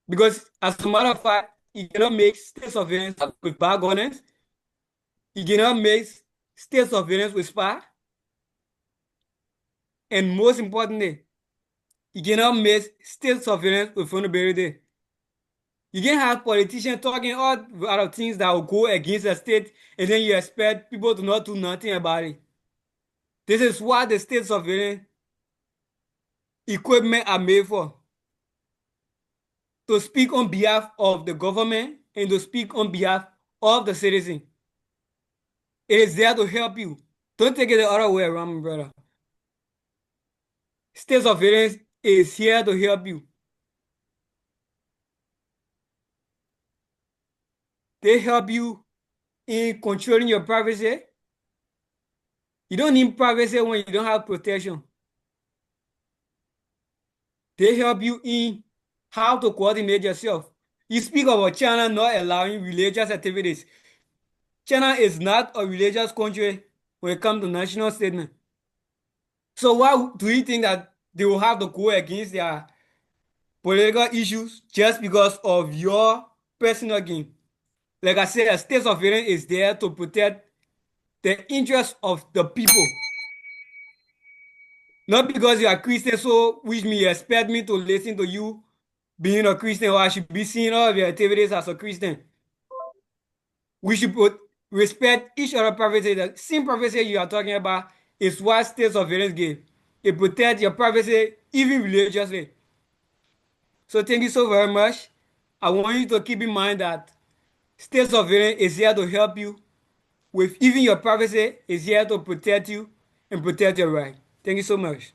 Because as a matter of fact, you cannot make state surveillance with bad governance. You cannot make state surveillance with spy. And most importantly, you cannot make state surveillance with vulnerability. You can have politicians talking all other things that will go against the state, and then you expect people to not do nothing about it. This is what the state surveillance equipment are made for. To speak on behalf of the government and to speak on behalf of the citizen. It is there to help you. Don't take it the other way around, my brother. State surveillance is here to help you. They help you in controlling your privacy. You don't need privacy when you don't have protection. They help you in how to coordinate yourself. You speak about China not allowing religious activities. China is not a religious country when it comes to national statement. So why do you think that they will have to go against their political issues just because of your personal gain? Like I said, a state surveillance is there to protect the interests of the people. Not because you are Christian, so which means you expect me to listen to you being a Christian, or I should be seeing all of your activities as a Christian. We should respect each other's privacy. The same privacy you are talking about is what state surveillance gives. It protects your privacy even religiously. So thank you so very much. I want you to keep in mind that state surveillance is here to help you with even your privacy, is here to protect you and protect your right. Thank you so much.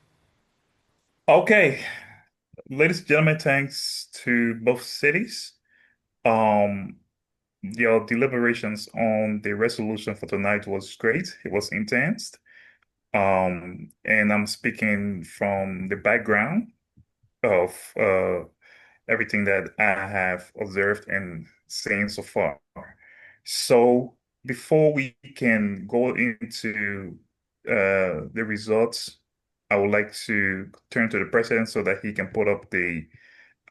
Okay, ladies and gentlemen, thanks to both cities. Um, your deliberations on the resolution for tonight was great. It was intense. And I'm speaking from the background of everything that I have observed and seen so far. So before we can go into the results, I would like to turn to the president so that he can put up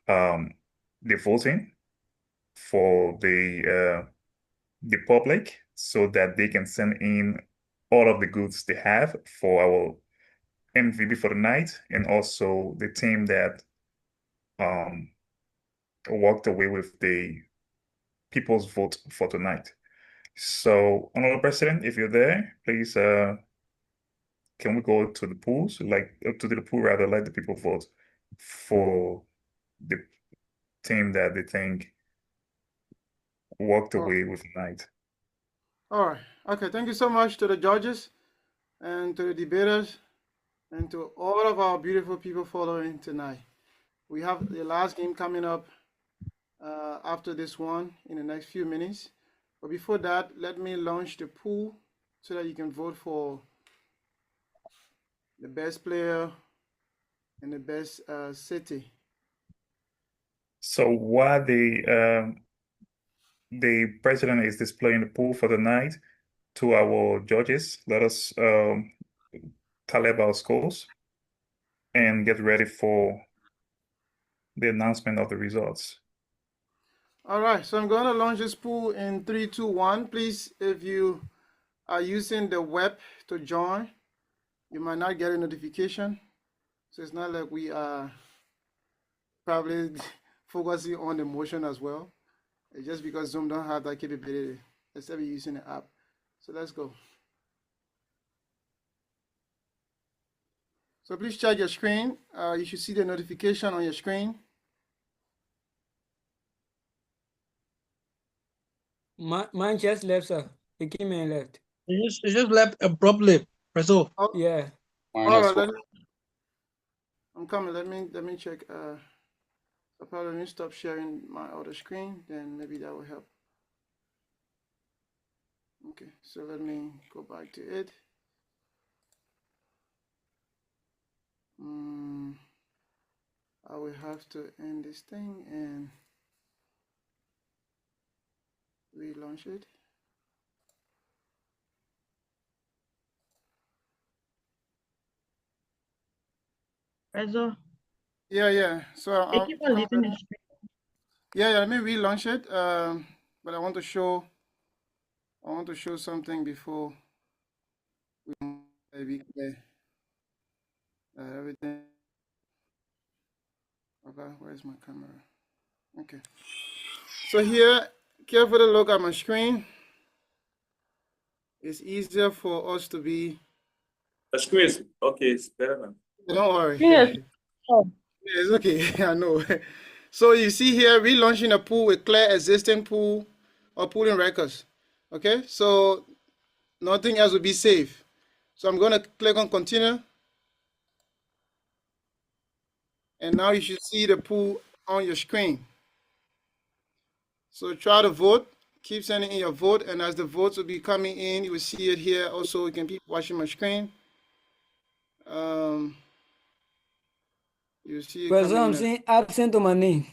um, the voting for the public so that they can send in all of the goods they have for our MVP for the night and also the team that um, walked away with the people's vote for tonight. So, Honorable President, if you're there, please can we go to the polls, like to the pool rather, let the people vote for the team that they think walked Oh, away with tonight. all right. Okay. Thank you so much to the judges and to the debaters and to all of our beautiful people following tonight. We have the last game coming up after this one in the next few minutes. But before that, let me launch the pool so that you can vote for the best player and the best city. So while the president is displaying the pool for the night to our judges, let us tally up our scores and get ready for the announcement of the results. All right, so I'm going to launch this pool in 3, 2, 1. Please, if you are using the web to join, you might not get a notification. So it's not like we are probably focusing on the motion as well. It's just because Zoom don't have that capability, except you're using the app. So let's go. So please check your screen. You should see the notification on your screen. Mine just left, sir. It came and left. It just left abruptly. Preso. Oh, Yeah. all Minus right, one. I'm coming. Let me check. So probably let me stop sharing my other screen. Then maybe that will help. Okay, so let me go back to it. I will have to end this thing and relaunch it. Wenzhou, Yeah. So they keep on leaving the screen. yeah. Let me relaunch it. But I want to show something before we clear everything. Okay, where's my camera? Okay. So here, carefully look at my screen. It's easier for us to be. The screen is okay. It's better now. Don't worry. Yes. Oh, Yeah, it's okay. I know. So you see here, relaunching a pool with clear existing pool or pooling records. Okay, so nothing else will be safe. So I'm going to click on continue. And now you should see the pool on your screen. So try to vote. Keep sending in your vote. And as the votes will be coming in, you will see it here. Also, you can keep watching my screen. You see it Well, so coming I'm in. saying absent on my name.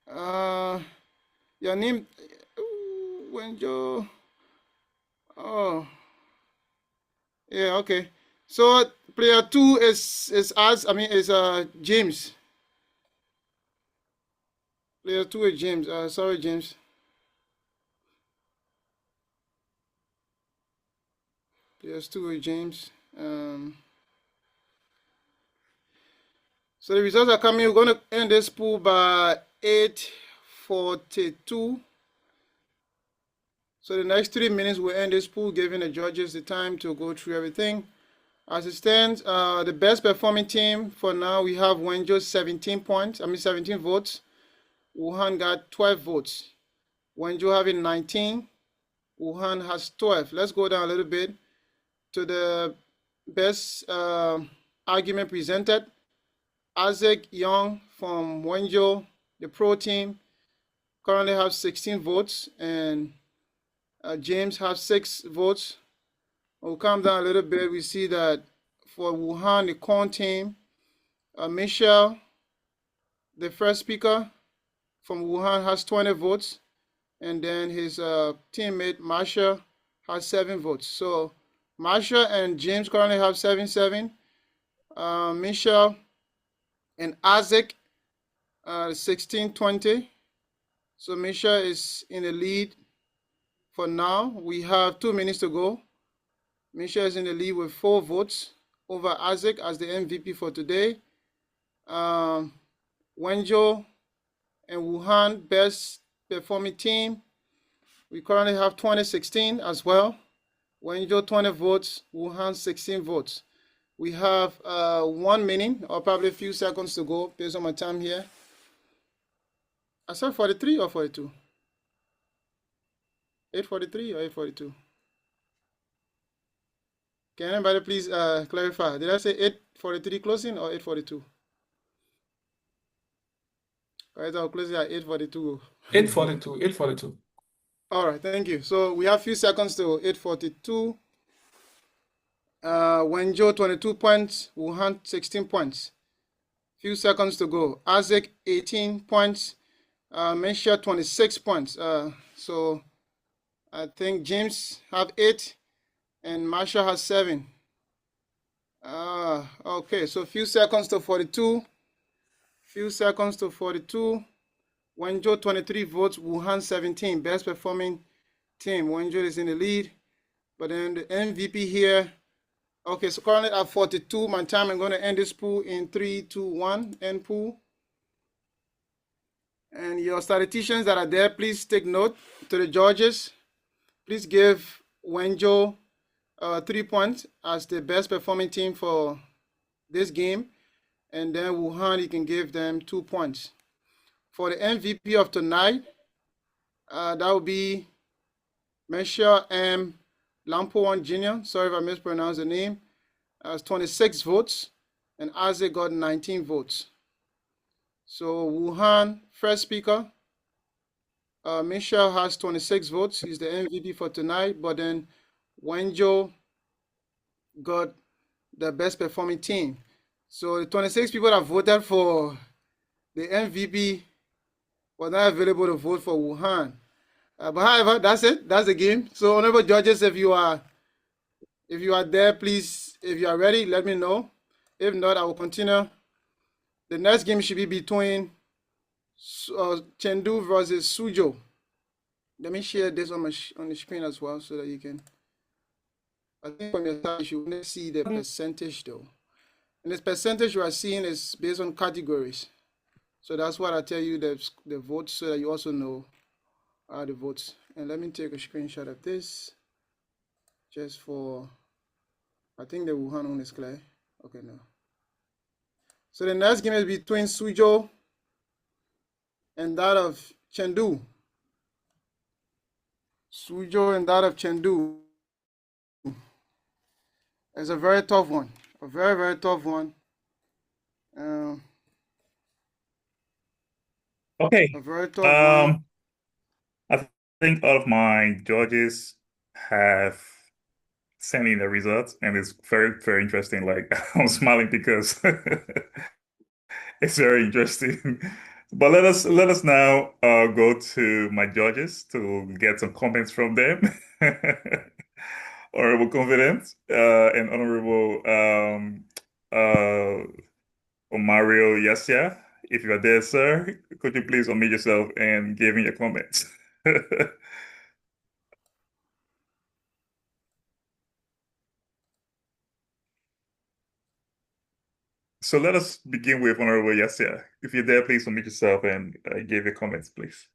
Your name, Wenzhou. Oh, yeah, okay. So player 2 is James. Player 2 is James. Sorry, James. Players 2 is James. So the results are coming. We're going to end this pool by 8:42. So the next 3 minutes we'll end this pool, giving the judges the time to go through everything. As it stands, the best performing team for now, we have Wenzhou 17 votes. Wuhan got 12 votes. Wenzhou having 19. Wuhan has 12. Let's go down a little bit to the best argument presented. Isaac Young from Wenzhou, the pro team, currently have 16 votes, and James has 6 votes. We'll come down a little bit. We see that for Wuhan, the corn team, Michel, the first speaker from Wuhan, has 20 votes, and then his teammate Masha has 7 votes. So Masha and James currently have 7-7. Michel and Isaac 16-20. So Misha is in the lead for now. We have 2 minutes to go. Misha is in the lead with 4 votes over Isaac as the MVP for today. Wenzhou and Wuhan, best performing team. We currently have 2016 as well. Wenzhou 20 votes, Wuhan 16 votes. We have 1 minute or probably a few seconds to go based on my time here. I said 43 or 42? 8:43 or 8:42? Can anybody please clarify? Did I say 8:43 closing or 8:42? All right, I'll close it at 8:42. 8:42. All right, thank you. So we have a few seconds to 8:42. Wenzhou 22 points, Wuhan 16 points. Few seconds to go. Isaac 18 points, Misha 26 points. So I think James have 8 and Masha has 7. Okay, so few seconds to 42. Wenzhou 23 votes, Wuhan 17. Best performing team. Wenzhou is in the lead. But then the MVP here. Okay, so currently at 42 my time. I'm going to end this pool in 3, 2, 1. End pool. And your statisticians that are there, please take note to the judges. Please give Wenzhou 3 points as the best performing team for this game. And then Wuhan, you can give them 2 points. For the MVP of tonight, that will be Michel M. Lampowan Jr. Sorry if I mispronounced the name. Has 26 votes, and Isaac got 19 votes. So Wuhan, first speaker, Michel has 26 votes. He's the MVP for tonight, but then Wenzhou got the best performing team. So the 26 people that voted for the MVP were not available to vote for Wuhan. But however, that's it. That's the game. So honorable judges, if you are there, please, if you are ready, let me know. If not, I will continue. The next game should be between Chengdu versus Suzhou. Let me share this on on the screen as well so that you can. I think from your side you should only see the percentage though. And this percentage you are seeing is based on categories. So that's what I tell you the votes so that you also know the votes. And let me take a screenshot of this just for, I think the Wuhan one is clear. Okay, no. So the next game is between Suzhou and that of Chengdu. Suzhou and that of Chengdu. It's a very tough one. A very, very tough one. Okay. A very tough one. I think all of my judges have sent in the results, and it's very, very interesting. Like I'm smiling because it's very interesting. But let us now go to my judges to get some comments from them. Honorable Confidence and Honorable Mario Yasia. If you are there, sir, could you please unmute yourself and give me your comments? So let us begin with Honorable Yasia. If you're there, please unmute yourself and give your comments, please.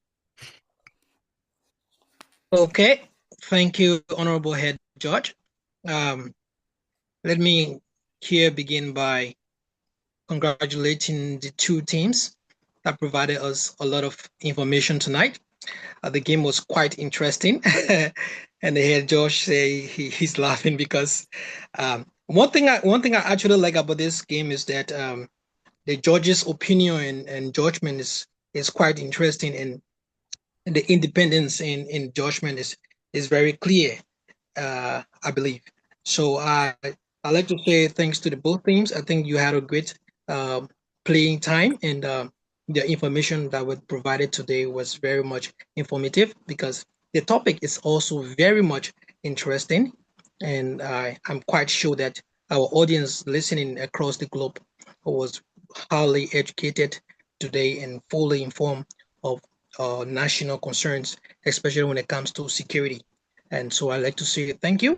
Okay, thank you, Honorable Head Judge. Let me here begin by congratulating the two teams that provided us a lot of information tonight. The game was quite interesting, and I hear Josh say he's laughing because one thing I actually like about this game is that the judge's opinion and judgment is quite interesting, and the independence in judgment is very clear. I believe. So I like to say thanks to the both teams. I think you had a great playing time, and the information that was provided today was very much informative because the topic is also very much interesting, and I'm quite sure that our audience listening across the globe was highly educated today and fully informed of national concerns, especially when it comes to security. And so I'd like to say thank you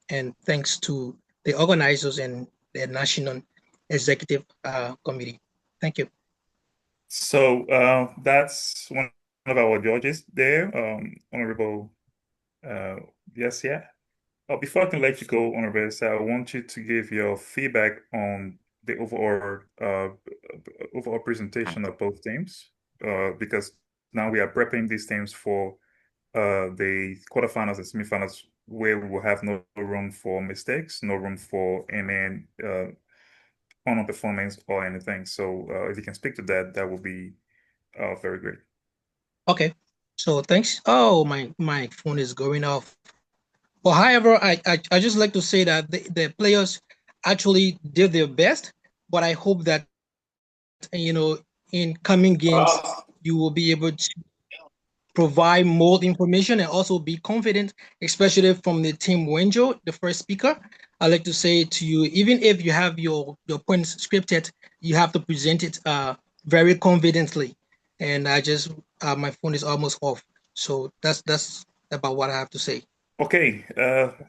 and thanks to the organizers and the National Executive Committee. Thank you. So that's one of our judges there, Honorable yes, yeah. Before I can let you go, Honorable, I want you to give your feedback on the overall presentation of both teams, because now we are prepping these teams for the quarterfinals and semifinals, where we will have no room for mistakes, no room for any underperformance or anything. So if you can speak to that, that would be very great. Okay. So thanks. Oh, my phone is going off. But however, I just like to say that the players actually did their best, but I hope that in coming games you will be able to provide more information and also be confident, especially from the team Wenzhou, the first speaker. I like to say to you, even if you have your points scripted, you have to present it very confidently. And my phone is almost off. So that's about what I have to say. Okay,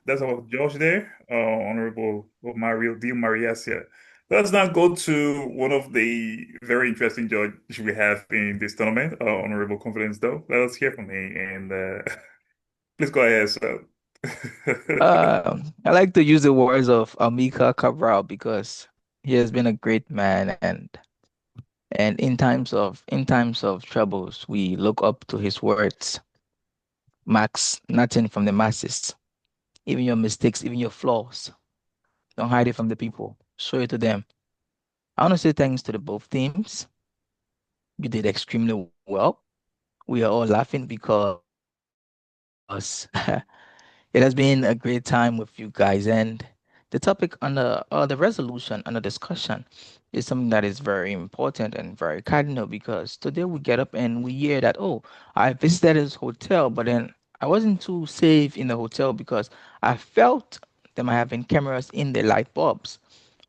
that's our George there, Honorable Mario Di Mariasia. Let's now go to one of the very interesting judges we have in this tournament, Honorable Confidence, though. Let us hear from him, and please go ahead, sir. I like to use the words of Amika Cabral because he has been a great man, and in times of troubles, we look up to his words. Max, nothing from the masses. Even your mistakes, even your flaws. Don't hide it from the people. Show it to them. I want to say thanks to the both teams. You did extremely well. We are all laughing because it has been a great time with you guys. And the topic the resolution under discussion is something that is very important and very cardinal because today we get up and we hear that, oh, I visited his hotel, but then I wasn't too safe in the hotel because I felt them having cameras in the light bulbs.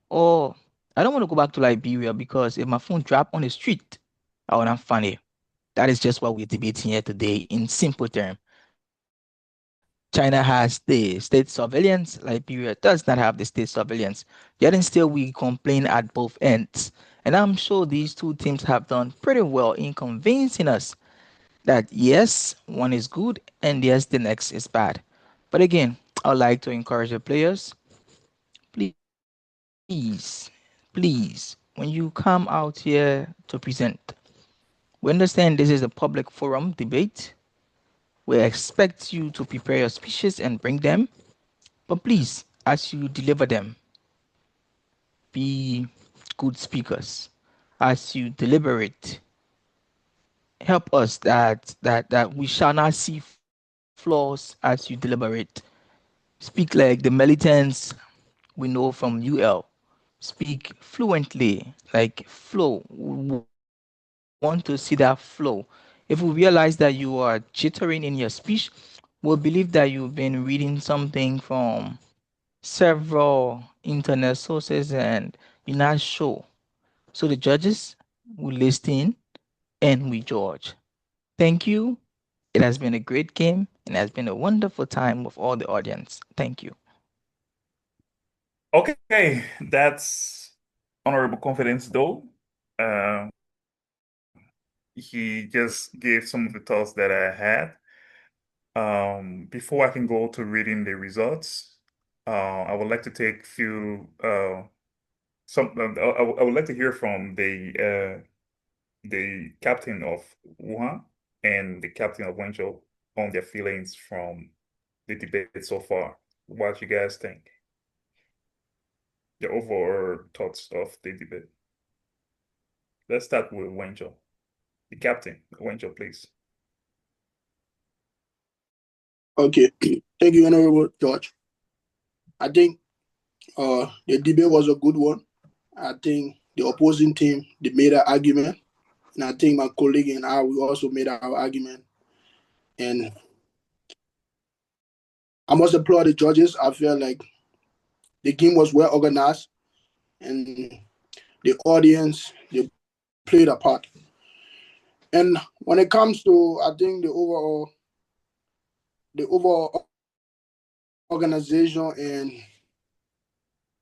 Or I don't want to go back to Liberia because if my phone dropped on the street, I would not find it. That is just what we're debating here today in simple terms. China has the state surveillance. Liberia does not have the state surveillance. Yet and still, we complain at both ends. And I'm sure these two teams have done pretty well in convincing us that yes, one is good and yes, the next is bad. But again, I'd like to encourage the players, please, please, when you come out here to present, we understand this is a public forum debate. We expect you to prepare your speeches and bring them. But please, as you deliver them, be good speakers. As you deliberate, help us that we shall not see flaws as you deliberate. Speak like the militants we know from UL. Speak fluently, like flow. We want to see that flow. If we realize that you are jittering in your speech, we'll believe that you've been reading something from several internet sources and you're not sure. So the judges will listen and we judge. Thank you. It has been a great game and it has been a wonderful time with all the audience. Thank you. Okay, that's honorable confidence though. Uh, he just gave some of the thoughts that I had. Before I can go to reading the results, I would like to take few I would like to hear from the captain of Wuhan and the captain of Wenzhou on their feelings from the debate so far. What you guys think? The overall thoughts of the debate. Let's start with Wenzhou. The captain, Wenzhou, please. Okay, thank you, Honorable George. I think the debate was a good one. I think the opposing team they made an argument, and I think my colleague and I we also made our argument. And I must applaud the judges. I feel like the game was well organized, and the audience they played a part. And when it comes to, I think the overall organization and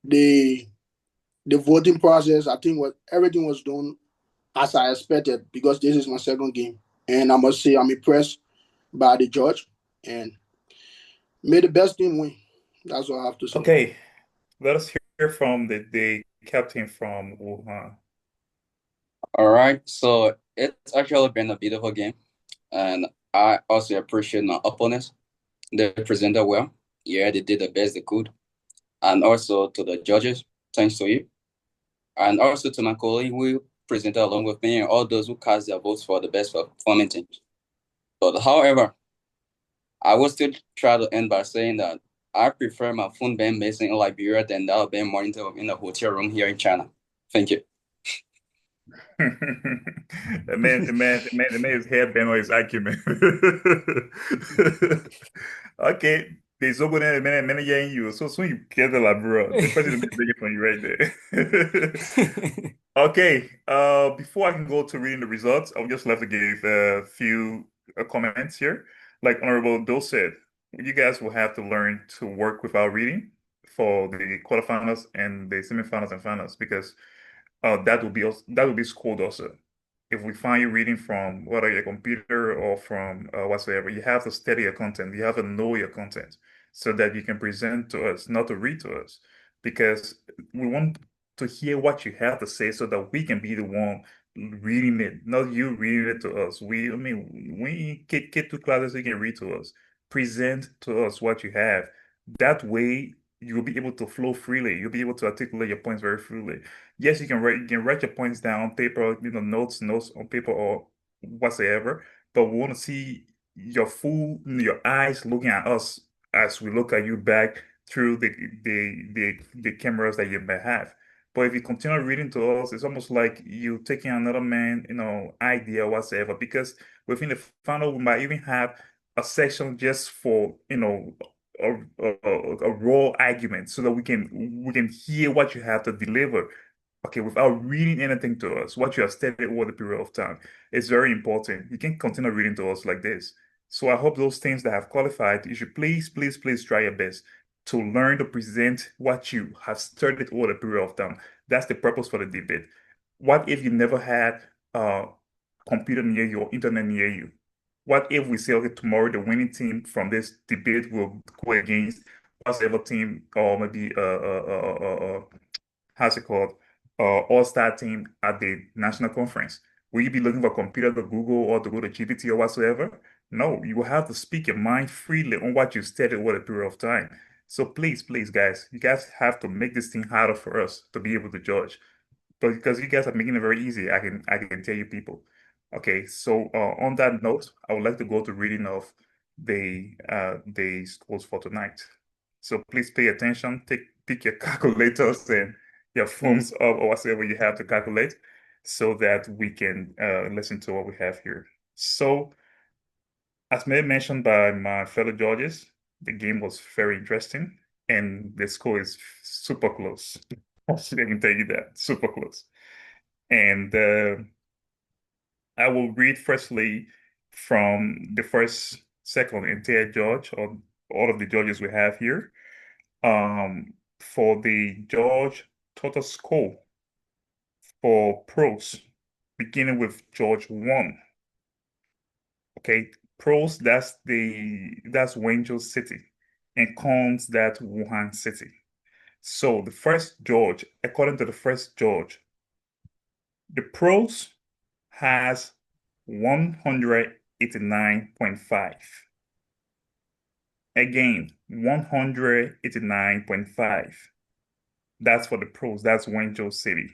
the the voting process, I think what everything was done as I expected because this is my second game, and I must say I'm impressed by the judge and may the best team win. That's what I have to say. Okay, let us hear from the captain from Wuhan. All right, so it's actually been a beautiful game, and I also appreciate my opponents. They presented well. Yeah, they did the best they could. And also to the judges, thanks to you. And also to my colleague who presented along with me and all those who cast their votes for the best performing teams. But however, I will still try to end by saying that I prefer my phone being missing in Liberia than that being monitored in a hotel room here in China. Thank you. The man is headband on his acumen. Okay, there's so good at man yeah you. So soon you get the labro. The president is bringing from you right there. Okay, before I can go to reading the results, I would just like to give a few comments here. Like Honorable Bill said, you guys will have to learn to work without reading for the quarterfinals and the semifinals and finals because that will be scored also. If we find you reading from whether your computer or from whatsoever, you have to study your content. You have to know your content so that you can present to us, not to read to us, because we want to hear what you have to say so that we can be the one reading it, not you reading it to us. I mean, we get to classes, you can read to us, present to us what you have. That way, you'll be able to flow freely. You'll be able to articulate your points very freely. Yes, you can write your points down on paper, notes on paper or whatsoever, but we want to see your eyes looking at us as we look at you back through the cameras that you may have. But if you continue reading to us, it's almost like you taking another man, idea whatsoever. Because within the final, we might even have a section just for, a raw argument so that we can hear what you have to deliver okay, without reading anything to us, what you have studied over the period of time. It's very important. You can't continue reading to us like this. So I hope those teams that have qualified, you should please, please, please try your best to learn to present what you have studied over the period of time. That's the purpose for the debate. What if you never had a computer near you or internet near you? What if we say, okay, tomorrow the winning team from this debate will go against whatever team or maybe how's it called, all-star team at the national conference? Will you be looking for a computer to Google or to go to GPT or whatsoever? No, you will have to speak your mind freely on what you studied over a period of time. So please, please, guys, you guys have to make this thing harder for us to be able to judge. But because you guys are making it very easy, I can tell you people. Okay, so on that note, I would like to go to reading of the scores for tonight. So please pay attention, pick your calculators and your phones up or whatever you have to calculate so that we can listen to what we have here. So as mentioned by my fellow judges, the game was very interesting and the score is super close. I can tell you that, super close. And I will read firstly from the first, second, and third judge, or all of the judges we have here. For the judge total score for pros, beginning with George 1. Okay, pros, that's Wenzhou City, and cons, that's Wuhan City. So the first judge, according to the first judge, the pros has 189.5. Again, 189.5. That's for the pros. That's Wenzhou City.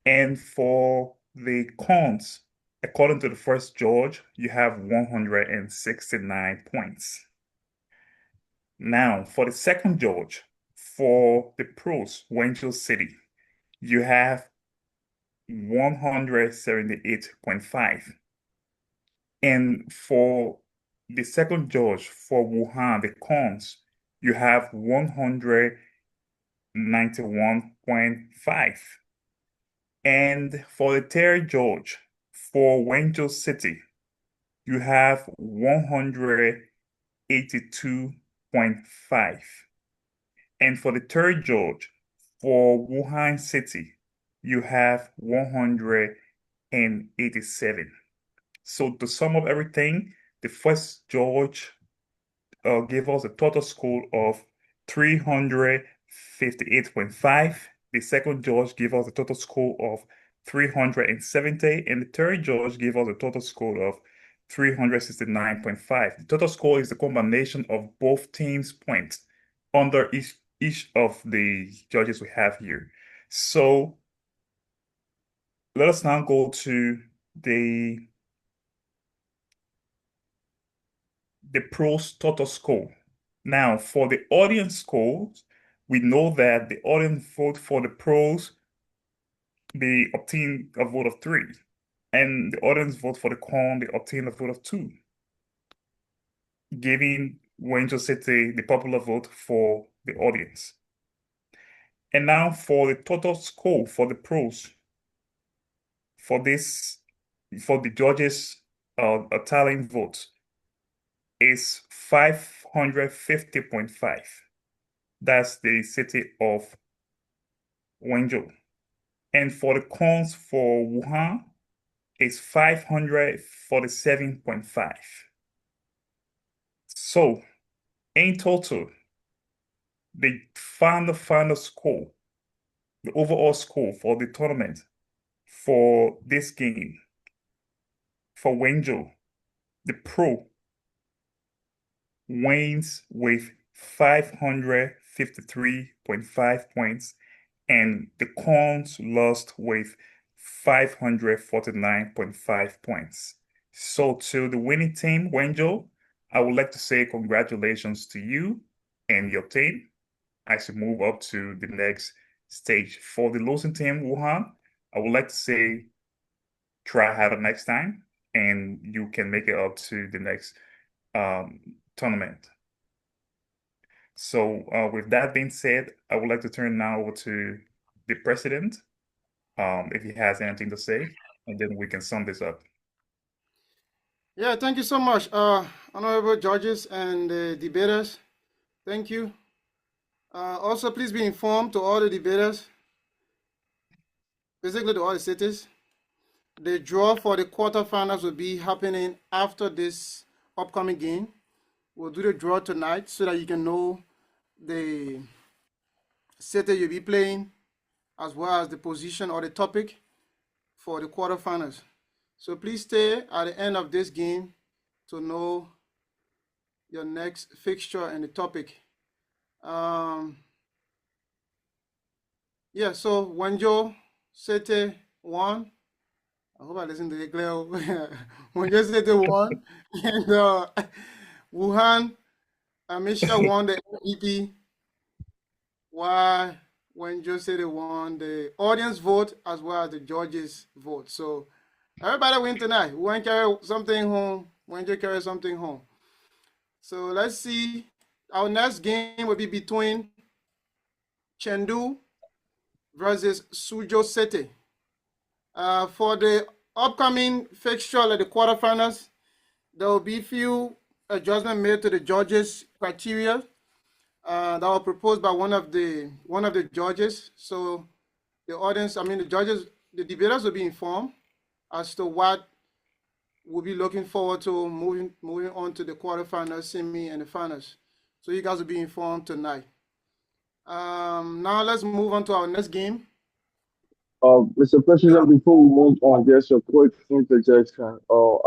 And for the cons, according to the first judge, you have 169 points. Now, for the second judge, for the pros, Wenzhou City, you have 178.5. And for the second judge, for Wuhan, the cons, you have 191.5. And for the third judge, for Wenzhou City, you have 182.5. And for the third judge, for Wuhan City, you have 187. So to sum up everything, the first judge gave us a total score of 358.5. The second judge gave us a total score of 370, and the third judge gave us a total score of 369.5. The total score is the combination of both teams' points under each of the judges we have here. So let us now go to the pros total score. Now, for the audience scores, we know that the audience vote for the pros, they obtain a vote of 3. And the audience vote for the con, they obtain a vote of 2, giving Wenzhou City the popular vote for the audience. And now for the total score for the pros, for the judges' tallying votes, is 550.5. That's the city of Wenzhou. And for the cons for Wuhan, it's 547.5. So in total, the final score, the overall score for the tournament for this game, for Wenzhou, the pro wins with 553.5 points, and the cons lost with 549.5 points. So to the winning team, Wenzhou, I would like to say congratulations to you and your team as you move up to the next stage. For the losing team, Wuhan, I would like to say try harder next time and you can make it up to the next tournament. So with that being said, I would like to turn now over to the president if he has anything to say, and then we can sum this up. Yeah, thank you so much, honorable judges and debaters. Thank you. Also, please be informed to all the debaters, basically to all the cities. The draw for the quarterfinals will be happening after this upcoming game. We'll do the draw tonight so that you can know the city you'll be playing, as well as the position or the topic for the quarterfinals. So please stay at the end of this game to know your next fixture and the topic. Yeah, so Wenzhou City won. I hope I listened to it clear. Wenzhou City won. And Wuhan, Misha won the MVP. Why Wenzhou City won the audience vote as well as the judges vote. So everybody win tonight. Wuhan carry something home. Wenzhou carry something home. So let's see. Our next game will be between Chengdu versus Suzhou City. For the upcoming fixture of the quarterfinals, there will be few adjustments made to the judges' criteria that were proposed by one of the judges. So the audience, the judges, the debaters will be informed as to what we'll be looking forward to moving on to the quarterfinals, semi, and the finals. So you guys will be informed tonight. Now let's move on to our next game. Mr. President, before we move on, just a quick interjection.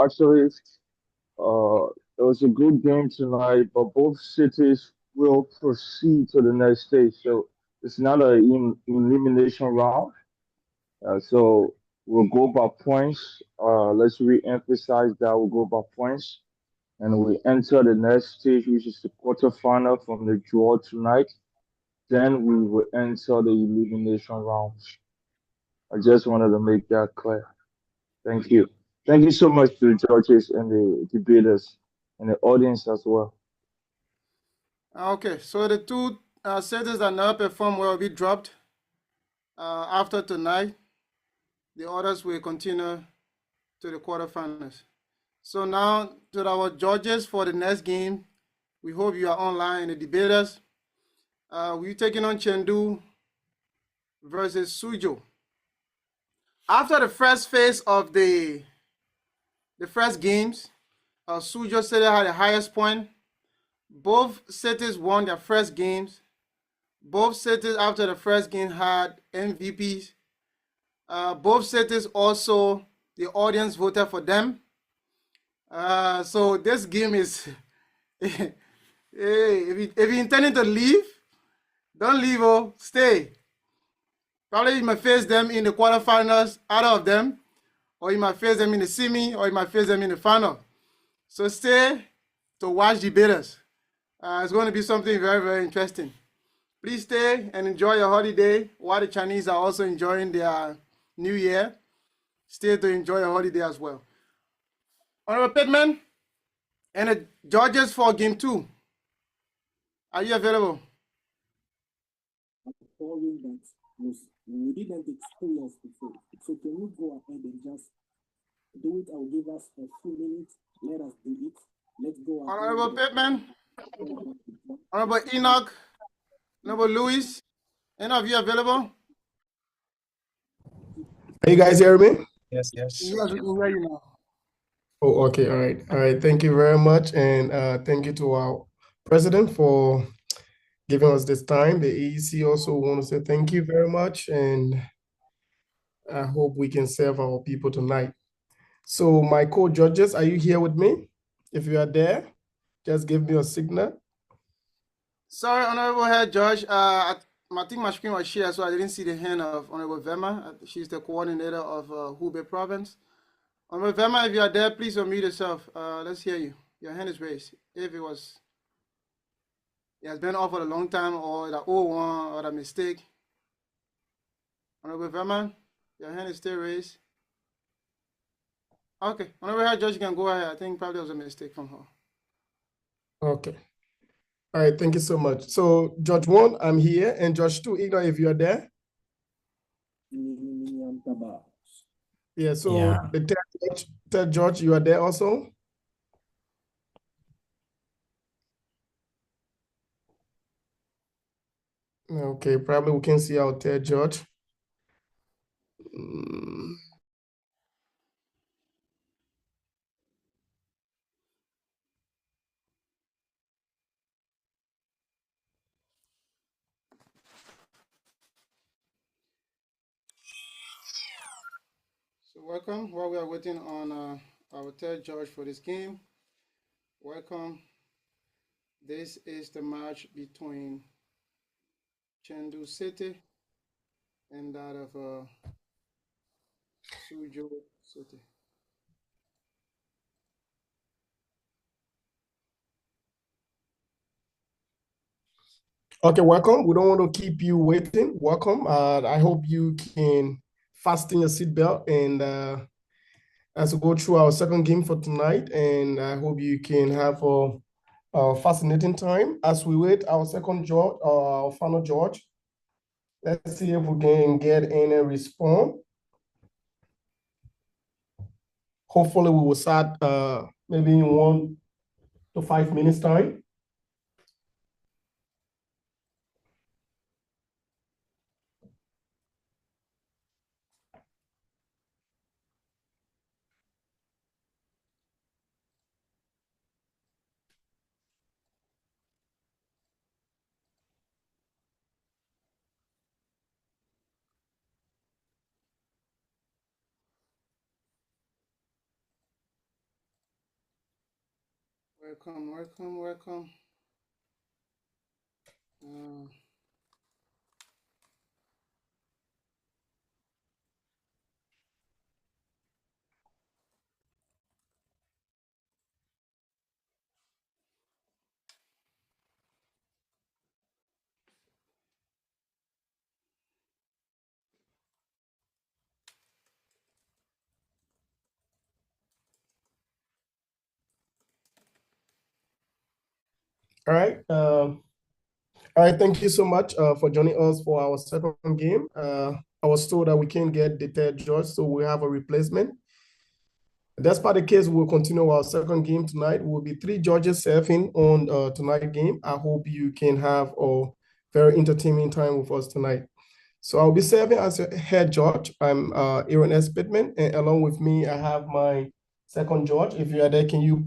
Actually, it was a good game tonight, but both cities will proceed to the next stage. So it's not an elimination round. So we'll go by points. Let's re-emphasize that we'll go by points. And we enter the next stage, which is the quarterfinal from the draw tonight. Then we will enter the elimination rounds. I just wanted to make that clear. Thank you. Thank you so much to the judges and the debaters and the audience as well. Okay, so the two cities that never perform will be dropped after tonight. The others will continue to the quarterfinals. So now to our judges for the next game. We hope you are online, the debaters. We're taking on Chengdu versus Suzhou. After the first phase of the first games, Suzhou City had the highest point. Both cities won their first games. Both cities after the first game had MVPs. Both cities also, the audience voted for them. So this game is, if you're intending to leave, don't leave, stay. Probably you might face them in the quarterfinals, out of them, or you might face them in the semi, or you might face them in the final. So stay to watch debaters. It's going to be something very, very interesting. Please stay and enjoy your holiday while the Chinese are also enjoying their New Year. Stay to enjoy your holiday as well. Honorable Pittman and the judges for game 2. Are you available? We didn't experience before. So can you go ahead and just do it? I'll give us a few minutes. Let us do it. Let's go ahead. Honorable Pittman, Honorable Enoch, Honorable Louis, any of you available? Are you guys hearing me? Yes, we can hear you now. Oh, okay. All right. Thank you very much. And thank you to our president for giving us this time. The AEC also want to say thank you very much. And I hope we can serve our people tonight. So my co-judges, are you here with me? If you are there, just give me a signal. Sorry, Honorable Head Judge. I think my screen was shared, so I didn't see the hand of Honorable Verma. She's the coordinator of Hubei province. Honorable Verma, if you are there, please unmute yourself. Let's hear you. Your hand is raised. If it has been off for a long time, or the old one, or the mistake. Honorable Verma, your hand is still raised. Okay, Honorable Head Judge, you can go ahead. I think probably was a mistake from her. Okay. All right, thank you so much. So Judge 1, I'm here, and Judge 2, Igor, if you are there. Yeah, so Yeah. the third judge, you are there also? Okay, probably we can see our third judge. So welcome. While we are waiting on our third judge for this game, welcome. This is the match between Chengdu City and that of Suzhou City. Okay, welcome. We don't want to keep you waiting. Welcome. I hope you can fasten your seatbelt and as we go through our second game for tonight, and I hope you can have a fascinating time as we wait our second judge, our final judge. Let's see if we can get any response. Hopefully, we will start maybe in 1 to 5 minutes time. Welcome, welcome, welcome. All right. All right. Thank you so much for joining us for our second game. I was told that we can't get the third judge, so we have a replacement. That's part of the case. We'll continue our second game tonight. Will be 3 judges serving on tonight's game. I hope you can have a very entertaining time with us tonight. So I'll be serving as a head judge. I'm Aaron S. Pittman, and along with me, I have my second judge. If you are there, can you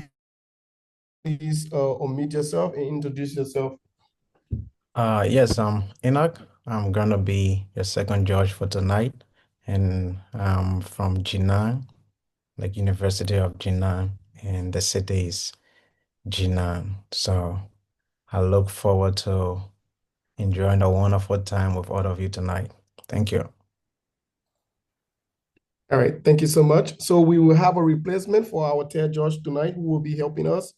please unmute yourself and introduce yourself? Yes, Enoch. I'm gonna be your second judge for tonight, and I'm from Jinan, like University of Jinan, and the city is Jinan. So I look forward to enjoying a wonderful time with all of you tonight. Thank you. All right, thank you so much. So we will have a replacement for our third judge tonight who will be helping us.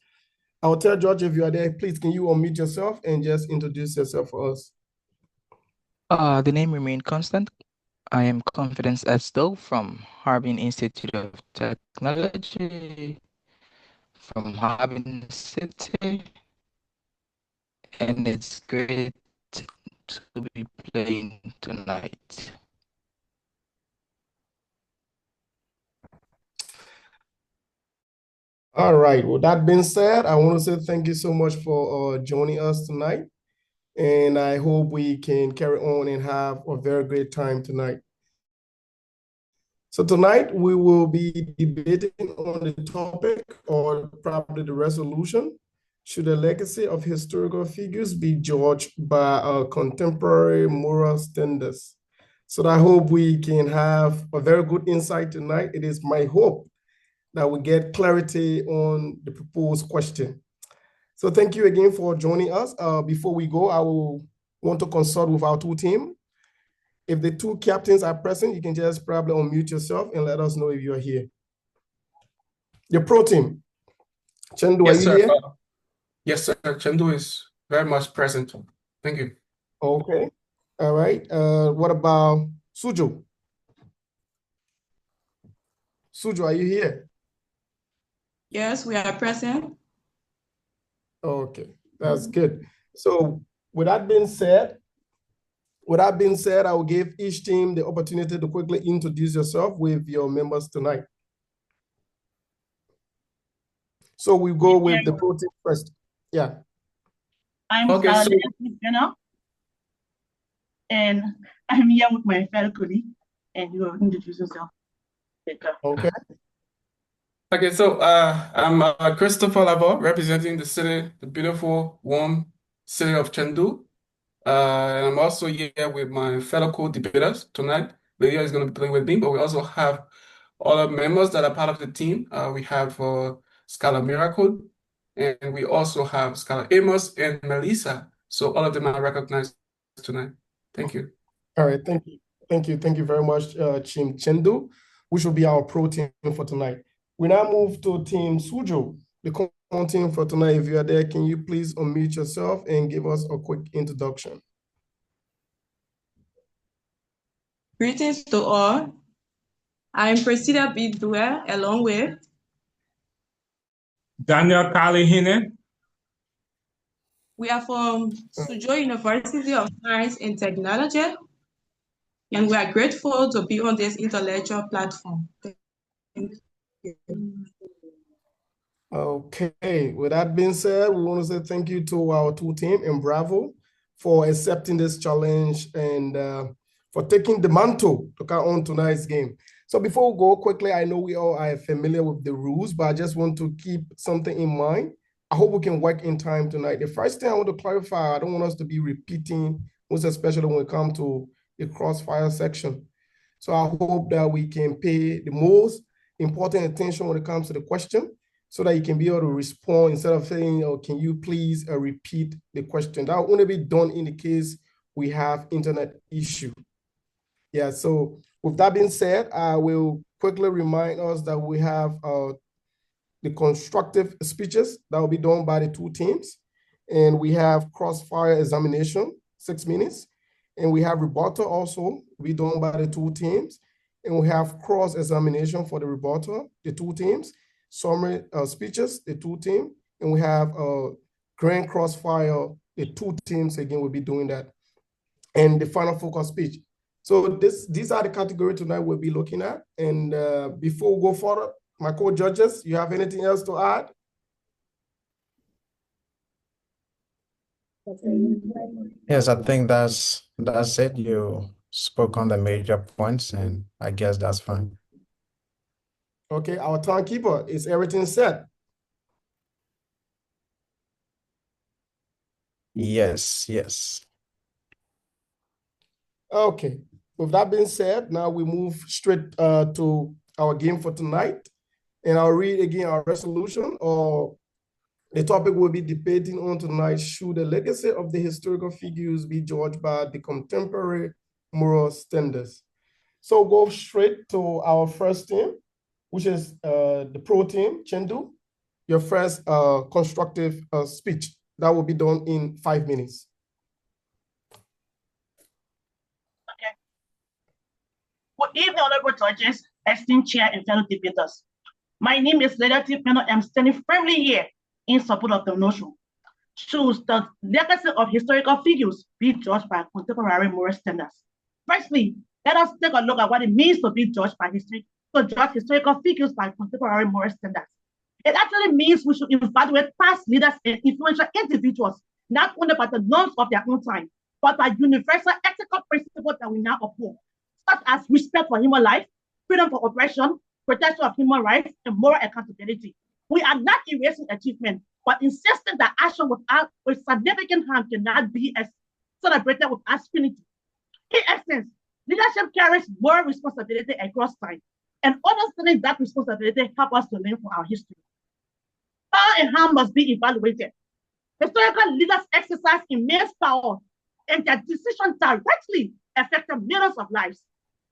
Our third judge, if you are there, please can you unmute yourself and just introduce yourself for us? The name remained constant. I am Confidence Estel from Harbin Institute of Technology from Harbin City, and it's great to be playing tonight. All right. With that being said, I want to say thank you so much for joining us tonight. And I hope we can carry on and have a very great time tonight. So tonight we will be debating on the topic or probably the resolution. Should the legacy of historical figures be judged by contemporary moral standards? So I hope we can have a very good insight tonight. It is my hope that we get clarity on the proposed question. So thank you again for joining us. Before we go, I will want to consult with our 2 teams. If the 2 captains are present, you can just probably unmute yourself and let us know if you're here. Your pro team, Chengdu, Yes, are you sir. here? Yes, sir. Chengdu is very much present. Thank you. Okay. All right. What about Suzhou? Suzhou, are you here? Yes, we are present. Okay, that's good. So with that being said, With that being said, I will give each team the opportunity to quickly introduce yourself with your members tonight. So we go with the pro team first. Yeah. I'm Okay, so Jenna, and I'm here with my fellow colleague, and you will introduce yourself later. Okay. okay, so I'm Christopher Lavo, representing the city, the beautiful, warm city of Chengdu. And I'm also here with my fellow co-debaters tonight. Lydia is going to be playing with me, but we also have other members that are part of the team. We have Scarlet Miracle, and we also have Scarlet Amos and Melissa. So all of them are recognized tonight. Thank you. All right, thank you. Thank you very much, Team Chengdu, which will be our pro team for tonight. We now move to Team Suzhou, the common team for tonight. If you are there, can you please unmute yourself and give us a quick introduction? Greetings to all. I'm Priscilla B. Dwell, along with Daniel Kalihine. we are from Suzhou University of Science and Technology, and we are grateful to be on this intellectual platform. Thank you. Okay, with that being said, we want to say thank you to our two team and bravo for accepting this challenge and for taking the mantle to carry on tonight's game. So before we go quickly, I know we all are familiar with the rules, but I just want to keep something in mind. I hope we can work in time tonight. The first thing I want to clarify, I don't want us to be repeating, most especially when we come to the crossfire section. So I hope that we can pay the most important attention when it comes to the question, so that you can be able to respond instead of saying, oh, can you please repeat the question? That will only be done in the case we have internet issue. Yeah, so with that being said, I will quickly remind us that we have the constructive speeches that will be done by the two teams. And we have crossfire examination, 6 minutes. And we have rebuttal also be done by the two teams. And we have cross examination for the rebuttal, the two teams. Summary speeches, the two teams, and we have grand crossfire, the two teams again will be doing that, and the final focus speech. So these are the categories tonight we'll be looking at. And before we go further, my co-judges, you have anything else to add? Yes, I think that's it. You spoke on the major points, and I guess that's fine. Okay, our timekeeper, is everything set? Yes. Okay, with that being said, now we move straight to our game for tonight. And I'll read again our resolution, or the topic we'll be debating on tonight: should the legacy of the historical figures be judged by the contemporary moral standards? So go straight to our first team, which is the pro team, Chengdu. Your first constructive speech. That will be done in 5 minutes. Okay. Good evening, honorable judges, esteemed chair, and fellow debaters. My name is Lydia Tipeno. I'm standing firmly here in support of the notion. Should the legacy of historical figures be judged by contemporary moral standards? Firstly, let us take a look at what it means to be judged by judge historical figures by contemporary moral standards. It actually means we should evaluate past leaders and influential individuals, not only by the norms of their own time, but by universal ethical principles that we now uphold, such as respect for human life, freedom from oppression, protection of human rights, and moral accountability. We are not erasing achievement, but insisting that action with significant harm cannot be celebrated with impunity. In essence, leadership carries moral responsibility across time, and understanding that responsibility helps us to learn from our history. Power and harm must be evaluated. Historical leaders exercise immense power, and their decisions directly affect millions of lives.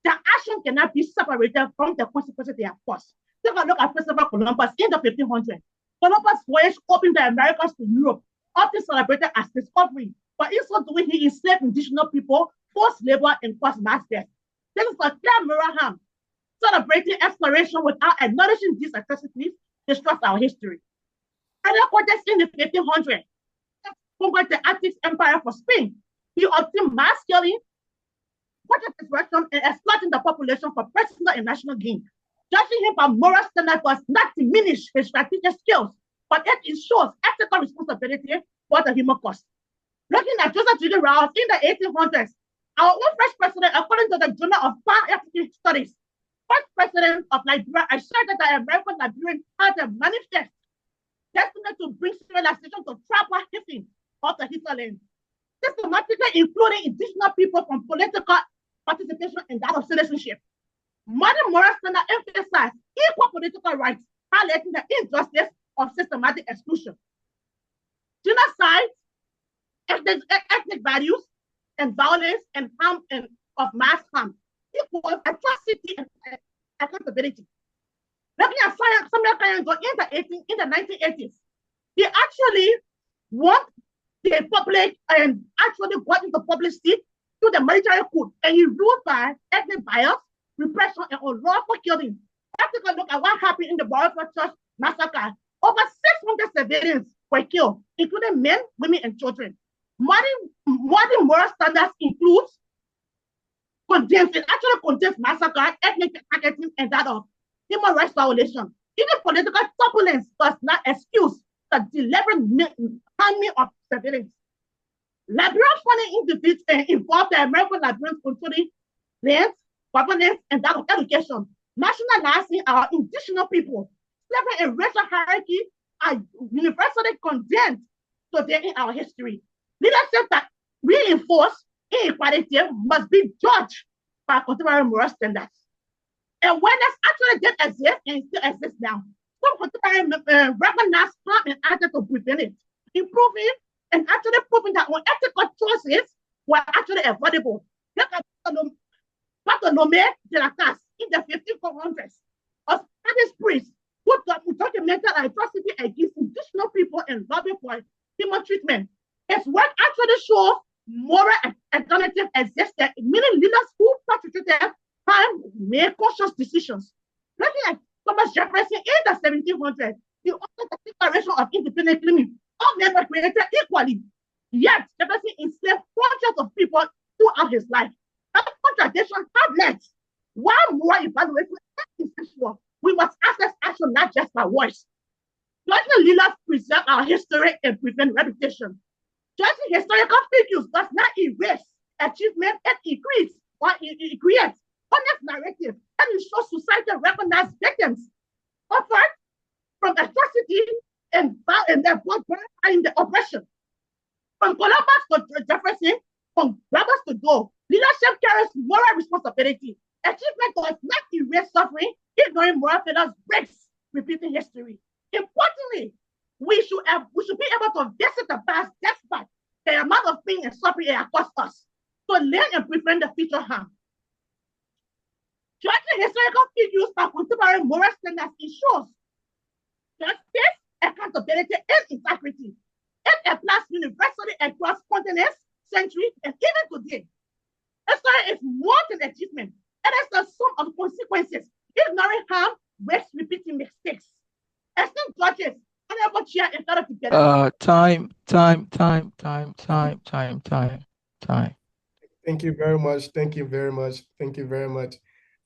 Their action cannot be separated from the consequences they have caused. Take a look at Christopher Columbus in the 1500s. Columbus' voyage opened the Americas to Europe, often celebrated as discovery, but in so doing, he enslaved indigenous people, forced labor, and caused mass death. This is a clear moral harm. Celebrating exploration without acknowledging these atrocities destroys our history. Anacortes in the 1500s conquered the Attic Empire for Spain. He obtained mass killing, budget disruption, and exploiting the population for personal and national gain. Judging him by moral standards does not diminish his strategic skills, but it ensures ethical responsibility for the human cost. Looking at Joseph G. Rouse in the 1800s, our own first president, according to the Journal of Pan-African Studies, first president of Liberia asserted that American Liberians had a manifest destined to bring civilization to tribal hitting of the hinterland, systematically including indigenous people from political participation and that of citizenship. Modern moral standards emphasize equal political rights, highlighting the injustice of systematic exclusion. Genocide, ethnic values, and violence and harm and of mass harm equals atrocity and accountability. Looking at Samuel Kayando in the 1980s, he actually won the public and actually got into public seat through the military coup, and he ruled by ethnic bias, repression, and unlawful killing. Let's take a look at what happened in the Border Church massacre. Over 600 civilians were killed, including men, women, and children. Modern moral standards includes contains massacre, ethnic targeting, and that of human rights violation. Even political turbulence does not excuse the deliberate harming of civilians. Liberian funding individuals involved the American Liberians controlling lands, governance, and that of education, nationalizing our indigenous people. Slavery and racial hierarchy are universally condemned today in our history. Leadership that reinforce inequality must be judged by contemporary moral standards. Awareness actually did exist and still exists now. Some contemporary recognize harm and acted to prevent it, improving and actually proving that unethical choices were actually avoidable. Look at Bartolome de la Casse in the 1500s, a Spanish priest who documented atrocity against indigenous people and lobbied for human treatment. His work actually shows moral alternatives existed. Many leaders who perpetrated crime made conscious decisions. Looking at Thomas Jefferson in the 1700s, he authored the Declaration of Independence claiming all men were created equally. Yet, Jefferson enslaved hundreds of people throughout his life. That contradiction had led. While moral evaluation is essential, we must access action not just by voice. Judging leaders preserve our history and prevent reputation. Judging historical figures does not erase achievement and increase or it creates honest narrative and ensures society recognize victims offered from atrocity and their blood in the oppression. From Columbus to Jefferson, from Brothers to Doe, leadership carries moral responsibility. Achievement does not erase suffering. Ignoring moral failures breaks repeating history. Importantly, we should be able to visit the past despite the amount of pain and suffering it has cost us, to learn and prevent the future harm. Judging historical figures by contemporary moral standards ensures justice, accountability, and integrity. It applies universally across continents, centuries, and even today. History is more than achievement. It is the sum of consequences. Ignoring harm risks repeating mistakes. Esteemed judges, honorable chair, and fellow together. Time. Thank you very much. Thank you very much. Thank you very much.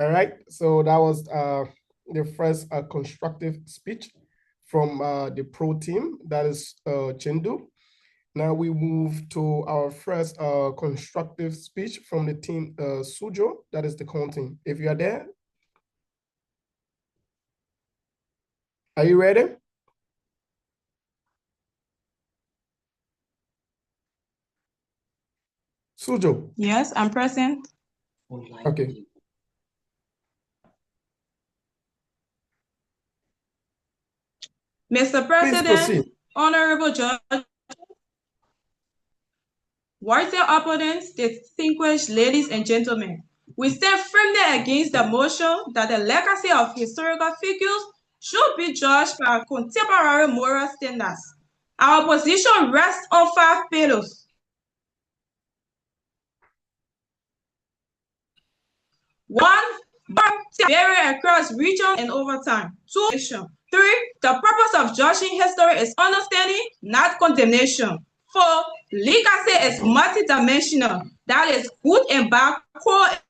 All right. So that was the first constructive speech from the pro team, that is Chengdu. Now we move to our first constructive speech from the team Suzhou, that is the Con team. If you are there, are you ready? Suzhou. Yes, I'm present. Okay. Mr. President, Honorable Judge, worthy opponents, distinguished ladies and gentlemen, we stand firmly against the motion that the legacy of historical figures should be judged by contemporary moral standards. Our position rests on 5 pillars. 1, barrier across regions and over time. 2, 3, the purpose of judging history is understanding, not condemnation. 4, legacy is multidimensional. that is good and bad coexist.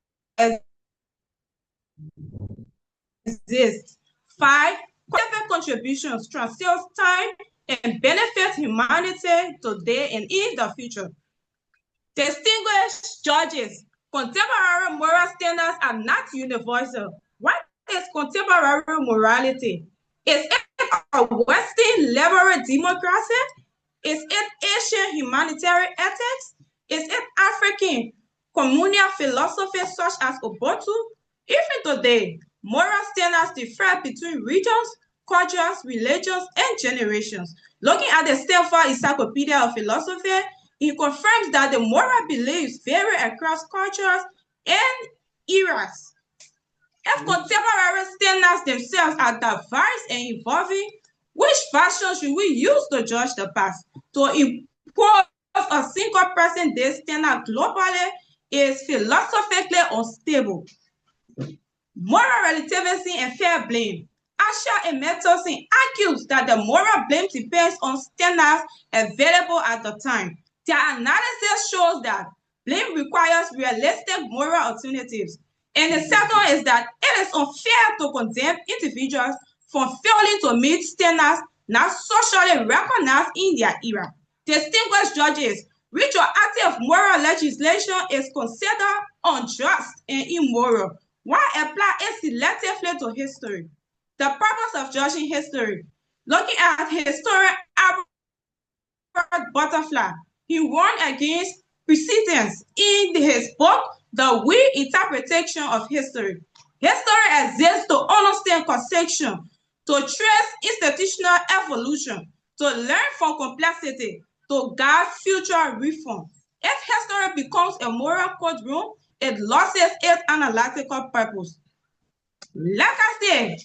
5. Collective contributions transcend time and benefit humanity today and in the future. Distinguished judges, contemporary moral standards are not universal. What is contemporary morality? Is it a Western liberal democracy? Is it Asian humanitarian ethics? Is it African communal philosophy such as Ubuntu? Even today, moral standards differ between regions, cultures, religions, and generations. Looking at the Stanford Encyclopedia of Philosophy, it confirms that the moral beliefs vary across cultures and eras. If contemporary standards themselves are diverse and evolving, which version should we use to judge the past? To impose a single present-day standard globally is philosophically unstable. Moral relativism and fair blame. Asher and Mettelson argues that the moral blame depends on standards available at the time. Their analysis shows that blame requires realistic moral alternatives. And the second is that it is unfair to condemn individuals for failing to meet standards not socially recognized in their era. Distinguished judges, retroactive moral legislation is considered unjust and immoral. Why apply it selectively to history? The purpose of judging history. Looking at historian Albert Butterfly, he warned against precedents in his book, The Reinterpretation of History. History exists to understand causation, to trace institutional evolution, to learn from complexity, to guide future reform. If history becomes a moral courtroom, it loses its analytical purpose. Like I said,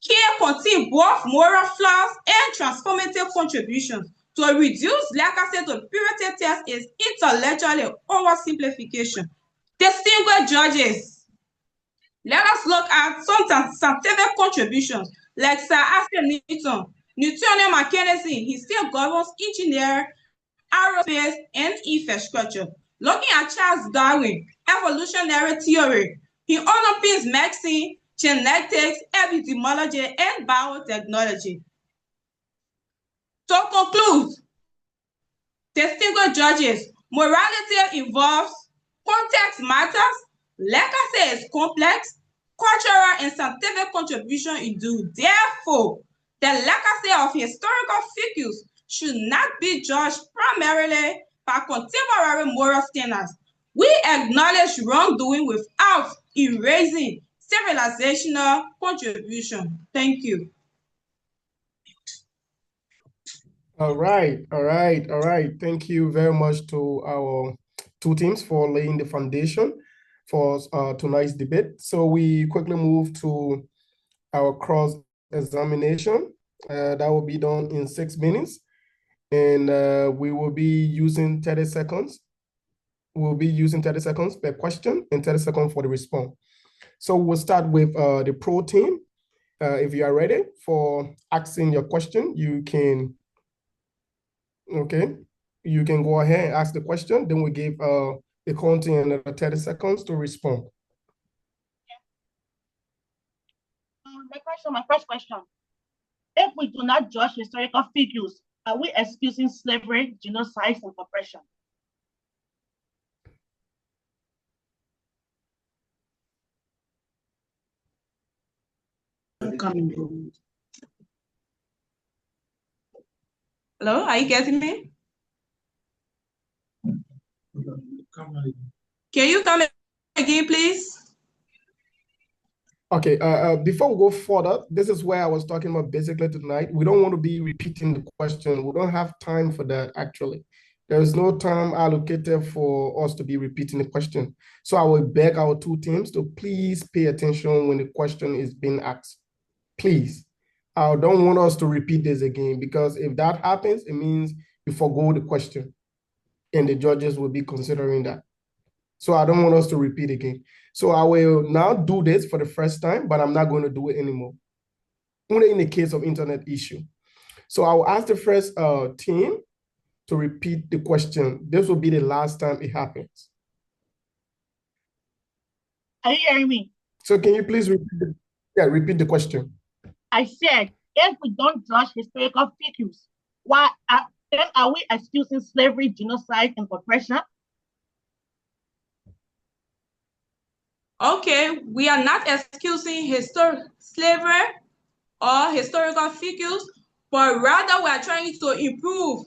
care contains both moral flaws and transformative contributions. To reduce legacy to purity test is intellectually oversimplification. Distinguished judges, let us look at some scientific contributions like Sir Isaac Newton, Newtonian mechanism. He still governs engineering, aerospace, and infrastructure. Looking at Charles Darwin, evolutionary theory, he underpins medicine, genetics, epidemiology, and biotechnology. To conclude, distinguished judges, morality involves context matters, legacy is complex, cultural and scientific contribution is due. Therefore, the legacy of historical figures should not be judged primarily by contemporary moral standards. We acknowledge wrongdoing without erasing civilizational contribution. Thank you. All right. Thank you very much to our two teams for laying the foundation for tonight's debate. So we quickly move to our cross-examination. That will be done in 6 minutes. And we will be using 30 seconds. We'll be using 30 seconds per question and 30 seconds for the response. So we'll start with the pro team. If you are ready for asking your question, you can go ahead and ask the question. Then we give the content another 30 seconds to respond. My first question. If we do not judge historical figures, are we excusing slavery, genocide, and oppression? Hello, are you getting me? Can you come again, please? Okay, before we go further, this is where I was talking about basically tonight. We don't want to be repeating the question. We don't have time for that, actually. There is no time allocated for us to be repeating the question. So I will beg our two teams to please pay attention when the question is being asked. Please. I don't want us to repeat this again, because if that happens, it means you forgo the question and the judges will be considering that. So I don't want us to repeat again. So I will now do this for the first time, but I'm not going to do it anymore, only in the case of internet issue. So I will ask the first team to repeat the question. This will be the last time it happens. Are you hearing me? So can you please repeat the question? I said, if we don't judge historical figures, why then are we excusing slavery, genocide, and oppression? Okay, we are not excusing slavery or historical figures, but rather we are trying to improve.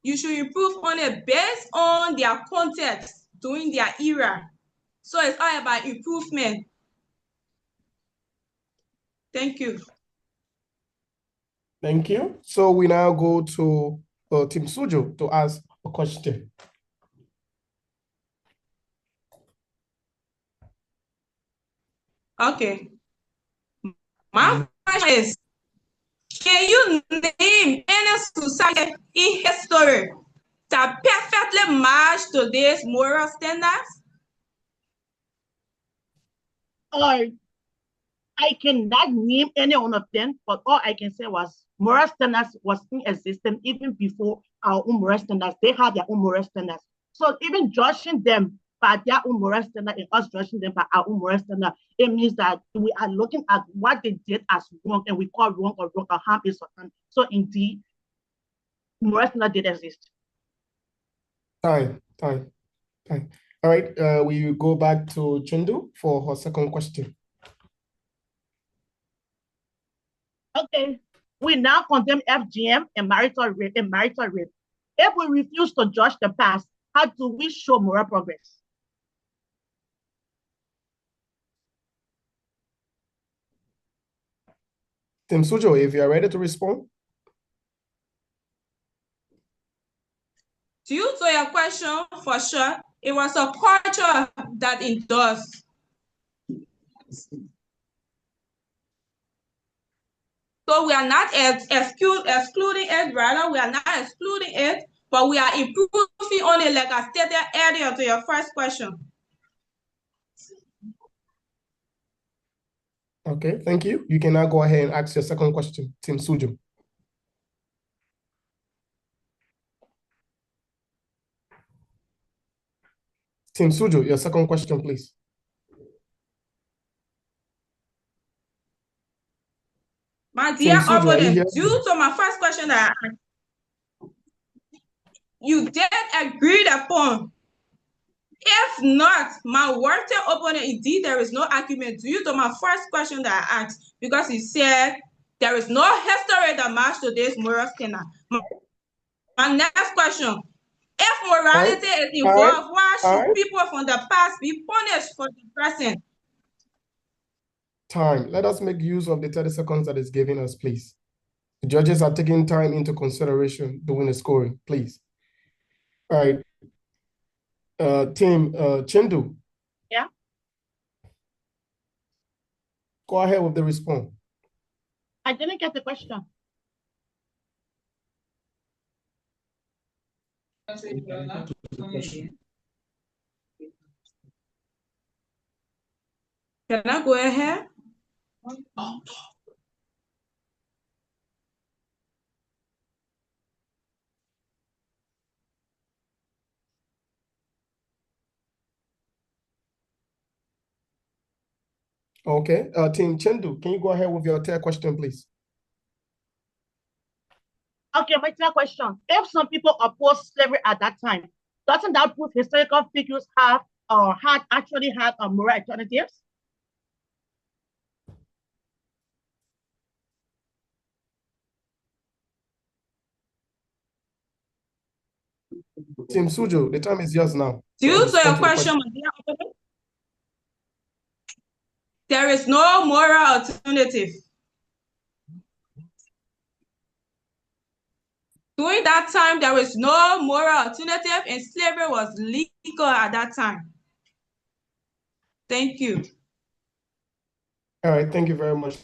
You should improve on it based on their context during their era. So it's all about improvement. Thank you. Thank you. So we now go to Team Suzhou to ask a question. Okay. My question is, can you name any society in history that perfectly match today's moral standards? I cannot name any one of them, but all I can say was moral standards was in existence even before our own moral standards. They had their own moral standards. So even judging them by their own moral standard and us judging them by our own moral standard, it means that we are looking at what they did as wrong and we call wrong or harm is or harm. So indeed, moral standard did exist. Time. All right, we will go back to Chengdu for her second question. Okay, we now condemn FGM and marital rape. If we refuse to judge the past, how do we show moral progress? Team Suzhou, if you are ready to respond. Due to your question, for sure, it was a culture that endorsed. So we are not excluding it, rather we are not excluding it, but we are improving on it like I stated earlier to your first question. Okay, thank you. You can now go ahead and ask your second question, Team Suzhou. Team Suzhou, your second question, please. My dear Suzhou, opponent, due to my first question that I asked, you did agreed upon. If not, my worthy opponent, indeed, there is no argument due to my first question that I asked, because he said there is no history that matches today's moral standard. My next question, if morality is involved, why should people from the past be punished for the present? Time. Let us make use of the 30 seconds that is given us, please. The judges are taking time into consideration during the scoring, please. All right. Team Chengdu. Yeah. Go ahead with the response. I didn't get the question. Can I go ahead? Okay. Team Chengdu, can you go ahead with your third question, please? Okay, my third question. If some people opposed slavery at that time, doesn't that prove historical figures have or actually had moral alternatives? Team Suzhou, the time is yours now. Due to your question, there is no moral alternative. During that time, there was no moral alternative and slavery was legal at that time. Thank you. All right, thank you very much.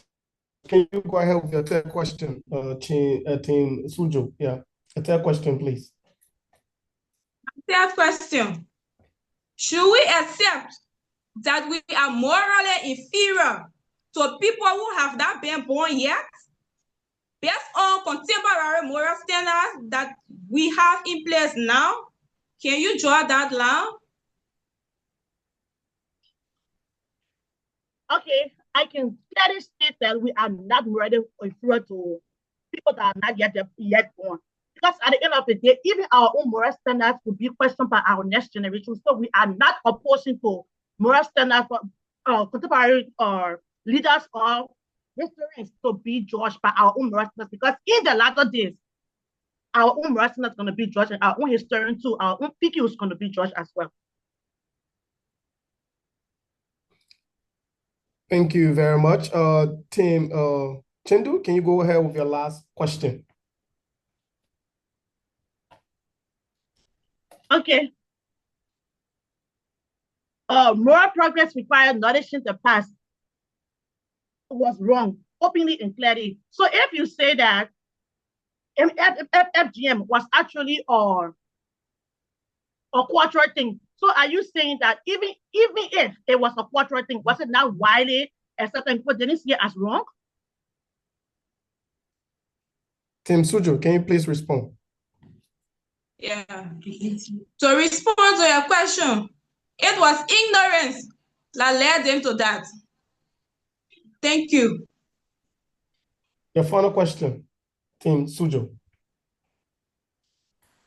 Can you go ahead with your third question, Team Suzhou? Yeah, a third question, please. Third question. Should we accept that we are morally inferior to people who have not been born yet? based on contemporary moral standards that we have in place now, can you draw that line? Okay, I can clearly state that we are not ready inferior to people that are not yet born. Because at the end of the day, even our own moral standards will be questioned by our next generation. So we are not opposing to moral standards for contemporary leaders or historians to be judged by our own moral standards. Because in the latter days, our own moral standards is going to be judged, and our own historian too, our own PQ is going to be judged as well. Thank you very much. Team Chengdu, can you go ahead with your last question? Okay. Moral progress required nourishing the past was wrong, openly and clearly. So if you say that FGM was actually a quattro thing, so are you saying that even if it was a quattro thing, was it not widely accepted? People didn't see it as wrong? Team Suzhou, can you please respond? Yeah. To respond to your question, it was ignorance that led them to that. Thank you. Your final question, Team Suzhou.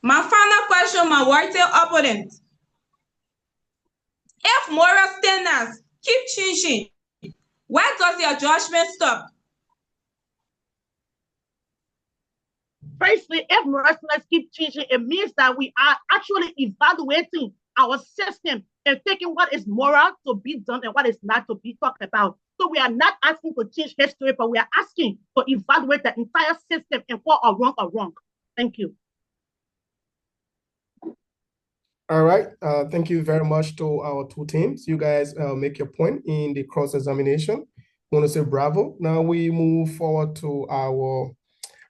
My final question, my worthy opponent. If moral standards keep changing, where does your judgment stop? Firstly, if moral standards keep changing, it means that we are actually evaluating our system and taking what is moral to be done and what is not to be talked about. So we are not asking to change history, but we are asking to evaluate the entire system and what are wrong. Thank you. All right. Thank you very much to our two teams. You guys make your point in the cross-examination. I want to say bravo. Now we move forward to our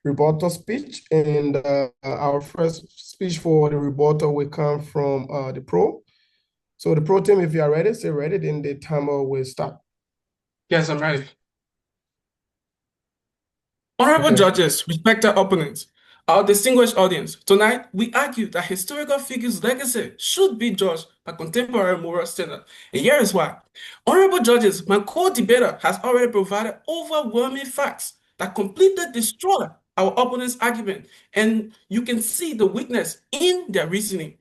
rebuttal speech. And our first speech for the rebuttal will come from the pro. So the pro team, if you are ready, say ready, then the timer will start. Yes, I'm ready. Honorable judges, respected opponents, our distinguished audience, tonight we argue that historical figures' legacy should be judged by contemporary moral standards. And here is why. Honorable judges, my co-debater has already provided overwhelming facts that completely destroy our opponent's argument, and you can see the weakness in their reasoning.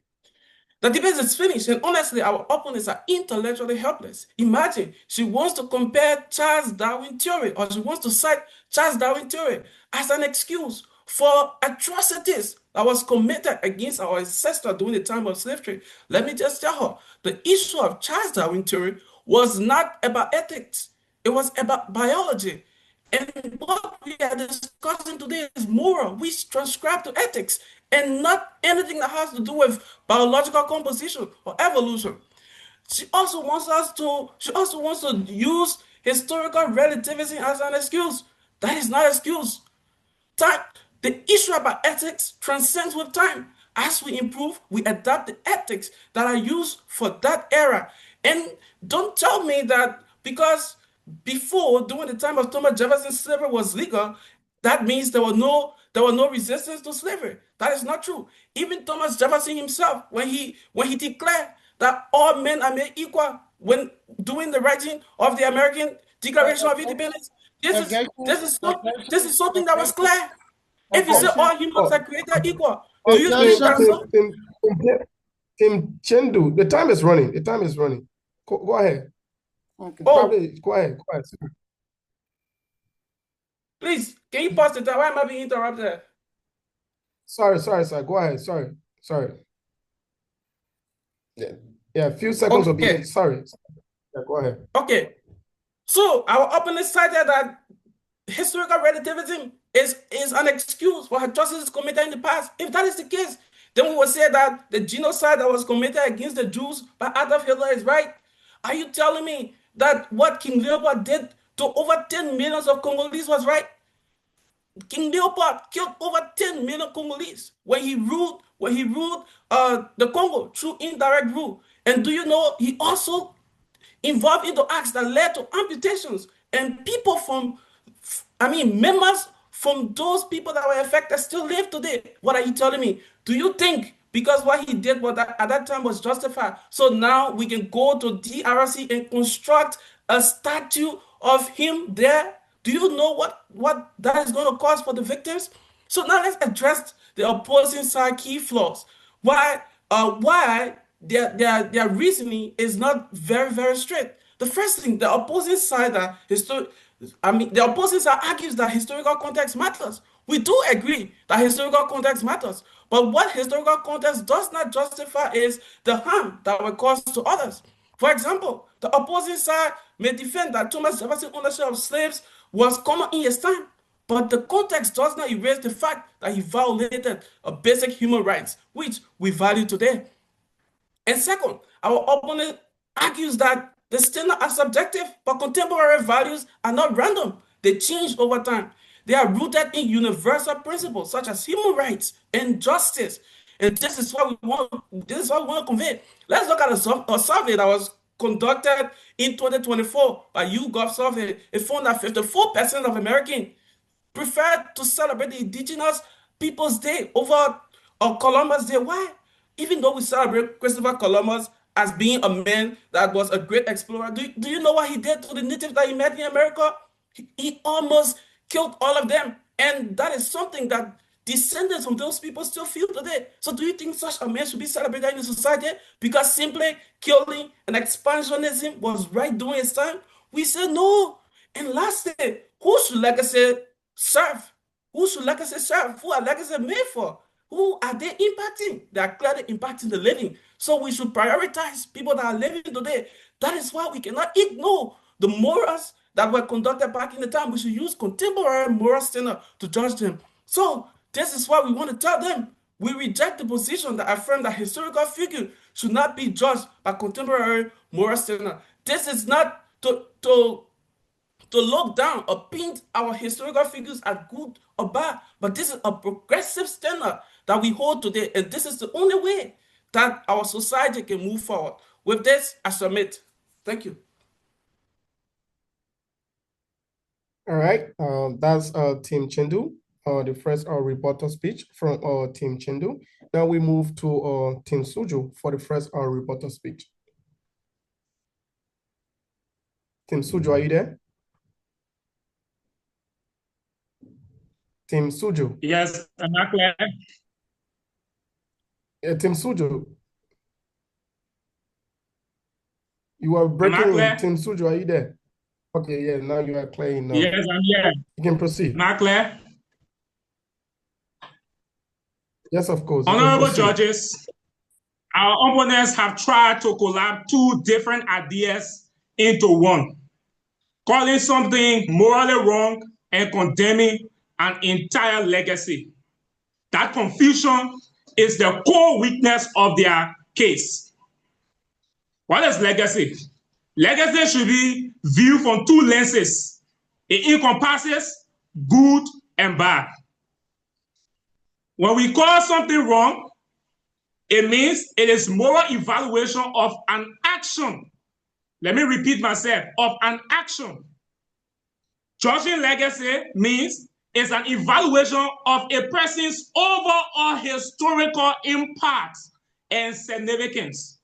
The debate is finished, and honestly, our opponents are intellectually helpless. Imagine she wants to compare Charles Darwin theory, or she wants to cite Charles Darwin theory as an excuse for atrocities that was committed against our ancestors during the time of slavery. Let me just tell her, the issue of Charles Darwin theory was not about ethics. It was about biology. And what we are discussing today is moral. We transcribe to ethics and not anything that has to do with biological composition or evolution. She also wants to use historical relativism as an excuse. That is not an excuse. The issue about ethics transcends with time. As we improve, we adapt the ethics that are used for that era. And don't tell me that because before, during the time of Thomas Jefferson, slavery was legal, that means there was no resistance to slavery. That is not true. Even Thomas Jefferson himself, when he declared that all men are made equal when doing the writing of the American Declaration of Independence, this is something that was clear. If you say all humans are created equal, do you think that's so? Team Chengdu, the time is running. The time is running. Go ahead. Okay. Probably, go ahead. Please, can you pause the time? Why am I being interrupted? Sorry. Go ahead. Sorry. Yeah, a few seconds will be. Sorry. Yeah, go ahead. Okay. So our opponent cited that historical relativism is an excuse for atrocities committed in the past. If that is the case, then we will say that the genocide that was committed against the Jews by Adolf Hitler is right. Are you telling me that what King Leopold did to over 10 millions of Congolese was right? King Leopold killed over 10 million Congolese when he ruled the Congo through indirect rule. And do you know he also involved into acts that led to amputations and people members from those people that were affected still live today. What are you telling me? Do you think because what he did at that time was justified, so now we can go to DRC and construct a statue of him there? Do you know what that is going to cost for the victims? So now let's address the opposing side key flaws. Why their reasoning is not very, very strict. The first thing, the opposing side the opposing side argues that historical context matters. We do agree that historical context matters, but what historical context does not justify is the harm that will cause to others. For example, the opposing side may defend that Thomas Jefferson's ownership of slaves was common in his time, but the context does not erase the fact that he violated a basic human rights, which we value today. And second, our opponent argues that the standards are subjective, but contemporary values are not random. They change over time. They are rooted in universal principles such as human rights and justice. And this is what we want to convey. Let's look at a survey that was conducted in 2024 by YouGov survey. It found that 54% of Americans prefer to celebrate the Indigenous Peoples Day over Columbus Day. Why? Even though we celebrate Christopher Columbus as being a man that was a great explorer, do you know what he did to the natives that he met in America? He almost killed all of them. And that is something that descendants from those people still feel today. So do you think such a man should be celebrated in the society because simply killing and expansionism was right during his time? We say no. And lastly, who should legacy serve? Who should legacy serve? Who are legacy made for? Who are they impacting? They are clearly impacting the living. So we should prioritize people that are living today. That is why we cannot ignore the morals that were conducted back in the time. We should use contemporary moral standards to judge them. So this is why we want to tell them we reject the position that affirm that historical figures should not be judged by contemporary moral standards. This is not to look down or paint our historical figures as good or bad, but this is a progressive standard that we hold today, and this is the only way that our society can move forward. With this, I submit. Thank you. All right, that's Team Chengdu, the first rebuttal speech from Team Chengdu. Now we move to Team Suzhou for the first rebuttal speech. Team Suzhou, are you there? Team Suzhou. Yes, am I clear? Team Suzhou. You are breaking in. Team Suzhou, are you there? Okay, yeah, now you are clear enough. Yes, I'm here. You can proceed. Am I clear? Yes, of course. Honorable judges, our opponents have tried to collapse two different ideas into one, calling something morally wrong and condemning an entire legacy. That confusion is the core weakness of their case. What is legacy? Legacy should be viewed from two lenses. It encompasses good and bad. When we call something wrong, it means it is moral evaluation of an action. Let me repeat myself, of an action. Judging legacy means it's an evaluation of a person's overall historical impact and significance.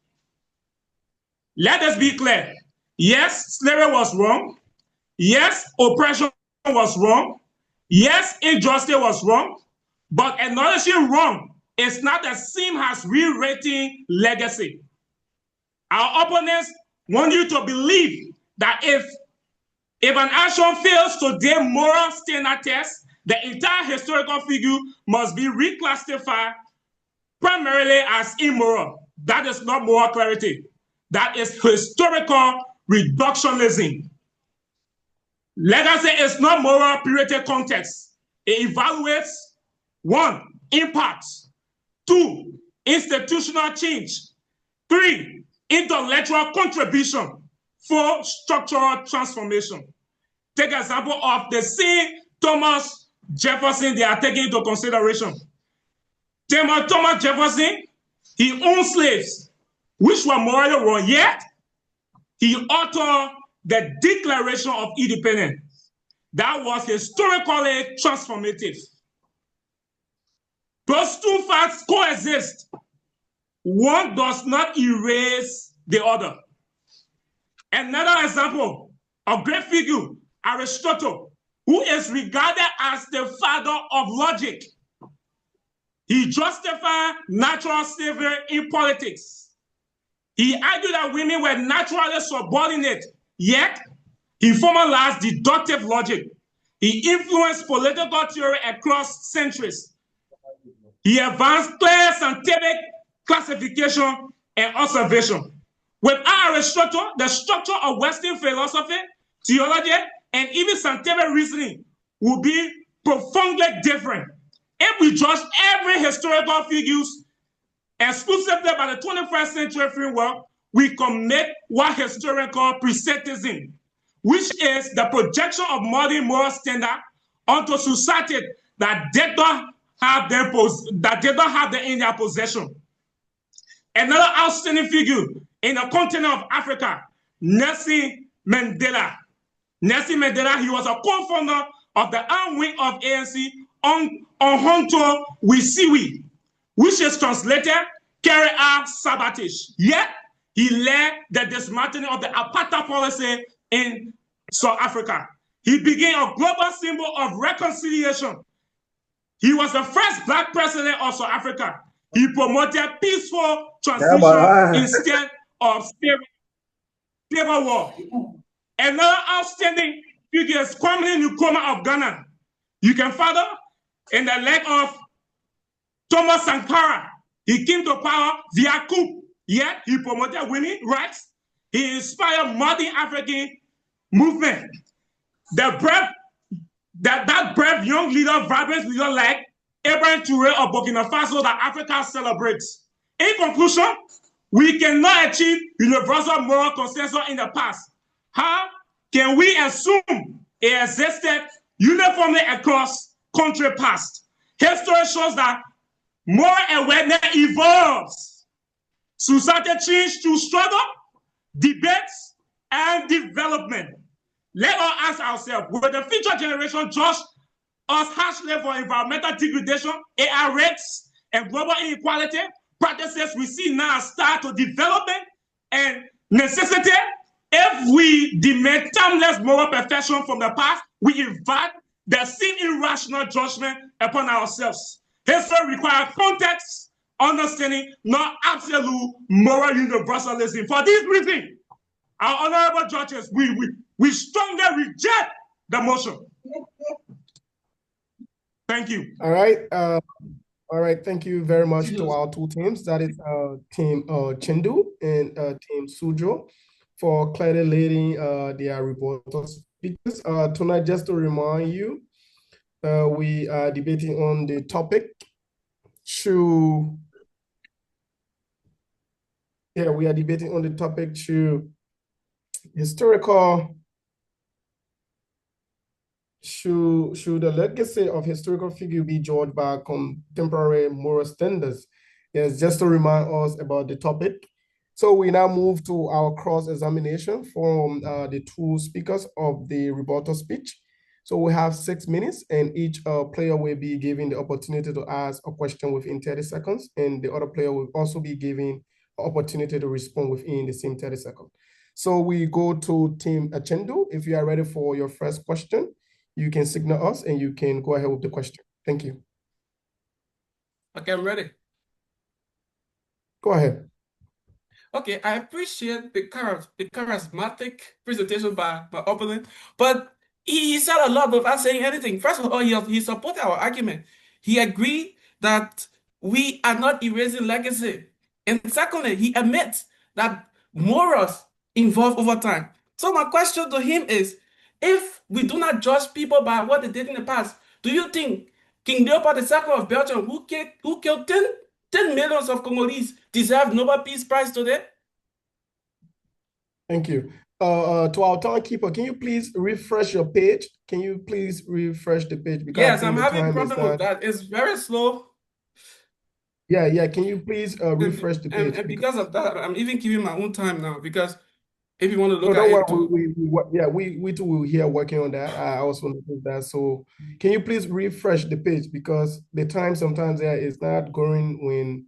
Let us be clear. Yes, slavery was wrong. Yes, oppression was wrong. Yes, injustice was wrong. But acknowledging wrong is not the same as rewriting legacy. Our opponents want you to believe that if an action fails to their moral standard test, the entire historical figure must be reclassified primarily as immoral. That is not moral clarity. That is historical reductionism. Legacy is not moral purity context. It evaluates 1, impact, 2, institutional change, 3, intellectual contribution, 4, structural transformation. Take example of the same Thomas Jefferson they are taking into consideration. Thomas Jefferson, he owned slaves, which were morally wrong, yet he authored the Declaration of Independence. that was historically transformative. Those two facts coexist. One does not erase the other. Another example, a great figure, Aristotle, who is regarded as the father of logic. He justified natural slavery in politics. He argued that women were naturally subordinate, yet he formalized deductive logic. He influenced political theory across centuries. He advanced clear scientific classification and observation. Without Aristotle, the structure of Western philosophy, theology, and even scientific reasoning would be profoundly different. If we judge every historical figures exclusively by the 21st century framework, we commit what historians call presentism, which is the projection of modern moral standard onto society that did not have them in their possession. Another outstanding figure in the continent of Africa, Nelson Mandela. Nelson Mandela, he was a co-founder of the arm wing of ANC on Honto Wisiwi, which is translated carry out sabotage. Yet, he led the dismantling of the apartheid policy in South Africa. He became a global symbol of reconciliation. He was the first Black president of South Africa. He promoted peaceful transition instead of civil war. Another outstanding figure is Kwame Nkrumah of Ghana. You can follow in the leg of Thomas Sankara. He came to power via coup, yet he promoted women's rights. He inspired modern African movement. That brave young leader, vibrant leader like Ibrahim Touré of Burkina Faso that Africa celebrates. In conclusion, we cannot achieve universal moral consensus in the past. How can we assume it existed uniformly across country past? History shows that moral awareness evolves. Society changes through struggle, debates, and development. Let us ask ourselves, will the future generation judge us harshly for environmental degradation, AI rates, and global inequality? Practices we see now start to development and necessity. If we demand timeless moral perfection from the past, we invite the same irrational judgment upon ourselves. History requires context, understanding, not absolute moral universalism. For this reason, our honorable judges, we strongly reject the motion. Thank you. All right. All right. Thank you very much to our two teams. That is Team Chengdu and Team Suzhou for clearly leading their rebuttal speakers. Tonight, just to remind you, we are debating on the topic. We are debating on the topic historical. Should the legacy of historical figure be judged by contemporary moral standards? Yes, just to remind us about the topic. So we now move to our cross-examination from the two speakers of the rebuttal speech. So we have 6 minutes, and each player will be given the opportunity to ask a question within 30 seconds, and the other player will also be given an opportunity to respond within the same 30 seconds. So we go to Team Chengdu. If you are ready for your first question, you can signal us and you can go ahead with the question. Thank you. Okay, I'm ready. Go ahead. Okay, I appreciate the charismatic presentation by my opponent, but he said a lot without saying anything. First of all, he supported our argument. He agreed that we are not erasing legacy. And secondly, he admits that morals evolve over time. So my question to him is, if we do not judge people by what they did in the past, do you think King Leopold II of Belgium, who killed 10 millions of Congolese, deserve Nobel Peace Prize today? Thank you. To our timekeeper, can you please refresh your page? Can you please refresh the page? Because yes, I'm having a problem with that. It's very slow. Yeah. Can you please refresh the page? And because of that, I'm even giving my own time now because if you want to look No, at don't it too. worry. Yeah, we too will here working on that. I also noticed that. So can you please refresh the page because the time sometimes there is not going when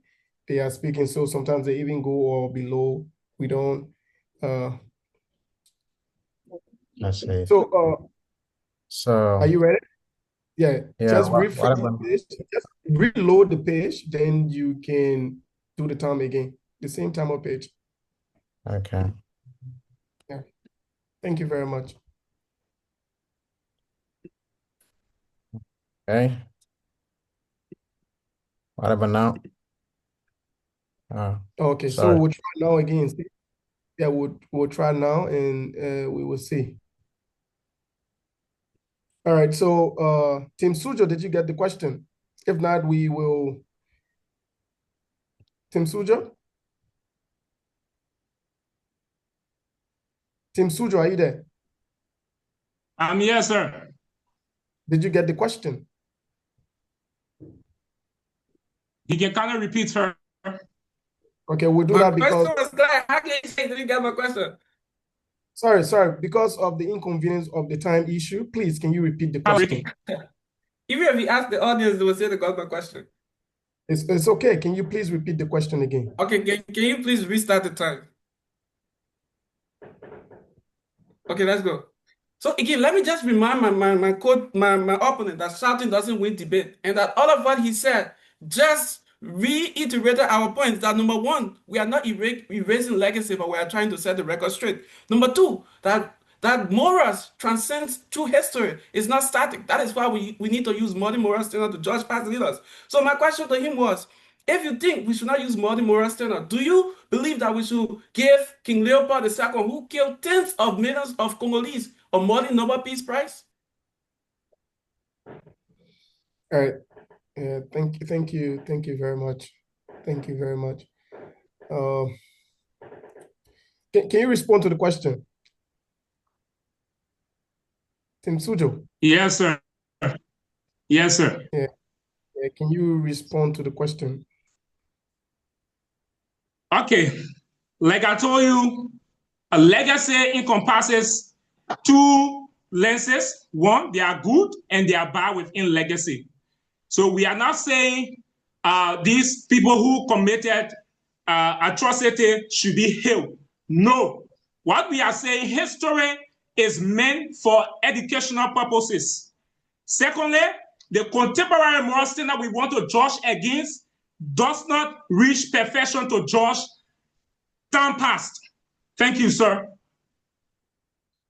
they are speaking. So sometimes they even go or below. We don't. Let's see. So So are you ready? Yeah. yeah, Just refresh what the about page. Just reload the page. Then you can do the time again. The same time of page. okay? Yeah. Thank you very much. Okay. What about now? Okay. So Sorry. we'll try now again. Yeah, we'll try now and we will see. All right, so Team Suzhou, did you get the question? If not, we will. Team Suzhou? Team Suzhou, are you there? I'm here, sir. Did you get the question? You can kind of repeat, sir. Okay, we'll do My that because. question was clear. How can you say you didn't get my question? Sorry, because of the inconvenience of the time issue, please, can you repeat the question? Even if you ask the audience, they will say they got my question. It's okay. Can you please repeat the question again? Okay, can you please restart the time? Okay, let's go. So again, let me just remind my opponent that shouting doesn't win debate, and that all of what he said just reiterated our point that number one, we are not erasing legacy, but we are trying to set the record straight. Number two, that morals transcends true history. It's not static. That is why we need to use modern moral standard to judge past leaders. So my question to him was, if you think we should not use modern moral standard, do you believe that we should give King Leopold II, who killed tens of millions of Congolese, a modern Nobel Peace Prize? All right. Thank you very much. Thank you very much. Can you respond to the question? Team Suzhou? Yes, sir. Yes, sir. Yeah. Can you respond to the question? Okay. Like I told you, a legacy encompasses two lenses. One, they are good and they are bad within legacy. So we are not saying these people who committed atrocity should be held. No. What we are saying, history is meant for educational purposes. Secondly, the contemporary moral standard we want to judge against does not reach perfection to judge time past. Thank you, sir.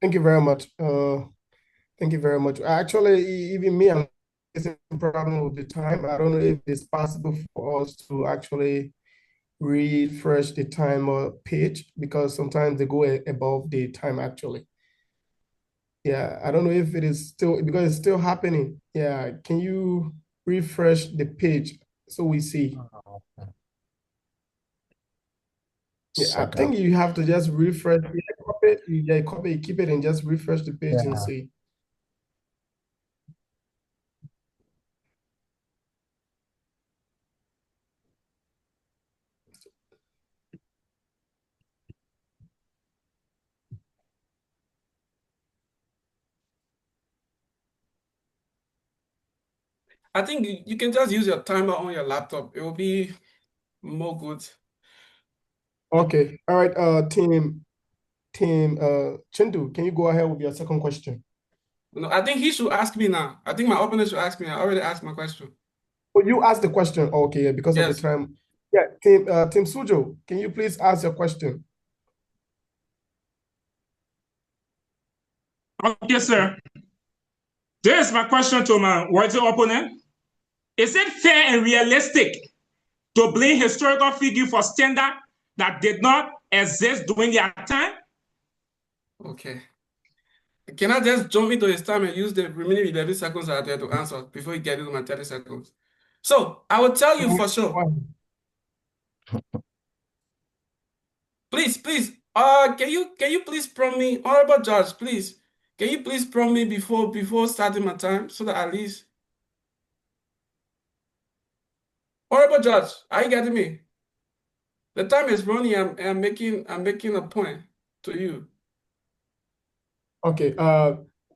Thank you very much. Thank you very much. Actually, even me, I'm facing a problem with the time. I don't know if it's possible for us to actually refresh the timer page because sometimes they go above the time actually. Yeah, I don't know if it is still because it's still happening. Yeah, can you refresh the page so we see? Yeah, I think you have to just refresh. Copy it, keep it, and just refresh the page and see. I think you can just use your timer on your laptop. It will be more good. Okay. All right. Team Chengdu, can you go ahead with your second question? No, I think he should ask me now. I think my opponent should ask me. I already asked my question. Oh, you asked the question. Okay, yeah, because of the Yes. time. Yeah, Team Suzhou, can you please ask your question? Okay, sir. This is my question to my worthy opponent. Is it fair and realistic to blame historical figure for standard that did not exist during their time? Okay. Can I just jump into his time and use the remaining 11 seconds out there to answer before he gets into my 30 seconds? So I will tell you for sure. Please, can you please prompt me, Honorable Judge, please, can you please prompt me before starting my time so that at least. Honorable Judge, are you getting me? The time is running. I'm making a point to you. Okay,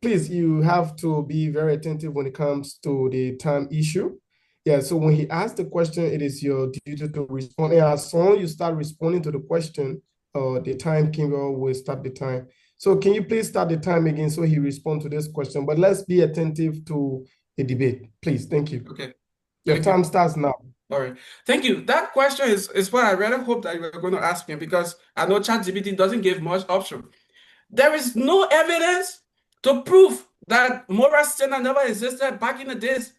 please, you have to be very attentive when it comes to the time issue. Yeah, so when he asks the question, it is your duty to respond. And as soon as you start responding to the question, the timekeeper will start the time. So can you please start the time again so he responds to this question? But let's be attentive to the debate, please. Thank you. Okay. Your Thank you. time starts now. All right. Thank you. That question is what I really hope that you were going to ask me, because I know ChatGPT doesn't give much option. There is no evidence to prove that moral standard never existed back in the days.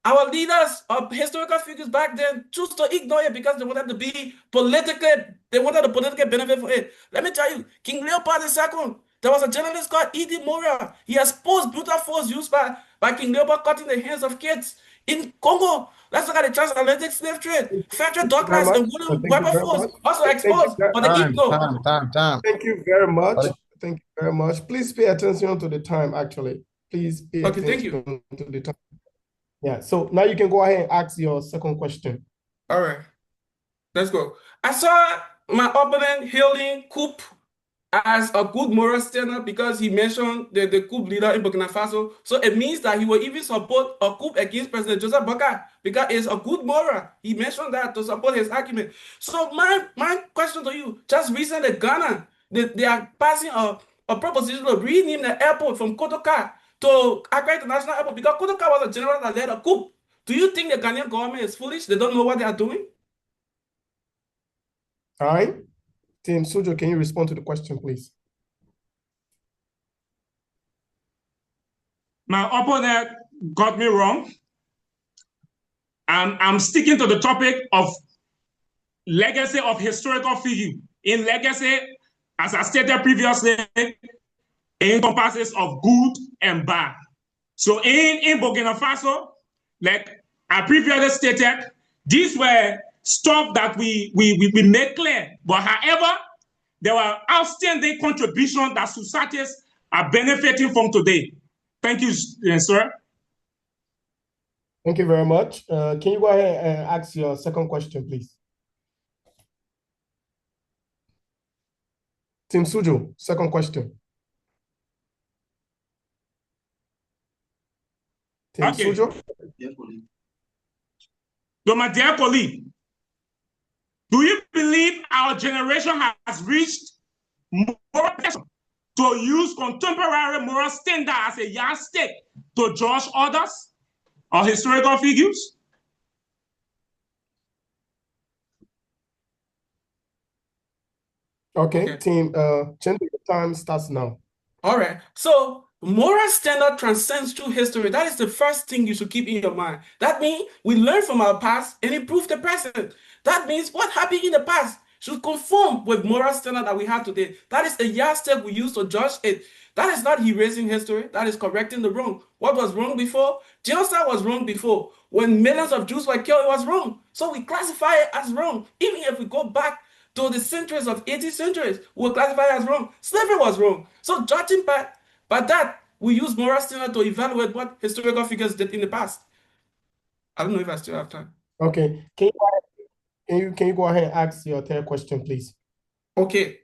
Our leaders, our historical figures back then, choose to ignore it because they wanted to be politically, they wanted a political benefit for it. Let me tell you, King Leopold II, there was a journalist called E.D. Moria. He exposed brutal force used by King Leopold cutting the hands of kids in Congo. Let's look at the transatlantic slave trade. Federal docklines and wooden Wilberforce also exposed, but they ignore. Thank you very much. Thank you very much. Please pay attention to the time, actually. Please pay Okay, thank you. attention to the time. Yeah, so now you can go ahead and ask your second question. All right, let's go. I saw my opponent hailing coup as a good moral standard because he mentioned the coup leader in Burkina Faso. So it means that he will even support a coup against President Joseph Boakai because it's a good moral. He mentioned that to support his argument. So my question to you, just recently Ghana, they are passing a proposition to rename the airport from Kotoka to Accra International Airport because Kotoka was a general that led a coup. Do you think the Ghanaian government is foolish? They don't know what they are doing? All right. Team Suzhou, can you respond to the question, please? My opponent got me wrong. I'm sticking to the topic of legacy of historical figure. In legacy, as I stated previously, it encompasses of good and bad. So in Burkina Faso, like I previously stated, these were stuff that we made clear. But however, there were outstanding contributions that societies are benefiting from today. Thank you, sir. Thank you very much. Can you go ahead and ask your second question, please? Team Suzhou, second question. Team Suzhou? So my dear colleague, do you believe our generation has reached moral passion to use contemporary moral standard as a yardstick to judge others or historical figures? Okay. Team Chengdu, your time starts now. All right. So moral standard transcends through history. That is the first thing you should keep in your mind. That means we learn from our past and improve the present. That means what happened in the past should conform with moral standard that we have today. That is the yardstick we use to judge it. That is not erasing history. That is correcting the wrong. What was wrong before? Genocide was wrong before. When millions of Jews were killed, it was wrong. So we classify it as wrong. Even if we go back to the centuries of 18th centuries, we'll classify it as wrong. Slavery was wrong. So judging by that, we use moral standard to evaluate what historical figures did in the past. I don't know if I still have time. Okay. Can you go ahead and ask your third question, please? Okay.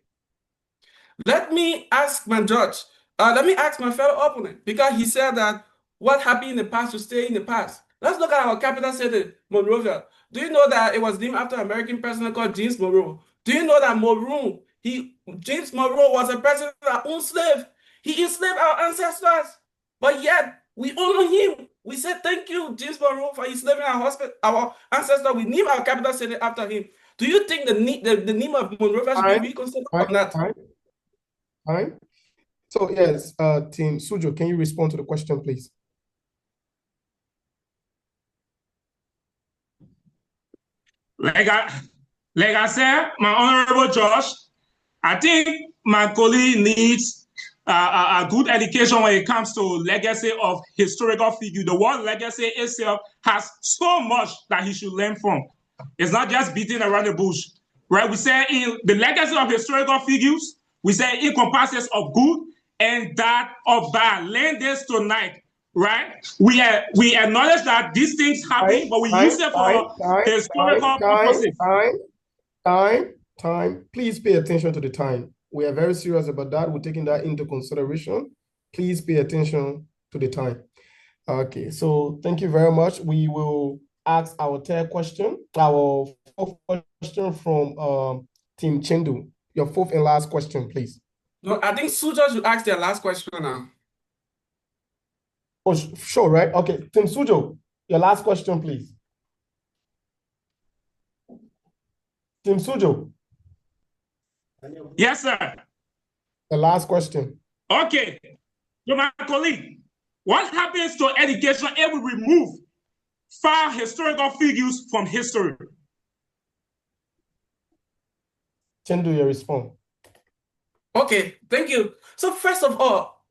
Let me ask my judge. Let me ask my fellow opponent, because he said that what happened in the past will stay in the past. Let's look at our capital city, Monrovia. Do you know that it was named after an American president called James Monroe? Do you know that James Monroe was a president that owned slaves? He enslaved our ancestors, but yet we honor him. We say thank you, James Monroe, for enslaving our ancestors. We name our capital city after him. Do you think the name of Monrovia should be reconsidered or not? All right. So yes, Team Suzhou, can you respond to the question, please? Like I said, my honorable judge, I think my colleague needs a good education when it comes to legacy of historical figure. The word legacy itself has so much that he should learn from. It's not just beating around the bush, right? We say in the legacy of historical figures, we say it encompasses of good and that of bad. Learn this tonight, right? We acknowledge that these things happen, but we use it for historical purposes. Time. Please pay attention to the time. We are very serious about that. We're taking that into consideration. Please pay attention to the time. Okay, so thank you very much. We will ask our third question, our fourth question from Team Chengdu. Your fourth and last question, please. No, I think Suzhou should ask their last question now. Oh, sure, right? Okay, Team Suzhou, your last question, please. Team Suzhou. Yes, sir. The last question. Okay. So my colleague, what happens to education if we remove 5 historical figures from history? Chengdu, your response. Okay, thank you. So first of all,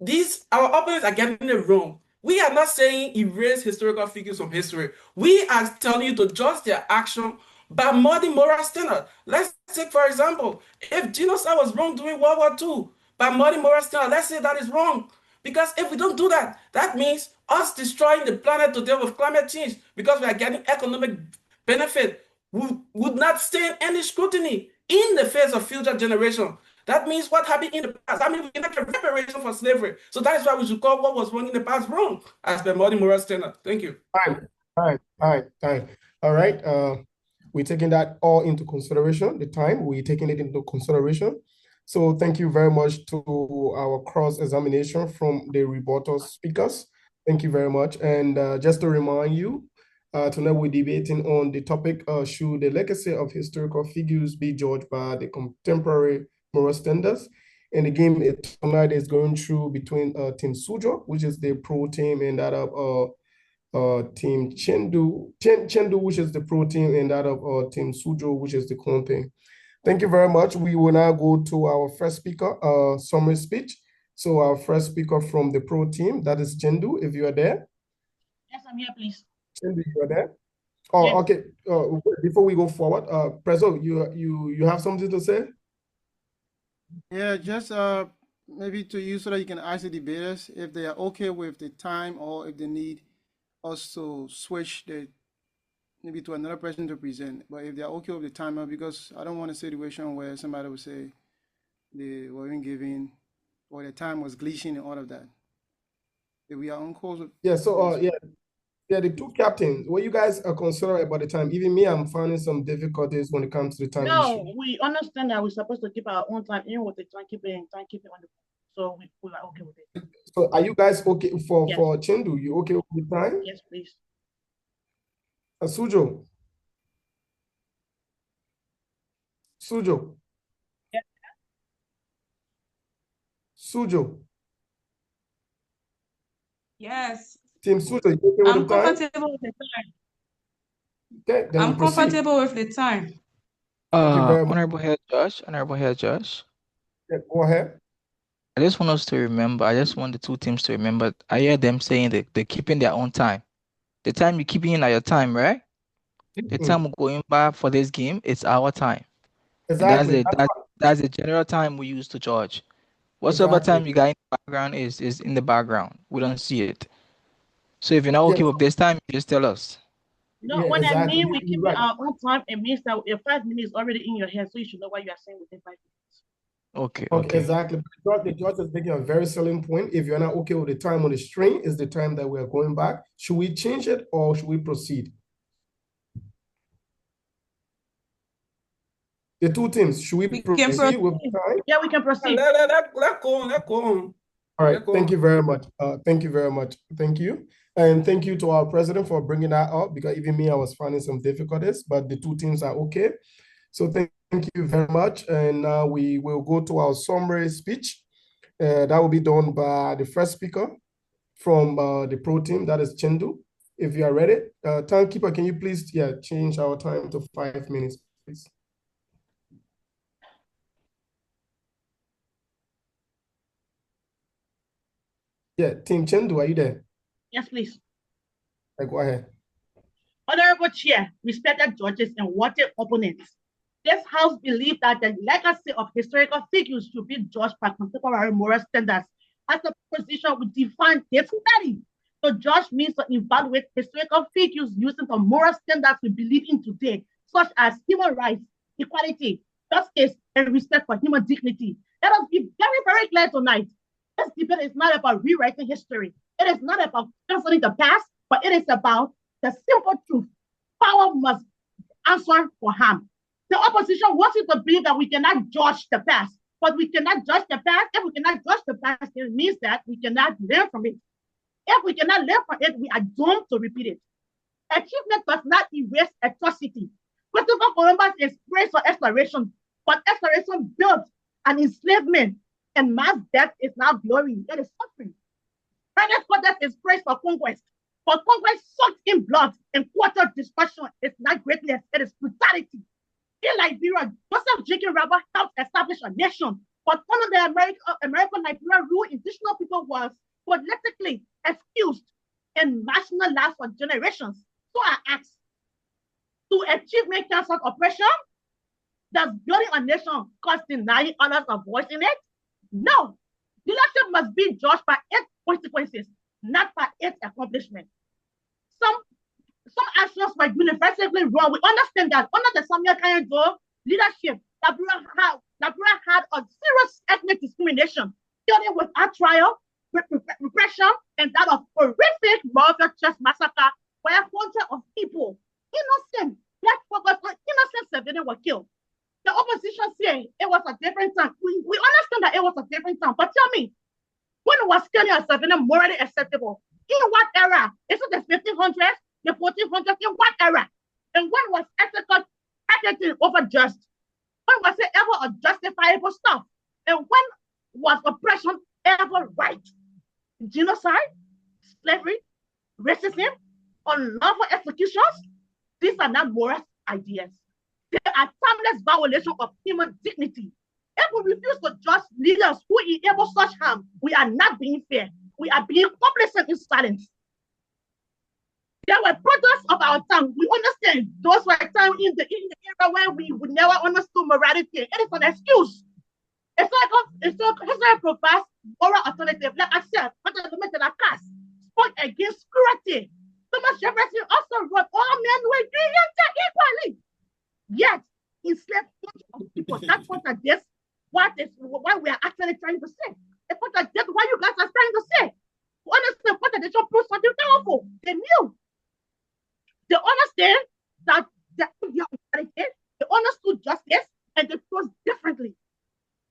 our opponents are getting it wrong. We are not saying erase historical figures from history. We are telling you to judge their action by modern moral standard. Let's take, for example, if genocide was wrong during World War II, by modern moral standard, let's say that is wrong. Because if we don't do that, that means us destroying the planet to deal with climate change because we are getting economic benefit would not stand any scrutiny in the face of future generations. That means what happened in the past. I mean, we can make a reparation for slavery. So that is why we should call what was wrong in the past wrong as per modern moral standard. Thank you. Time. All right. We're taking that all into consideration. The time, we're taking it into consideration. So thank you very much to our cross-examination from the rebuttal speakers. Thank you very much. And just to remind you, tonight we're debating on the topic, should the legacy of historical figures be judged by the contemporary moral standards? And the game tonight is going through between Team Suzhou, which is the pro team, and that of Team Chengdu, which is the pro team, and that of Team Suzhou, which is the con team. Thank you very much. We will now go to our first speaker, summary speech. So our first speaker from the pro team, that is Chengdu, if you are there. Yes, I'm here, please. Chengdu, you are there? Oh, yes. Okay. Before we go forward, Prezo, you have something to say? Yeah, just maybe to you so that you can ask the debaters if they are okay with the time or if they need us to switch maybe to another person to present. But if they're okay with the timer, because I don't want a situation where somebody will say they weren't giving or the time was glitching and all of that. If we are on course with the two captains, what you guys are concerned about the time? Even me, I'm finding some difficulties when it comes to the time issue. No, we understand that we're supposed to keep our own time in with the timekeeping on the so we are okay with it. So are you guys okay for Chengdu? You okay with the time? Yes, please. Suzhou. Yeah. Suzhou. Yes. Team Suzhou, you okay with I'm the time? comfortable with the time. Okay, then I'm comfortable with the time. Thank you very much. Honorable Head Josh. Yeah, go ahead. I just want us to remember, I just want the two teams to remember, I hear them saying that they're keeping their own time. The time you're keeping in at your time, right? The time we're going by for this game, it's our time. Exactly. That's the general time we use to judge. Whatever time you got in the background is in the background. We don't see it. So if you're not okay with this time, just tell us. No, when I mean we keep our own time, it means that 5 minutes is already in your head, so you should know what you are saying within 5 minutes. Okay, exactly. The judge is making a very selling point. If you're not okay with the time on the string, is the time that we are going back. Should we change it or should we proceed? The two teams, should we proceed with the time? Yeah, we can proceed. Let go. All right, thank you very much. Thank you. And thank you to our president for bringing that up, because even me, I was finding some difficulties, but the two teams are okay. So thank you very much. And now we will go to our summary speech. That will be done by the first speaker from the pro team, that is Chengdu. If you are ready, timekeeper, can you please change our time to 5 minutes, please? Yeah, Team Chengdu, are you there? Yes, please. Go ahead. Honorable Chair, respected judges and wanted opponents, this House believes that the legacy of historical figures should be judged by contemporary moral standards as a position we define dictionary. To judge means to evaluate historical figures using the moral standards we believe in today, such as human rights, equality, justice, and respect for human dignity. Let us be very, very clear tonight. This debate is not about rewriting history. It is not about canceling the past, but it is about the simple truth. Power must answer for harm. The opposition wants you to believe that we cannot judge the past, but we cannot judge the past. If we cannot judge the past, it means that we cannot learn from it. If we cannot learn from it, we are doomed to repeat it. Achievement does not erase atrocity. Christopher Columbus is praised for exploration, but exploration built an enslavement, and mass death is now glory. It is suffering. Ernest Cortes is praised for conquest, but conquest sucked in blood and quartered destruction. It's not greatness, it is brutality. In Liberia, Joseph Jenkins Robert helped establish a nation, but under the American Liberia rule, indigenous people was politically excused and marginalized for generations. So I ask, to achievement cancel oppression? Does building a nation cause denying others a voice in it? No. Leadership must be judged by its consequences, not by its accomplishment. Some actions were universally wrong. We understand that under the Samuel Kanyendo leadership, Liberia had a serious ethnic discrimination, dealing with our trial, repression, and that of horrific Marvel Church massacre, where hundreds of people, innocent, black focus on innocent civilians were killed. The opposition saying it was a different time. We understand that it was a different time, but tell me, when was killing a civilian morally acceptable? In what era? Is it the 1500s, the 1400s? In what era? And when was ethical targeting over just? When was it ever a justifiable stuff? And when was oppression ever right? Genocide, slavery, racism, unlawful executions? These are not moral ideas. They are timeless violations of human dignity. If we refuse to judge leaders who enable such harm, we are not being fair. We are being complacent in silence. There were products of our time. We understand those were times in the era where we would never understood morality. It is an excuse. It's like provides moral alternative. Like I said, fundamental cast spoke against cruelty. Thomas Jefferson also wrote, all men were created equally. Yet, enslaved people. That's what this. What we are actually trying to say. It's what what you guys are trying to say. Honestly, what they should prove something powerful. They knew. They understand that they understood justice and they chose differently.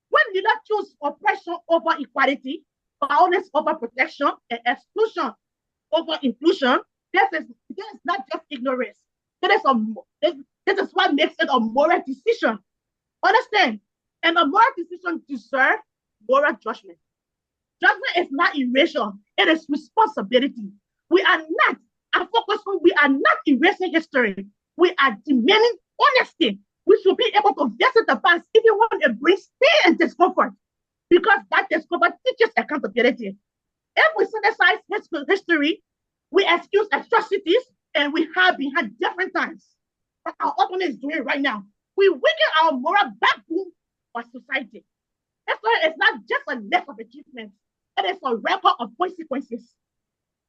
When leaders choose oppression over equality, violence over protection, and exclusion over inclusion, this is not just ignorance. This is what makes it a moral decision. Understand? And a moral decision deserves moral judgment. Judgment is not erasure, it is responsibility. We are not erasing history. We are demanding honesty. We should be able to visit the past even when it brings pain and discomfort, because that discomfort teaches accountability. If we synthesize history, we excuse atrocities, and we hide behind different times. What our opponent is doing right now, we weaken our moral backbone of society. History is not just a list of achievements, it is a record of consequences.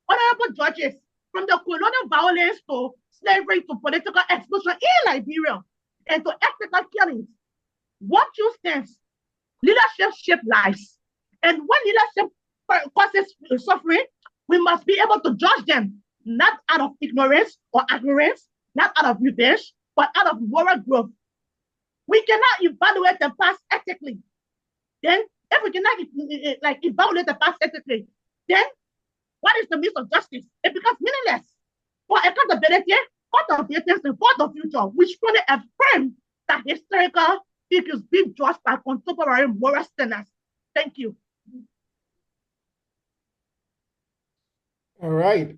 Honorable judges, from the colonial violence to slavery to political exclusion in Liberia and to ethical killings, what you stands? Leadership shapes lives. And when leadership causes suffering, we must be able to judge them, not out of ignorance or ignorance, not out of revenge, but out of moral growth. We cannot evaluate the past ethically. Then, if we cannot evaluate the past ethically, then what is the means of justice? It becomes meaningless. For accountability, court of ethics and for the future, which fully affirm that historical figures being judged by contemporary moral standards. Thank you. All right.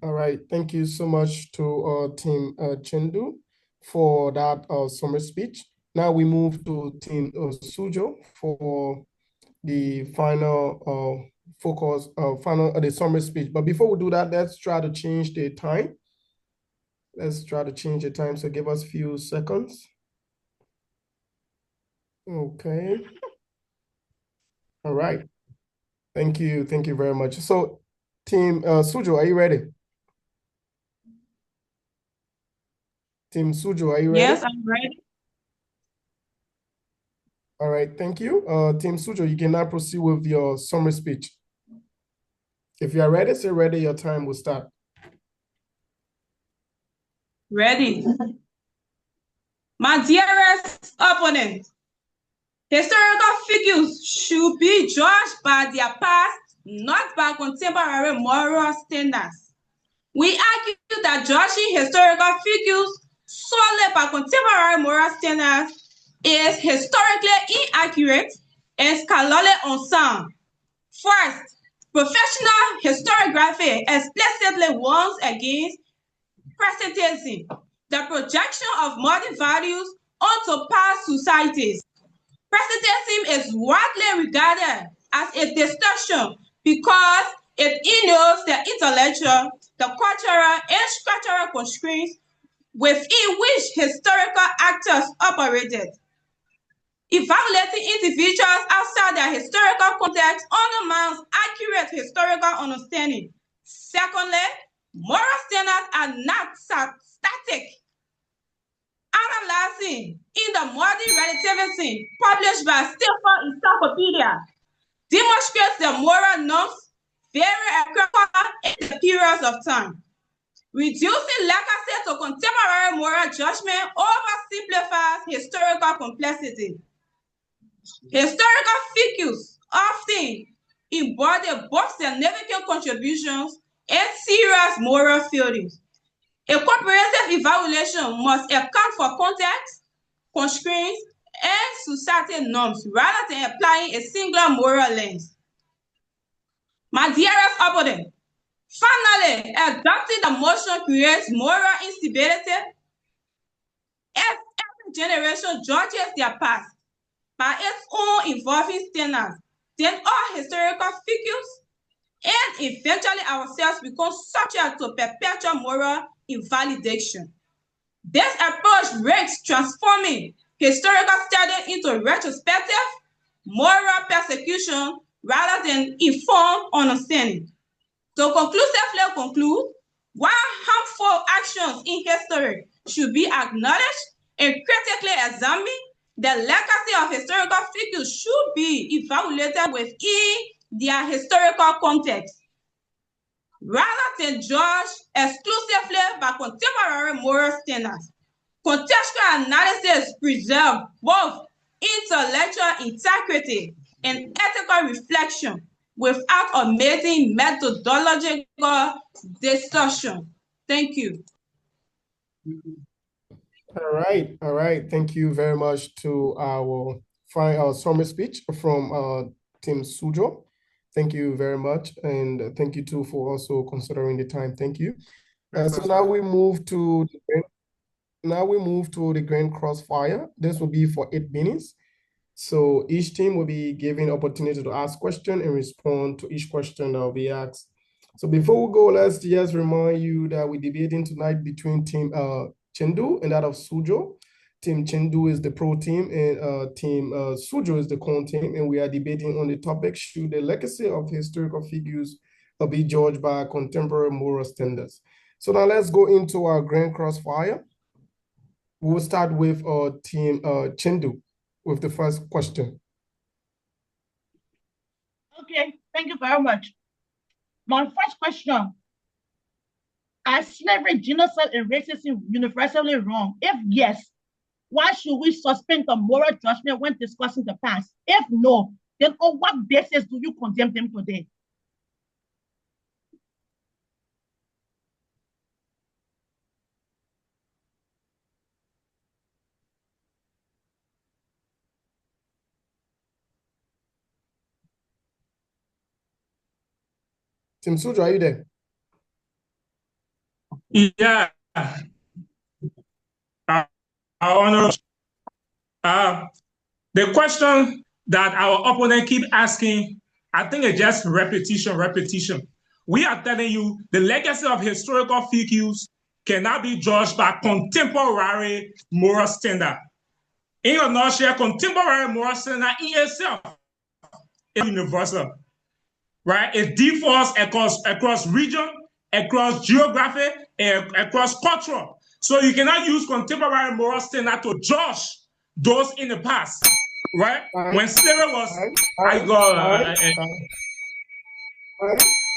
Thank you so much to Team Chengdu for that summary speech. Now we move to Team Suzhou for the final focus, the summary speech. But before we do that, let's try to change the time. So give us a few seconds. Okay. All right. Thank you very much. So Team Suzhou, are you ready? Team Suzhou, are you ready? Yes, I'm ready. All right, thank you. Team Suzhou, you can now proceed with your summary speech. If you are ready, say ready, your time will start. Ready. My dearest opponent, historical figures should be judged by their past, not by contemporary moral standards. We argue that judging historical figures solely by contemporary moral standards is historically inaccurate and scholarly unsound. First, professional historiography explicitly warns against presentism, the projection of modern values onto past societies. Presentism is widely regarded as a distortion because it ignores the intellectual, the cultural, and structural constraints within which historical actors operated. Evaluating individuals outside their historical context undermines accurate historical understanding. Secondly, moral standards are not static. Analyzing in the modern relativism published by Stanford Encyclopedia demonstrates the moral norms vary across in periods of time. Reducing legacy to contemporary moral judgment oversimplifies historical complexity. Historical figures often embody both significant contributions and serious moral failings. A comprehensive evaluation must account for context, constraints, and societal norms rather than applying a single moral lens. My dearest opponent, finally, adopting the motion creates moral instability. As every generation judges their past by its own evolving standards, then all historical figures and eventually ourselves become subject to perpetual moral invalidation. This approach risks transforming historical study into retrospective moral persecution rather than informed understanding. To conclusively conclude, while harmful actions in history should be acknowledged and critically examined, the legacy of historical figures should be evaluated within their historical context, rather than judged exclusively by contemporary moral standards. Contextual analysis preserves both intellectual integrity and ethical reflection without omitting methodological distortion. Thank you. All right. Thank you very much to our final summary speech from Team Suzhou. Thank you very much, and thank you too for also considering the time. Thank you. So now we move to the grand crossfire. This will be for 8 minutes. So each team will be given opportunity to ask question and respond to each question that will be asked. So before we go, let's just remind you that we're debating tonight between Team Chengdu and that of Suzhou. Team Chengdu is the pro team and Team Suzhou is the con team, and we are debating on the topic, should the legacy of historical figures be judged by contemporary moral standards? So now let's go into our grand crossfire. We'll start with Team Chengdu with the first question. Okay, thank you very much. My first question: are slavery, genocide, and racism universally wrong? If yes, why should we suspend the moral judgment when discussing the past? If no, then on what basis do you condemn them today? Team Suzhou, are you there? Yeah. Honor. The question that our opponent keep asking, I think it's just repetition. We are telling you the legacy of historical figures cannot be judged by contemporary moral standard. In a nutshell, contemporary moral standard in itself is universal, right? It differs across region, across geography, and across culture. So you cannot use contemporary moral standard to judge those in the past, right? When slavery was,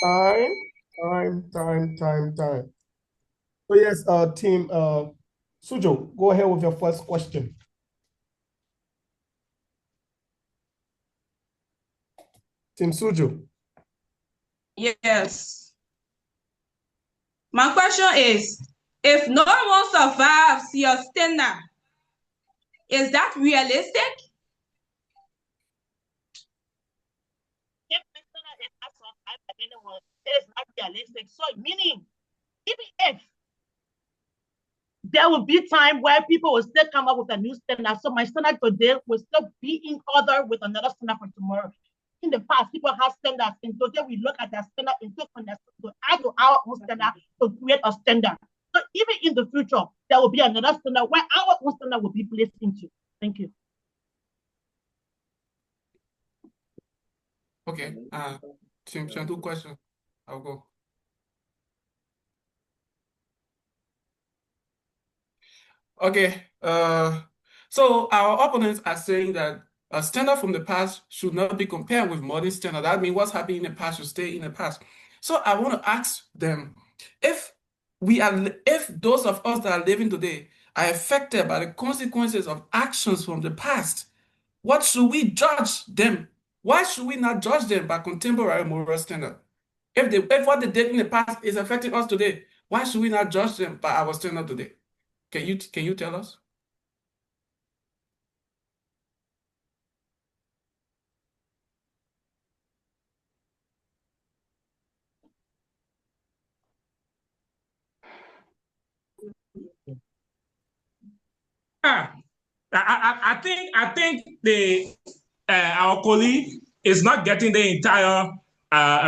Time. So yes, team Suzhou, go ahead with your first question. Team Suzhou. Yes. My question is, if no one survives your standard, is that realistic? If my standard is not survived by anyone, it is not realistic. So meaning, even if there will be time where people will still come up with a new standard. So my standard today will still be in order with another standard for tomorrow. In the past, people have standards, and today we look at that standard and to add to our own standard to create a standard. So even in the future, there will be another standard where our own standard will be placed into. Thank you. Okay. Team Chengdu question. I'll go. Okay. So our opponents are saying that a standard from the past should not be compared with modern standard. That means what's happening in the past should stay in the past. So I want to ask them if those of us that are living today are affected by the consequences of actions from the past, what should we judge them? Why should we not judge them by contemporary moral standard? If what they did in the past is affecting us today, why should we not judge them by our standard today? Can you tell us? I think our colleague is not getting the entire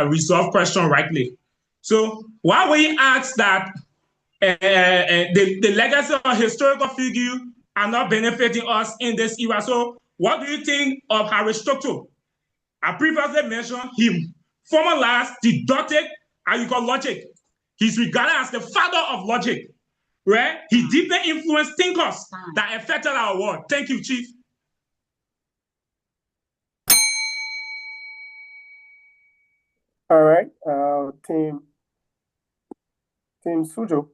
resolved question rightly. So why we ask that the legacy or historical figure are not benefiting us in this era. So what do you think of Aristotle? I previously mentioned him formalized deductive logic. He's regarded as the father of logic, right? He deeply influenced thinkers that affected our world. Thank you, Chief. All right, team Suzhou.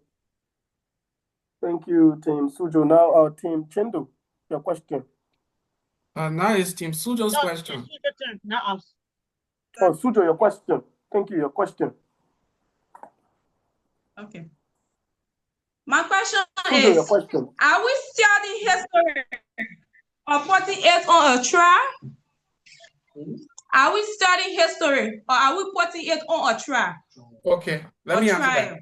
Thank you, team Suzhou. Now, team Chengdu, your question. Now it's Team Suzhou's question. Not us. Oh, Suzhou, your question. Thank you, your question. Okay. My question Suzhou, is, your question. are we studying history or putting it on a trial? Are we studying history or are we putting it on a trial? Okay, let me answer that.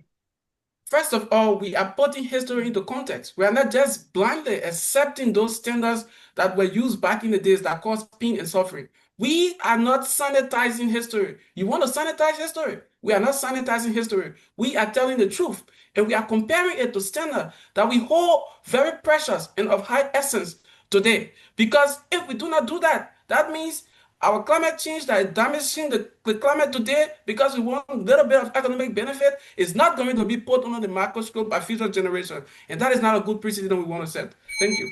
First of all, we are putting history into context. We are not just blindly accepting those standards that were used back in the days that caused pain and suffering. We are not sanitizing history. You want to sanitize history? We are not sanitizing history. We are telling the truth, and we are comparing it to standards that we hold very precious and of high essence today. Because if we do not do that, that means our climate change that is damaging the climate today because we want a little bit of economic benefit is not going to be put under the microscope by future generations. And that is not a good precedent we want to set. Thank you.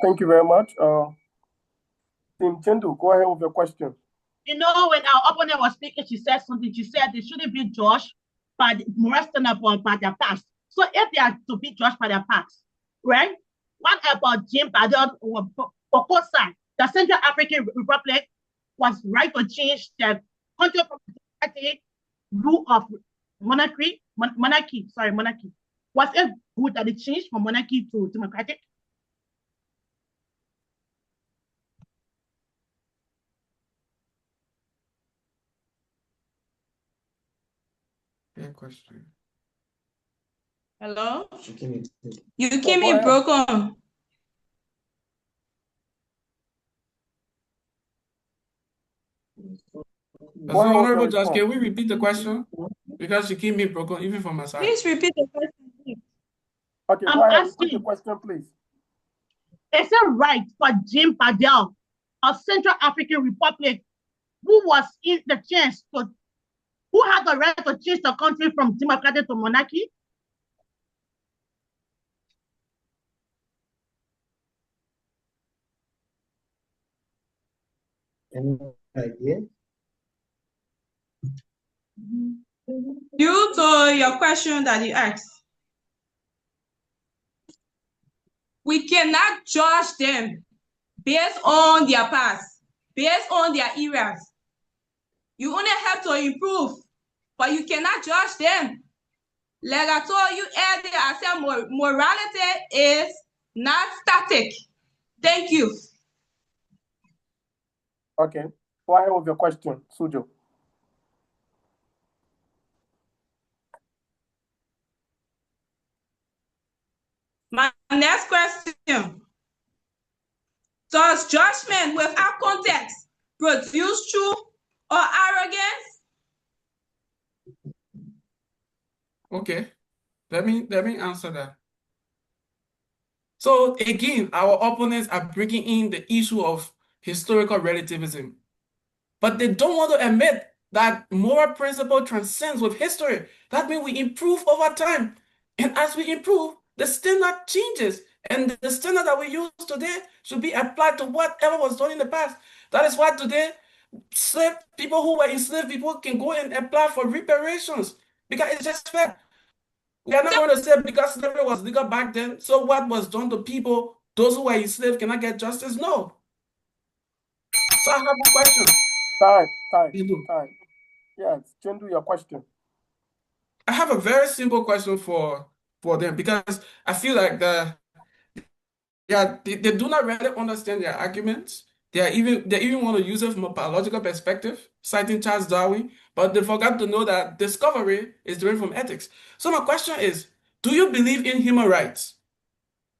Thank you very much. Team Chendu, go ahead with your question. You know, when our opponent was speaking, she said something. She said they shouldn't be judged by the moral standard by their past. So if they are to be judged by their past, right? What about Jim Badon or Pokosa? The Central African Republic was right to change the country from the rule of monarchy. Was it good that it changed from monarchy to democratic? Good question. Hello? You keep me broken. So, Honorable Judge, can we repeat the question? Because you keep me broken, even from my side. Please repeat the question, please. Okay, I'm go ahead, asking, repeat the question, please. Is it right for Jim Badel of Central African Republic, who was in the chance to, who had the right to change the country from democratic to monarchy? Any idea? Due to your question that you asked, we cannot judge them based on their past, based on their eras. You only have to improve, but you cannot judge them. Like I told you earlier, I said morality is not static. Thank you. Okay. Go ahead with your question, Suzhou. My next question. Does judgment without context produce truth or arrogance? Okay, let me answer that. So again, our opponents are bringing in the issue of historical relativism, but they don't want to admit that moral principle transcends with history. That means we improve over time. And as we improve, the standard changes. And the standard that we use today should be applied to whatever was done in the past. That is why today, people who were enslaved people can go and apply for reparations because it's just fair. We are not going to say because slavery was legal back then, so what was done to people, those who were enslaved cannot get justice? No. So I have a question. Time. Yes, Chengdu, your question. I have a very simple question for them because I feel like they do not really understand their arguments. They even want to use it from a biological perspective, citing Charles Darwin, but they forgot to know that discovery is derived from ethics. So my question is, do you believe in human rights?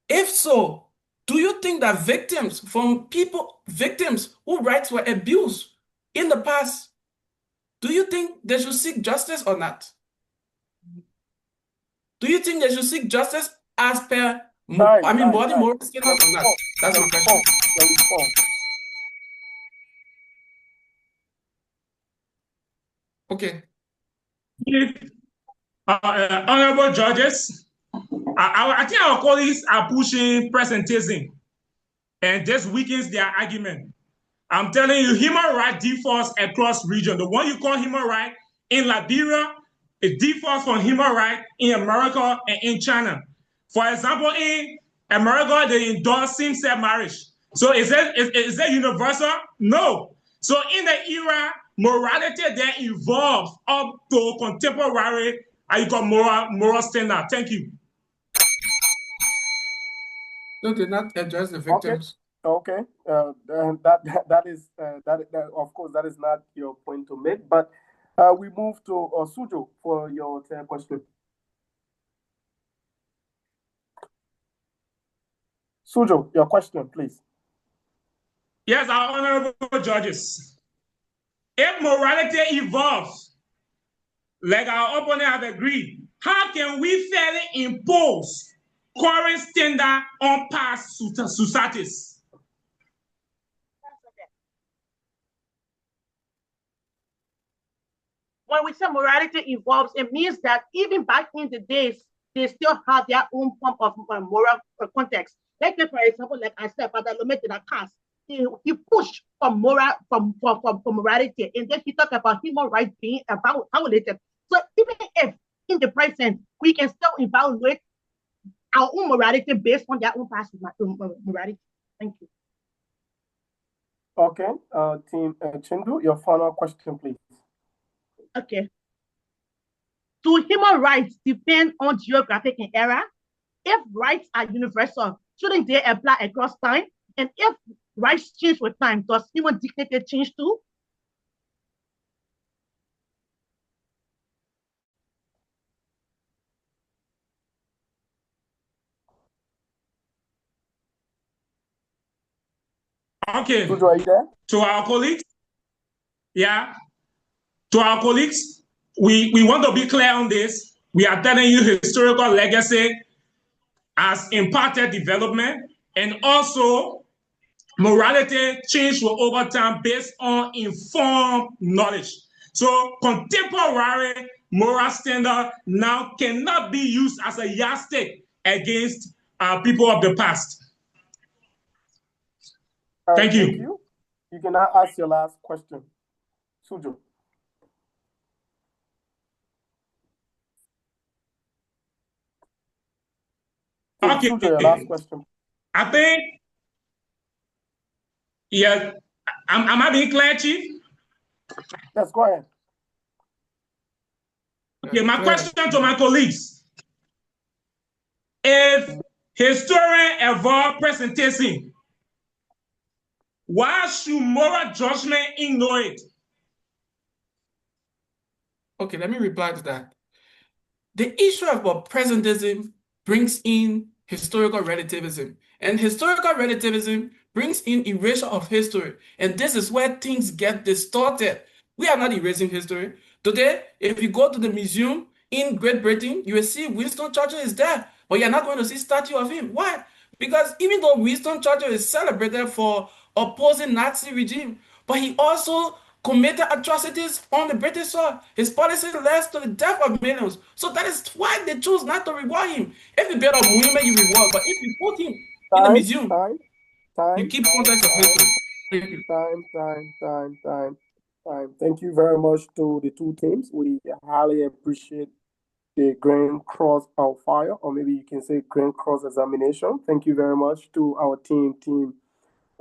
If so, do you think that victims whose rights were abused in the past, do you think they should seek justice or not? Do you think they should seek justice as per body moral standards or not? That's my question. Okay. Honorable judges, I think our colleagues are pushing presentism, and this weakens their argument. I'm telling you, human rights differs across region. The one you call human right in Liberia, it differs from human right in America and in China. For example, in America, they endorse same-sex marriage. So is that universal? No. So in the era, morality then evolves up to contemporary, you got moral standard. Thank you. So they not address the victims. Okay. That is of course that is not your point to make, but we move to Suzhou for your question. Suzhou, your question, please. Yes, our honorable judges. If morality evolves, like our opponent have agreed, how can we fairly impose current standard on past societies? When we say morality evolves, it means that even back in the days, they still have their own form of moral context. Like, for example, like I said, Father Lomé de la Casse, he pushed for morality, and then he talked about human rights being violated. So even if in the present we can still evaluate our own morality based on their own past morality. Thank you. Okay, Team Chengdu, your final question, please. Okay. Do human rights depend on geographic and era? If rights are universal, shouldn't they apply across time? And if rights change with time, does human dignity change too? Okay. Suzhou, are you there? To our colleagues, to our colleagues, we want to be clear on this. We are telling you historical legacy has impacted development, and also morality changed over time based on informed knowledge. So contemporary moral standard now cannot be used as a yardstick against people of the past. Thank you. You can now ask your last question, Suzhou. Okay. Suzhou, your last question. I think, yeah, am I being clear, Chief? Yes, go ahead. Okay, my question to my colleagues. If historian evolve presentation, why should moral judgment ignore it? Okay, let me reply to that. The issue about presentism brings in historical relativism, and historical relativism brings in erasure of history, and this is where things get distorted. We are not erasing history. Today, if you go to the museum in Great Britain, you will see Winston Churchill is there, but you're not going to see a statue of him. Why? Because even though Winston Churchill is celebrated for opposing Nazi regime, but he also committed atrocities on the British soil. His policy led to the death of millions. So that is why they choose not to reward him. If you build a monument, you reward. But if you put him in the museum, you keep context of history. Thank you. Time. Thank you very much to the two teams. We highly appreciate the Grand Cross of Fire, or maybe you can say Grand Cross examination. Thank you very much to our team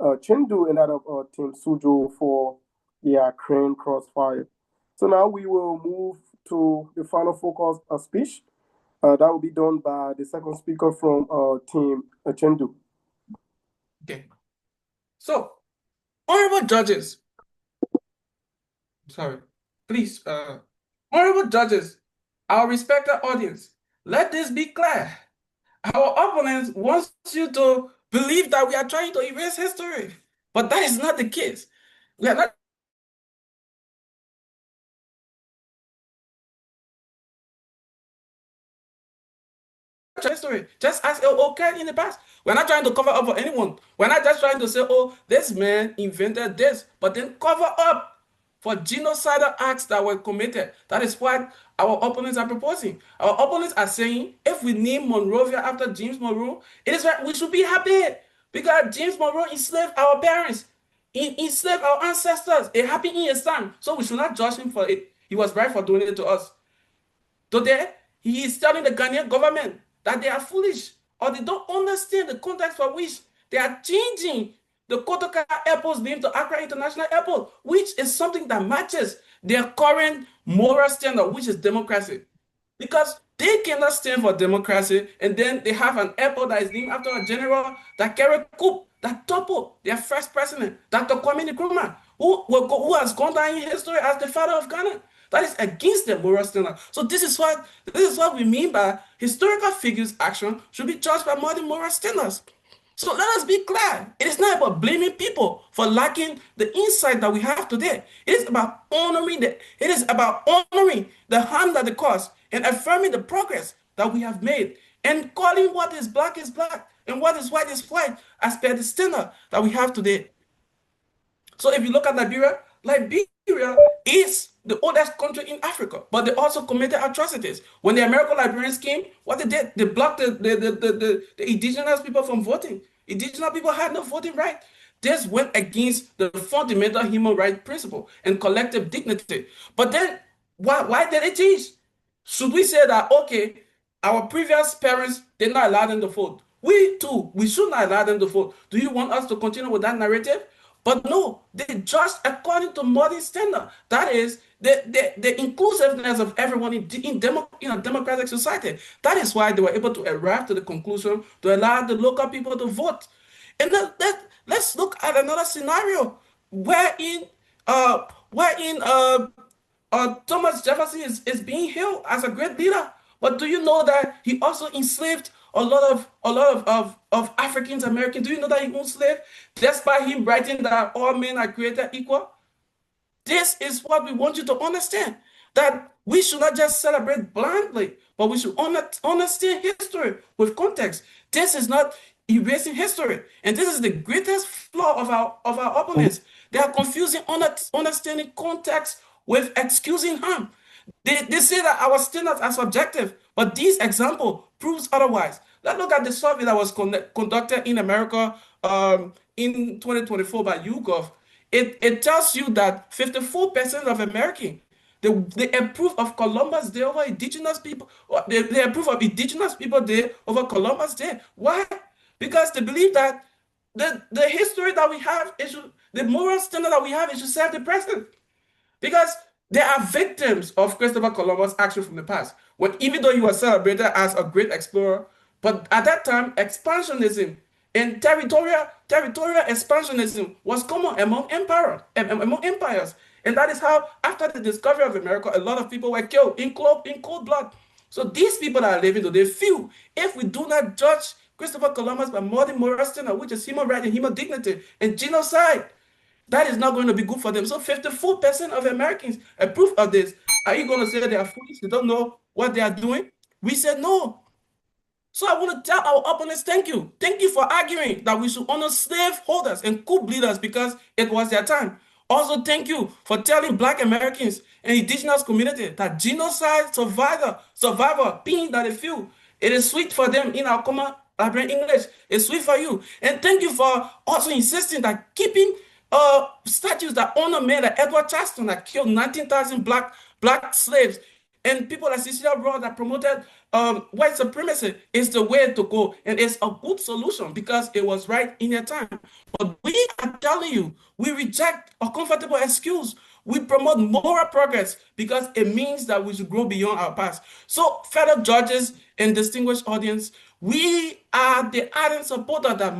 Chengdu, and that of our team Suzhou for their Grand Crossfire. So now we will move to the final focus speech. That will be done by the second speaker from team Chengdu. Okay. So, honorable judges, please, honorable judges, our respected audience, let this be clear. Our opponents want you to believe that we are trying to erase history, but that is not the case. We are not history, just as it occurred in the past. We're not trying to cover up for anyone. We're not just trying to say, oh, this man invented this, but then cover up for genocidal acts that were committed. That is what our opponents are proposing. Our opponents are saying, if we name Monrovia after James Monroe, it is right, we should be happy because James Monroe enslaved our parents, he enslaved our ancestors. It happened in his time, so we should not judge him for it. He was right for doing it to us. Today, he is telling the Ghanaian government that they are foolish or they don't understand the context for which they are changing the Kotoka Airport's name to Accra International Airport, which is something that matches their current moral standard, which is democracy. Because they cannot stand for democracy, and then they have an airport that is named after a general that carried coup, that toppled their first president, Dr. Kwame Nkrumah, who has gone down in history as the father of Ghana. That is against the moral standard. So this is what we mean by historical figures' action should be judged by modern moral standards. So let us be clear. It is not about blaming people for lacking the insight that we have today. It is about honoring the harm that they caused and affirming the progress that we have made and calling what is black and what is white as per the standard that we have today. So if you look at Liberia is the oldest country in Africa, but they also committed atrocities. When the American Liberians came, what they did, they blocked the indigenous people from voting. Indigenous people had no voting right. This went against the fundamental human rights principle and collective dignity. But then, why did it change? Should we say that, okay, our previous parents did not allow them to vote? We should not allow them to vote. Do you want us to continue with that narrative? But no, they judge according to modern standard. That is the inclusiveness of everyone in a democratic society. That is why they were able to arrive to the conclusion to allow the local people to vote. And let's look at another scenario wherein Thomas Jefferson is being hailed as a great leader. But do you know that he also enslaved a lot of African Americans? Do you know that he enslaved despite him writing that all men are created equal? This is what we want you to understand, that we should not just celebrate blindly, but we should understand history with context. This is not erasing history. And this is the greatest flaw of our opponents. They are confusing understanding context with excusing harm. They say that our standards are subjective, but this example proves otherwise. Let's look at the survey that was conducted in America in 2024 by YouGov. It tells you that 54% of Americans They approve of Columbus Day over indigenous people. Or they approve of indigenous people day over Columbus Day. Why? Because they believe that the history that we have is the moral standard that we have is to serve the present. Because they are victims of Christopher Columbus' action from the past. Even though he was celebrated as a great explorer, but at that time, expansionism and territorial expansionism was common among empires. And that is how, after the discovery of America, a lot of people were killed in cold blood. So these people that are living today feel if we do not judge Christopher Columbus by modern moral standard, which is human right and human dignity and genocide, that is not going to be good for them. So 54% of Americans approve of this. Are you going to say they are foolish? They don't know what they are doing? We said no. So I want to tell our opponents, thank you. Thank you for arguing that we should honor slaveholders and coup leaders because it was their time. Also, thank you for telling Black Americans and indigenous community that genocide survivor, being that they feel it is sweet for them in our common English. It's sweet for you. And thank you for also insisting that keeping statues that honor men like Edward Chaston that killed 19,000 black slaves and people like Cecilia Ross that promoted white supremacy is the way to go. And it's a good solution because it was right in their time. But we are telling you, we reject a comfortable excuse. We promote moral progress because it means that we should grow beyond our past. So, fellow judges and distinguished audience, we are the ardent supporter that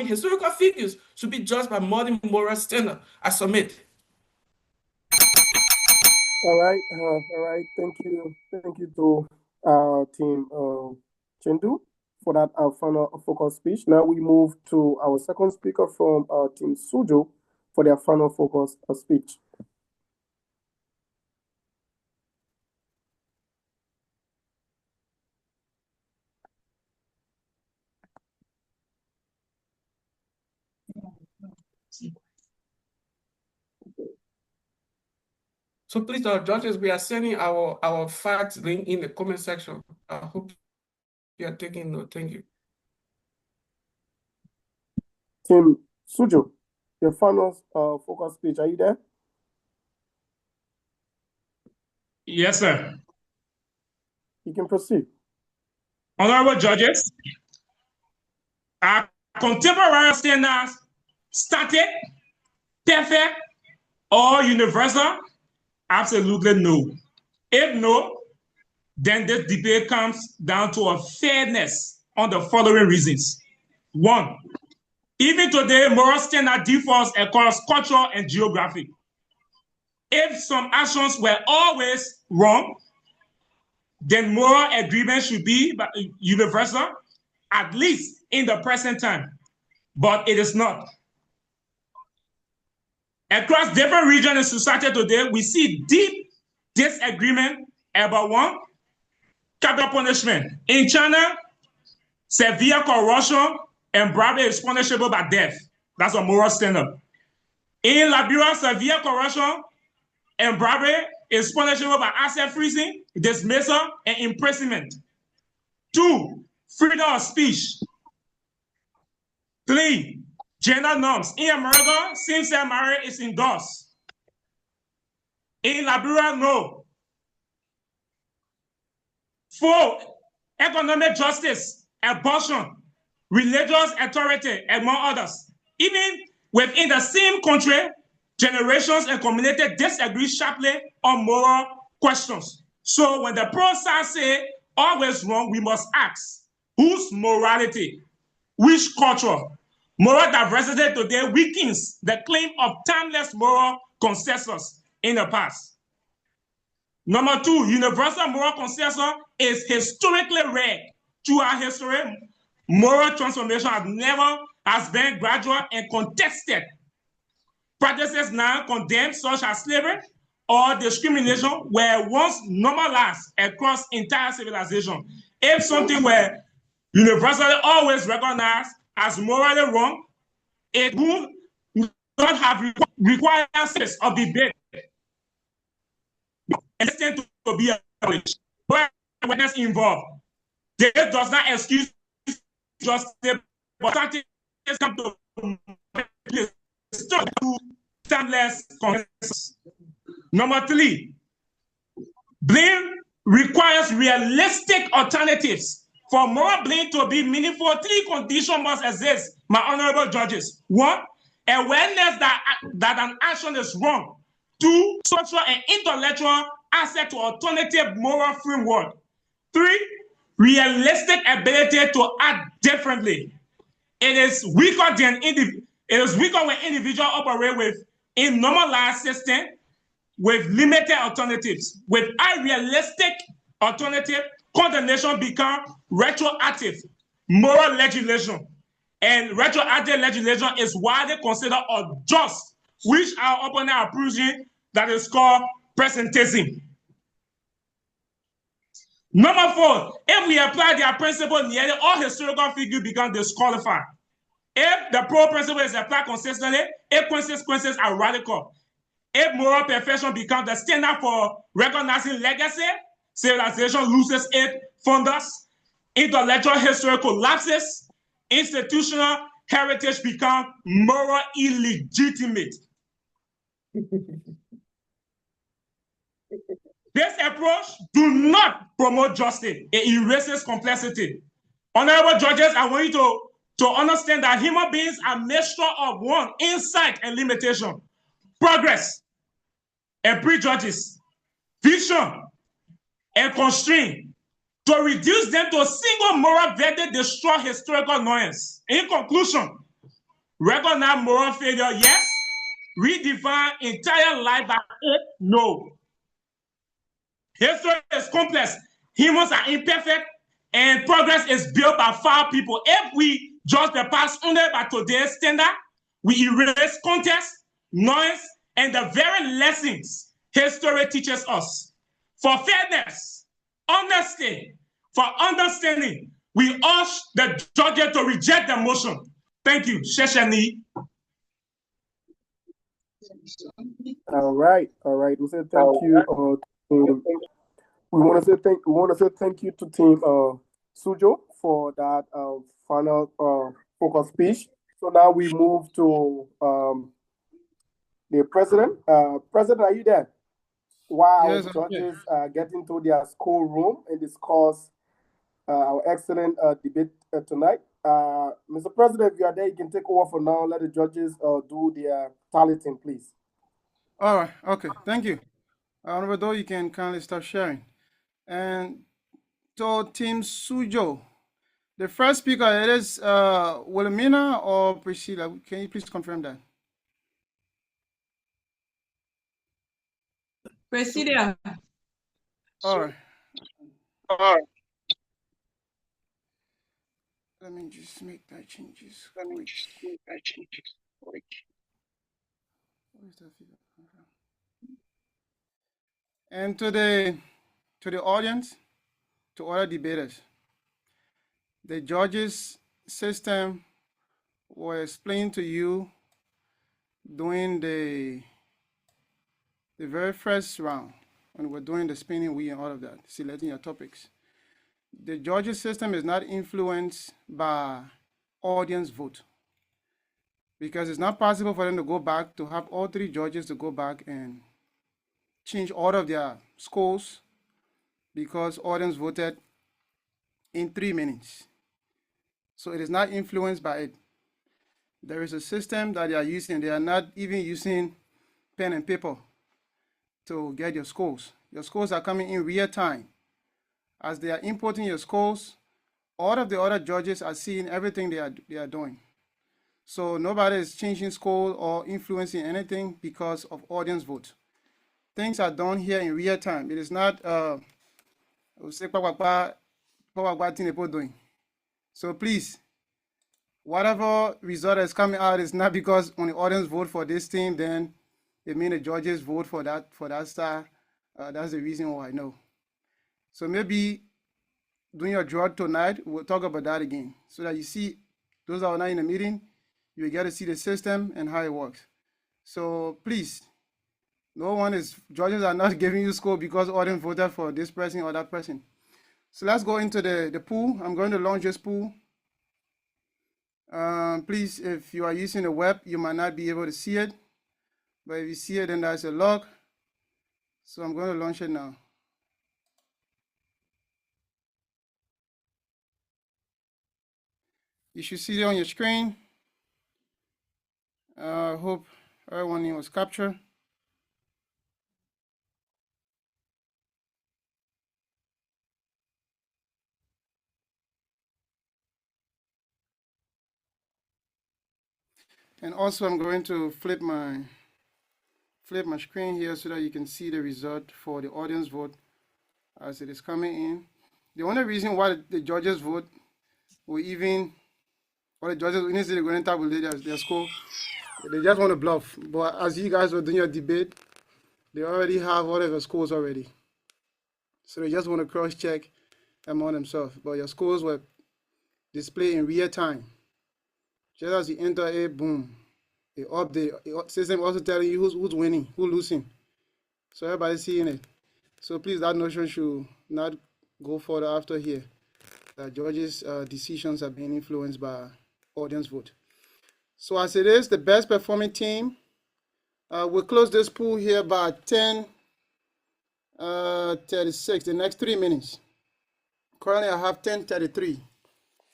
historical figures should be judged by modern moral standard. I submit. All right. Thank you to team Chengdu for that final focus speech. Now we move to our second speaker from team Suzhou for their final focus speech. So please, judges, we are sending our facts link in the comment section. I hope you are taking note. Thank you. Team Suzhou, your final focus speech. Are you there? Yes, sir. You can proceed. Honorable judges, are contemporary standards static, perfect, or universal? Absolutely no. If no, then this debate comes down to a fairness on the following reasons. One, even today, moral standard differs across culture and geography. If some actions were always wrong, then moral agreement should be universal, at least in the present time. But it is not. Across different regions in society today, we see deep disagreement about one, capital punishment. In China, severe corruption and bribery is punishable by death. That's a moral standard. In Liberia, severe corruption and bribery is punishable by asset freezing, dismissal, and imprisonment. 2, freedom of speech. 3, gender norms. In America, same-sex marriage is endorsed. In Liberia, no. 4, economic justice, abortion, religious authority, among others. Even within the same country, generations and community disagree sharply on moral questions. So when the pro side say always wrong, we must ask, whose morality, which culture? Moral diversity today weakens the claim of timeless moral consensus in the past. Number 2, universal moral consensus is historically rare. Throughout history, moral transformation has been gradual and contested. Practices now condemned, such as slavery or discrimination, were once normalized across entire civilization. If something were universally always recognized as morally wrong, it would not have required sense of debate and to be acknowledged. But awareness involved. This does not excuse justice, but something come to timeless consensus. Number 3, blame requires realistic alternatives. For moral blame to be meaningful, 3 conditions must exist, my honorable judges. 1, awareness that an action is wrong. 2, social and intellectual access to alternative moral framework. 3, realistic ability to act differently. It is weaker when individuals operate with a normalized system with limited alternatives. With unrealistic alternative, condemnation become retroactive moral legislation. And retroactive legislation is widely considered unjust, which our opponent are proving that is called presentism. Number 4, if we apply their principle, nearly all historical figures become disqualified. If the pro principle is applied consistently, if consequences are radical, if moral perfection becomes the standard for recognizing legacy, civilization loses its founders, intellectual history collapses, institutional heritage becomes moral illegitimate. This approach does not promote justice. It erases complexity. Honorable judges, I want you to understand that human beings are a mixture of 1, insight and limitation, progress and prejudice, vision and constraint. To reduce them to a single moral verdict destroy historical nuance. In conclusion, recognize moral failure, yes. Redefine entire life by it, no. History is complex. Humans are imperfect, and progress is built by 5 people. If we judge the past only by today's standard, we erase context, noise, and the very lessons history teaches us. For fairness, honesty, for understanding, we urge the judges to reject the motion. Thank you. Sheshani. All right. We say thank you. We want to say thank you to Team Suzhou for that final focus speech. So now we move to the president. President, are you there? While Yes, our judges get into their schoolroom and discuss our excellent debate tonight. Mr. President, if you are there, you can take over for now. Let the judges do their tallying, please. All right. Okay. Thank you. Honorable, you can kindly start sharing. And to Team Suzhou, the first speaker, it is Wilhelmina or Priscilla. Can you please confirm that? Priscilla. All right. Let me just make that changes. Where's that figure? And to the audience, to other debaters, the judges system was explained to you during the very first round when we're doing the spinning wheel and all of that, selecting your topics. The judges system is not influenced by audience vote, because it's not possible for them to go back to have all 3 judges to go back and change all of their scores because audience voted in 3 minutes. So it is not influenced by it. There is a system that they are using. They are not even using pen and paper to get your scores. Your scores are coming in real time. As they are importing your scores, all of the other judges are seeing everything they are doing. So nobody is changing score or influencing anything because of audience vote. Things are done here in real time. It is not doing. So please, whatever result is coming out is not because when the audience vote for this team, then it means the judges vote for that star. That's the reason why. No. So maybe during your draw tonight, we'll talk about that again, so that you see those that are not in the meeting, you will get to see the system and how it works. So please, judges are not giving you score because audience voted for this person or that person. So let's go into the pool. I'm going to launch this pool. Please, if you are using the web, you might not be able to see it, but if you see it, then there's a log. So I'm going to launch it now. You should see it on your screen. I hope everyone was captured. And also I'm going to flip my screen here so that you can see the result for the audience vote as it is coming in. The only reason why the judges vote or even or the judges initially they're going to tabulate their score, they just want to bluff. But as you guys were doing your debate, they already have all of your scores already. So they just want to cross-check among themselves. But your scores were displayed in real time. Just as you enter a boom, it update. The system also telling you who's winning, who's losing. So everybody's seeing it. So please, that notion should not go further after here. That judges' decisions are being influenced by audience vote. So as it is, the best performing team, we'll close this pool here by 10:36, the next 3 minutes. Currently, I have 10:33.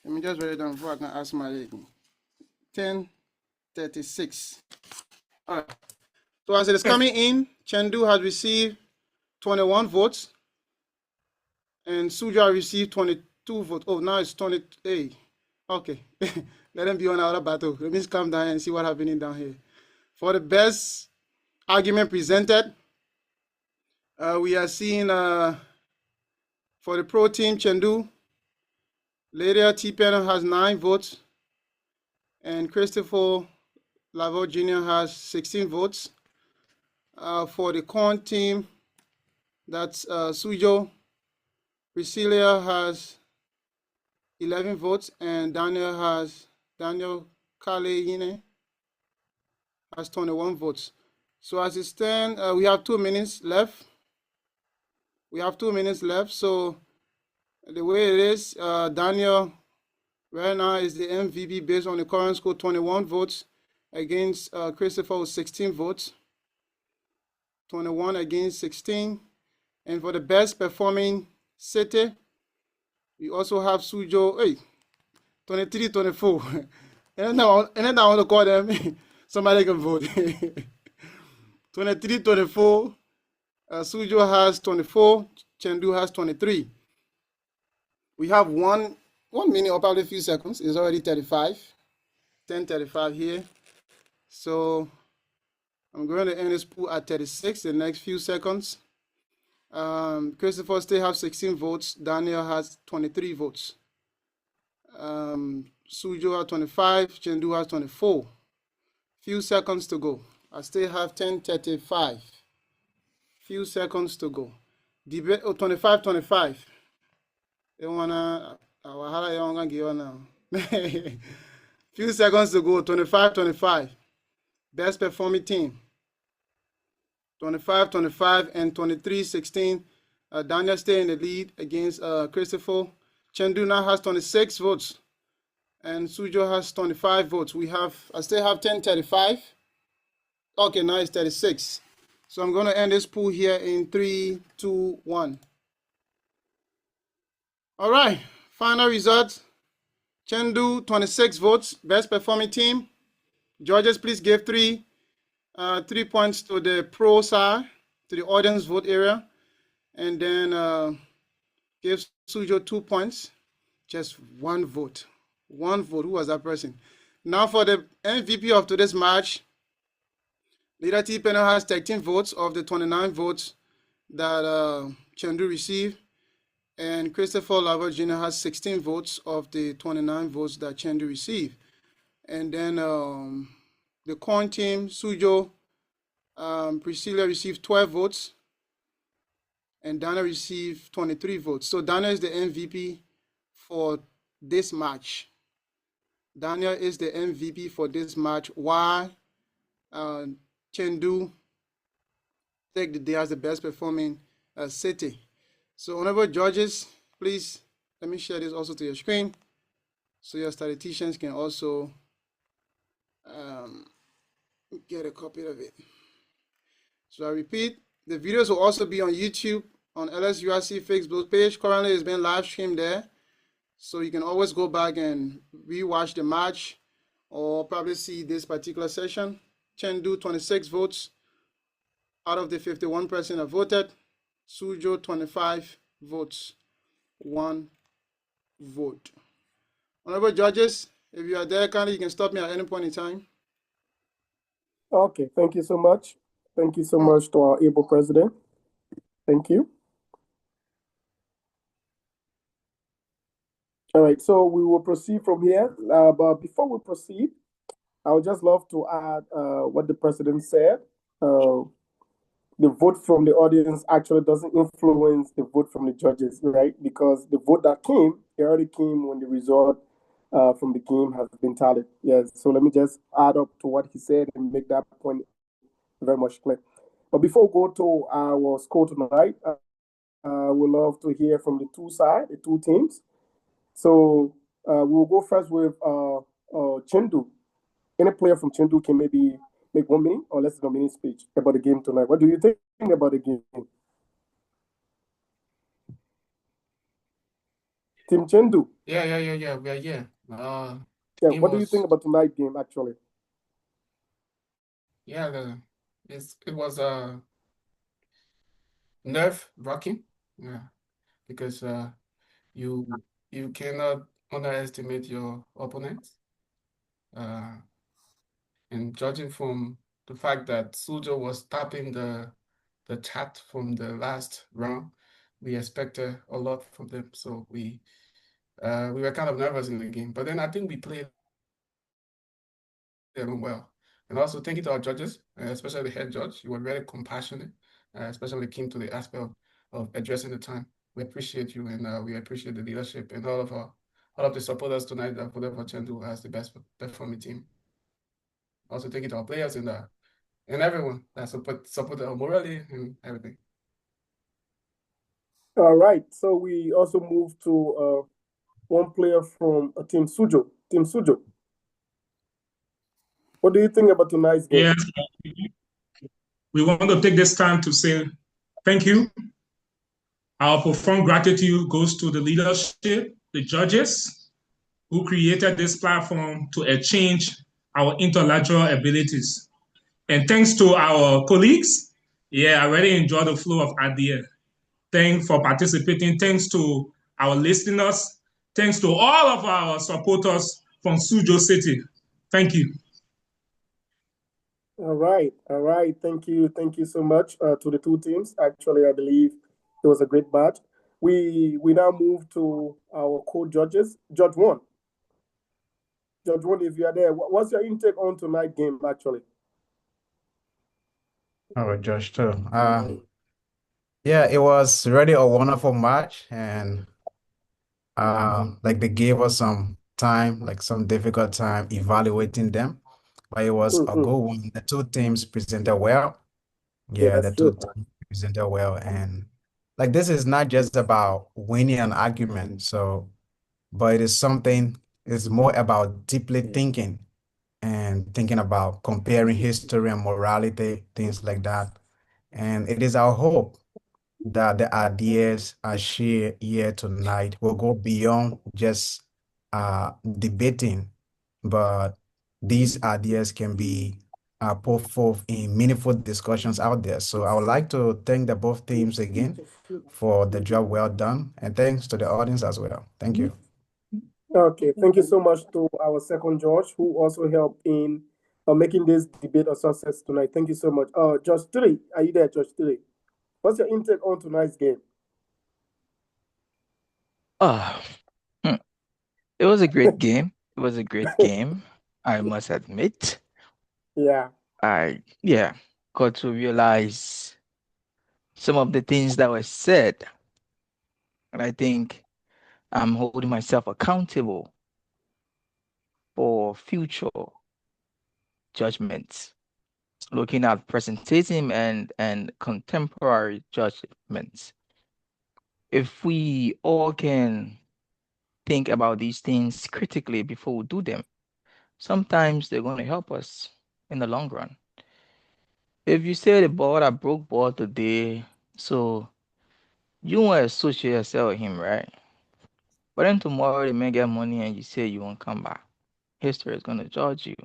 Let me just write it down before I can ask my lady. 10:36. All right. So as it is coming in, Chengdu has received 21 votes, and Suzhou received 22 votes. Oh, now it's 28. Okay. Let them be on our battle. Let me just come down and see what's happening down here. For the best argument presented, we are seeing for the pro team, Chengdu, Lydia T. Penner has 9 votes, and Christopher Lavo Jr. has 16 votes. For the con team, that's Suzhou, Priscilla has 11 votes, and Daniel Kaleyine has 21 votes. So as it stands, we have 2 minutes left. So the way it is, Daniel right now is the MVP based on the current score, 21 votes against Christopher with 16 votes. 21 against 16. And for the best performing city, we also have Suzhou, 23-24. And then I want to call them, somebody can vote. 23-24. Suzhou has 24. Chengdu has 23. We have one minute or probably a few seconds. It's already 35. 10:35 here. So I'm going to end this pool at 36 the next few seconds. Christopher still has 16 votes. Daniel has 23 votes. Suzhou has 25. Chengdu has 24. Few seconds to go. I still have 10:35. Few seconds to go. Debate 25-25. You wanna now. Few seconds to go. 25-25. Best performing team. 25-25 and 23-16. Daniel stay in the lead against Christopher. Chengdu now has 26 votes, and Suzhou has 25 votes. I still have 10:35. Okay, now it's 36. So I'm going to end this pool here in 3, 2, 1. All right, final results. Chengdu, 26 votes, best performing team. Judges, please give 3 points to the pro side, to the audience vote area, and then give Suzhou 2 points. Just 1 vote. 1 vote. Who was that person? Now for the MVP of today's match, Leader T. Penner has 13 votes of the 29 votes that Chengdu received, and Christopher Lavo Jr. has 16 votes of the 29 votes that Chengdu received. And then the corn team, Suzhou, Priscilla received 12 votes, and Dana received 23 votes. So Dana is the MVP for this match. Daniel is the MVP for this match. Why Chengdu take the day as the best performing city. So honorable judges, please let me share this also to your screen so your statisticians can also get a copy of it. So I repeat, The videos will also be on YouTube, on LSUIC Facebook page. Currently, it's been live streamed there. So you can always go back and rewatch the match or probably see this particular session. Chengdu, 26 votes out of the 51% that voted. Suzhou, 25 votes, 1 vote. Honorable judges, if you are there, kindly you can stop me at any point in time. Okay, thank you so much. Thank you so much to our able president. Thank you. All right, so we will proceed from here. But before we proceed, I would just love to add what the president said. The vote from the audience actually doesn't influence the vote from the judges, right? Because the vote that came, it already came when the result from the game has been tallied. Yes, so let me just add up to what he said and make that point very much clear. But before we go to our score tonight, we'd love to hear from the two sides, the two teams. So we'll go first with Chengdu. Any player from Chengdu can maybe make 1 minute or less than a minute speech about the game tonight. What do you think about the game? Team Chengdu. Yeah. We are here. Yeah, what do you think about tonight's game actually? Yeah, it was nerve wracking. Yeah, because you cannot underestimate your opponent. And judging from the fact that Suzhou was tapping the chat from the last round, we expected a lot from them. So we were kind of nervous in the game, but then I think we played them well. And also thank you to our judges, especially the head judge. You were very compassionate, especially when it came to the aspect of addressing the time. We appreciate you, and we appreciate the leadership and all of the supporters tonight that voted for Chengdu as the best performing team. Also thank you to our players and everyone that supported our morally and everything. All right, so we also moved to one player from Team Suzhou. Team Suzhou. What do you think about tonight's game? Yes, we want to take this time to say thank you. Our profound gratitude goes to the leadership, the judges who created this platform to exchange our intellectual abilities. And thanks to our colleagues, I really enjoy the flow of ideas. Thanks for participating. Thanks to our listeners. Thanks to all of our supporters from Suzhou City. Thank you. All right. Thank you so much to the two teams. Actually, I believe it was a great match. We now move to our co-judges. Judge one, if you are there, what's your intake on tonight's game actually? All right, Josh, too. Yeah, it was really a wonderful match, and like they gave us some time, like some difficult time evaluating them, but it was a good one. The two teams presented well. Yeah, the that's two true. teams presented well, and like this is not just about winning an argument, but it is something. It's more about deeply thinking and thinking about comparing history and morality, things like that. And it is our hope that the ideas I share here tonight will go beyond just debating, but these ideas can be put forth in meaningful discussions out there. So I would like to thank the both teams again for the job well done, and thanks to the audience as well. Thank you. Okay, thank you so much to our second judge who also helped in making this debate a success tonight. Thank you so much. Judge 3, are you there, Judge 3? What's your intake on tonight's game? It was a great game. It was a great game, I must admit. Yeah. I got to realize some of the things that were said. And I think I'm holding myself accountable for future judgments, looking at presentism and contemporary judgments. If we all can think about these things critically before we do them, sometimes they're going to help us in the long run. If you say the ball that broke ball today, so you want to associate yourself with him, right? But then tomorrow they may get money and you say you won't come back. History is gonna judge you.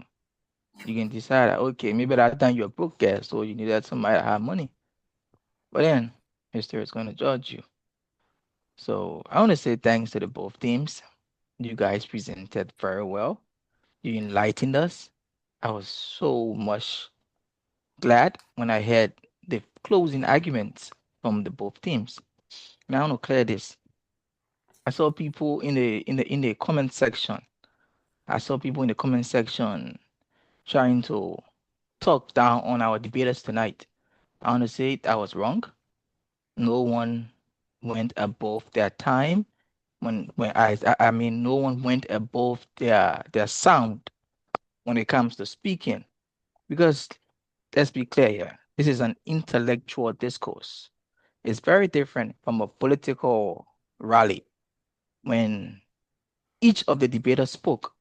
You can decide that okay, maybe that time you're broke, guys, so you needed somebody that had money. But then history is gonna judge you. So I want to say thanks to the both teams. You guys presented very well. You enlightened us. I was so much glad when I heard the closing arguments from the both teams. Now I want to clear this. I saw people in the comment section. I saw people in the comment section trying to talk down on our debaters tonight. I want to say that was wrong. No one went above their time. When I mean no one went above their sound when it comes to speaking. Because let's be clear here, this is an intellectual discourse. It's very different from a political rally. When each of the debaters spoke,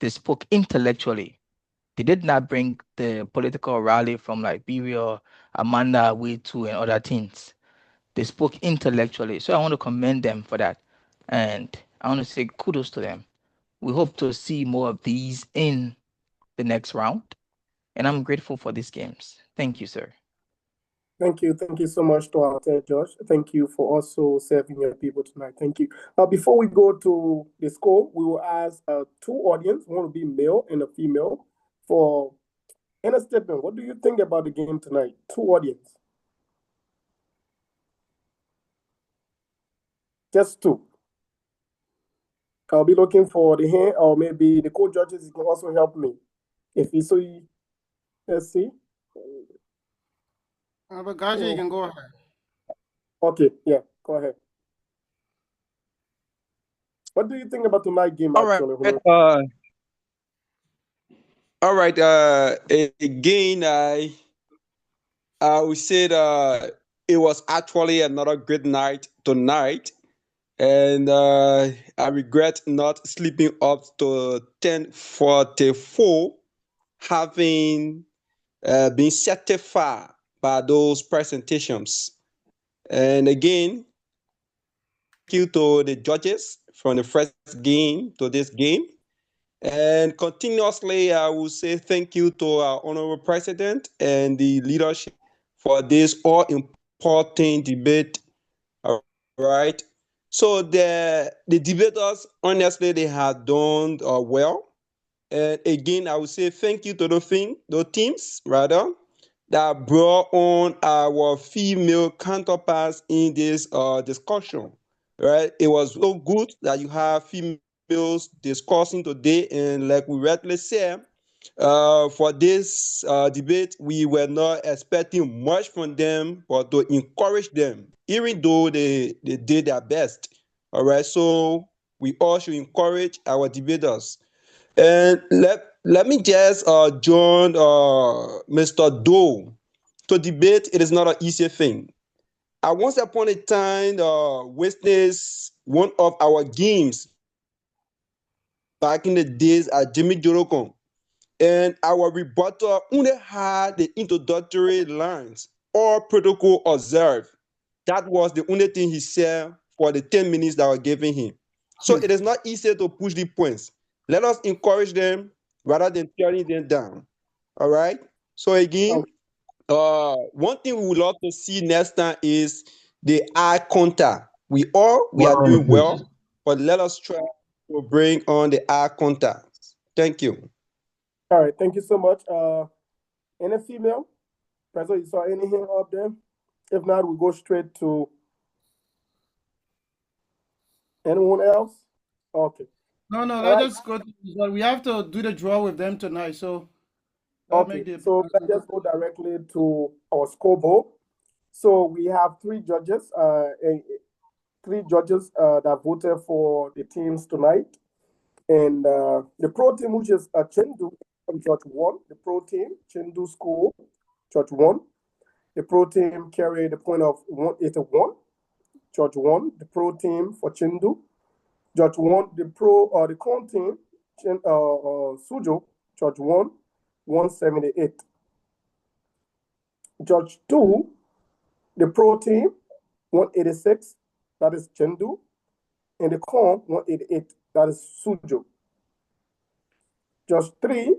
they spoke intellectually. They did not bring the political rally from Liberia, Amanda, Witu, and other things. They spoke intellectually. So I want to commend them for that. And I want to say kudos to them. We hope to see more of these in the next round. And I'm grateful for these games. Thank you, sir. Thank you so much to our third judge. Thank you for also serving your people tonight. Thank you. Before we go to the score, we will ask two audience, one will be male and a female, for any statement. What do you think about the game tonight? Two audience. Just two. I'll be looking for the hand, or maybe the co-judges can also help me. If you see, let's see. But Gaji, you can go ahead. Okay, yeah, go ahead. What do you think about tonight's game, actually? All right. Again, I would say that it was actually another great night tonight, and I regret not sleeping up to 10:44, having been certified by those presentations. And again, thank you to the judges from the first game to this game. And continuously, I will say thank you to our Honorable President and the leadership for this all-important debate. All right. So the debaters, honestly, they have done well. And again, I will say thank you to the teams, rather, that brought on our female counterparts in this discussion. Right? It was so good that you have females discussing today, and like we rightly said, for this debate, we were not expecting much from them, but to encourage them, even though they did their best. All right, so we all should encourage our debaters. And let me just join Mr. Doe. To debate, it is not an easy thing. I once upon a time witnessed one of our games back in the days at Jimmy Jorokon, and our rebuttal only had the introductory lines or protocol observed. That was the only thing he said for the 10 minutes that were given him. So it is not easy to push the points. Let us encourage them rather than tearing them down. All right. So again, one thing we would love to see next time is the eye contact. We are doing well, but let us try to bring on the eye contact. Thank you. All right, thank you so much. Any female? Professor, you saw any hand up there? If not, we go straight to anyone else? Okay. No, let's just go. We have to do the draw with them tonight, so okay. So let's just go directly to our scoreboard. So we have three judges that voted for the teams tonight. And the pro team, which is Chengdu, Church 1, the pro team, Chengdu School, Church 1. The pro team carried the point of 181, Church 1. The pro team for Chengdu, Church 1. The con team, Suzhou, Church 1, 178. Judge 2, the pro team, 186, that is Chengdu, and the con, 188, that is Suzhou. Judge 3,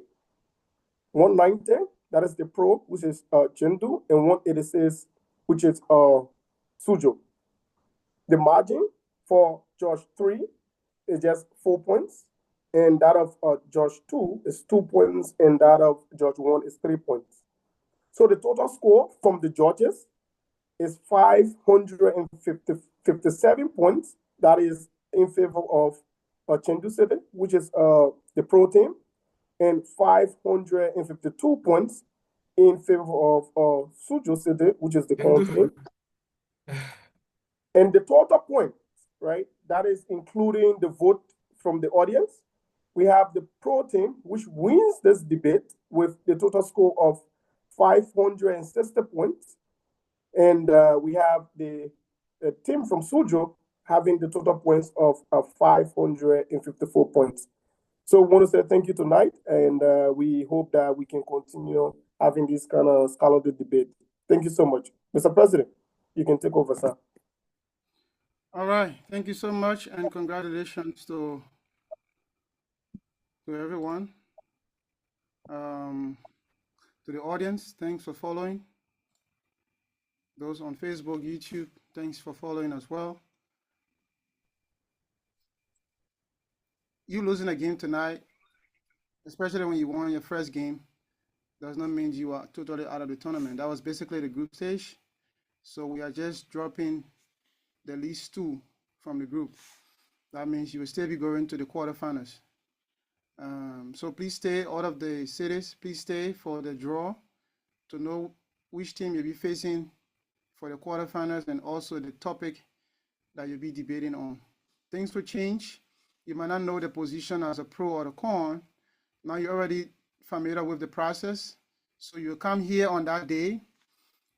190, that is the pro, which is Chengdu, and 186, which is Suzhou. The margin for Judge 3 is just 4 points, and that of Judge 2 is 2 points, and that of Judge 1 is 3 points. So the total score from the judges is 557 points. That is in favor of Chengdu City, which is the pro team, and 552 points in favor of Suzhou City, which is the con team. And the total points, right, that is including the vote from the audience. We have the pro team, which wins this debate with the total score of 560 points. And we have the team from Suzhou having the total points of 554 points. So we want to say thank you tonight, and we hope that we can continue having this kind of scholarly debate. Thank you so much. Mr. President, you can take over, sir. All right. Thank you so much, and congratulations to everyone. To the audience, thanks for following. Those on Facebook, YouTube, thanks for following as well. You losing a game tonight, especially when you won your first game, does not mean you are totally out of the tournament. That was basically the group stage. So we are just dropping the least 2 from the group. That means you will still be going to the quarterfinals. So please stay out of the cities. Please stay for the draw to know which team you'll be facing for the quarterfinals, and also the topic that you'll be debating on. Things will change. You might not know the position as a pro or a con. Now you're already familiar with the process. So you'll come here on that day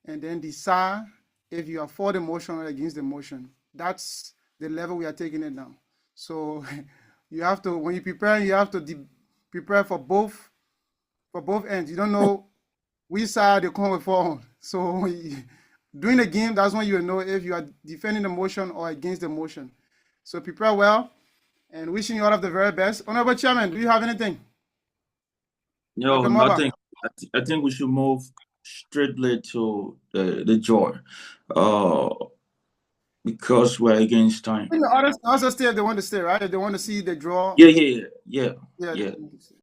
and then decide if you are for the motion or against the motion. That's the level we are taking it now. So you have to, when you prepare, you have to prepare for both ends. You don't know which side the con will fall on. So during the game, that's when you will know if you are defending the motion or against the motion. So prepare well, and wishing you all of the very best. Honorable Chairman, do you have anything? No, nothing. I think we should move straightly to the draw, because we're against time. The others also stay if they want to stay, right? If they want to see the draw. Yeah.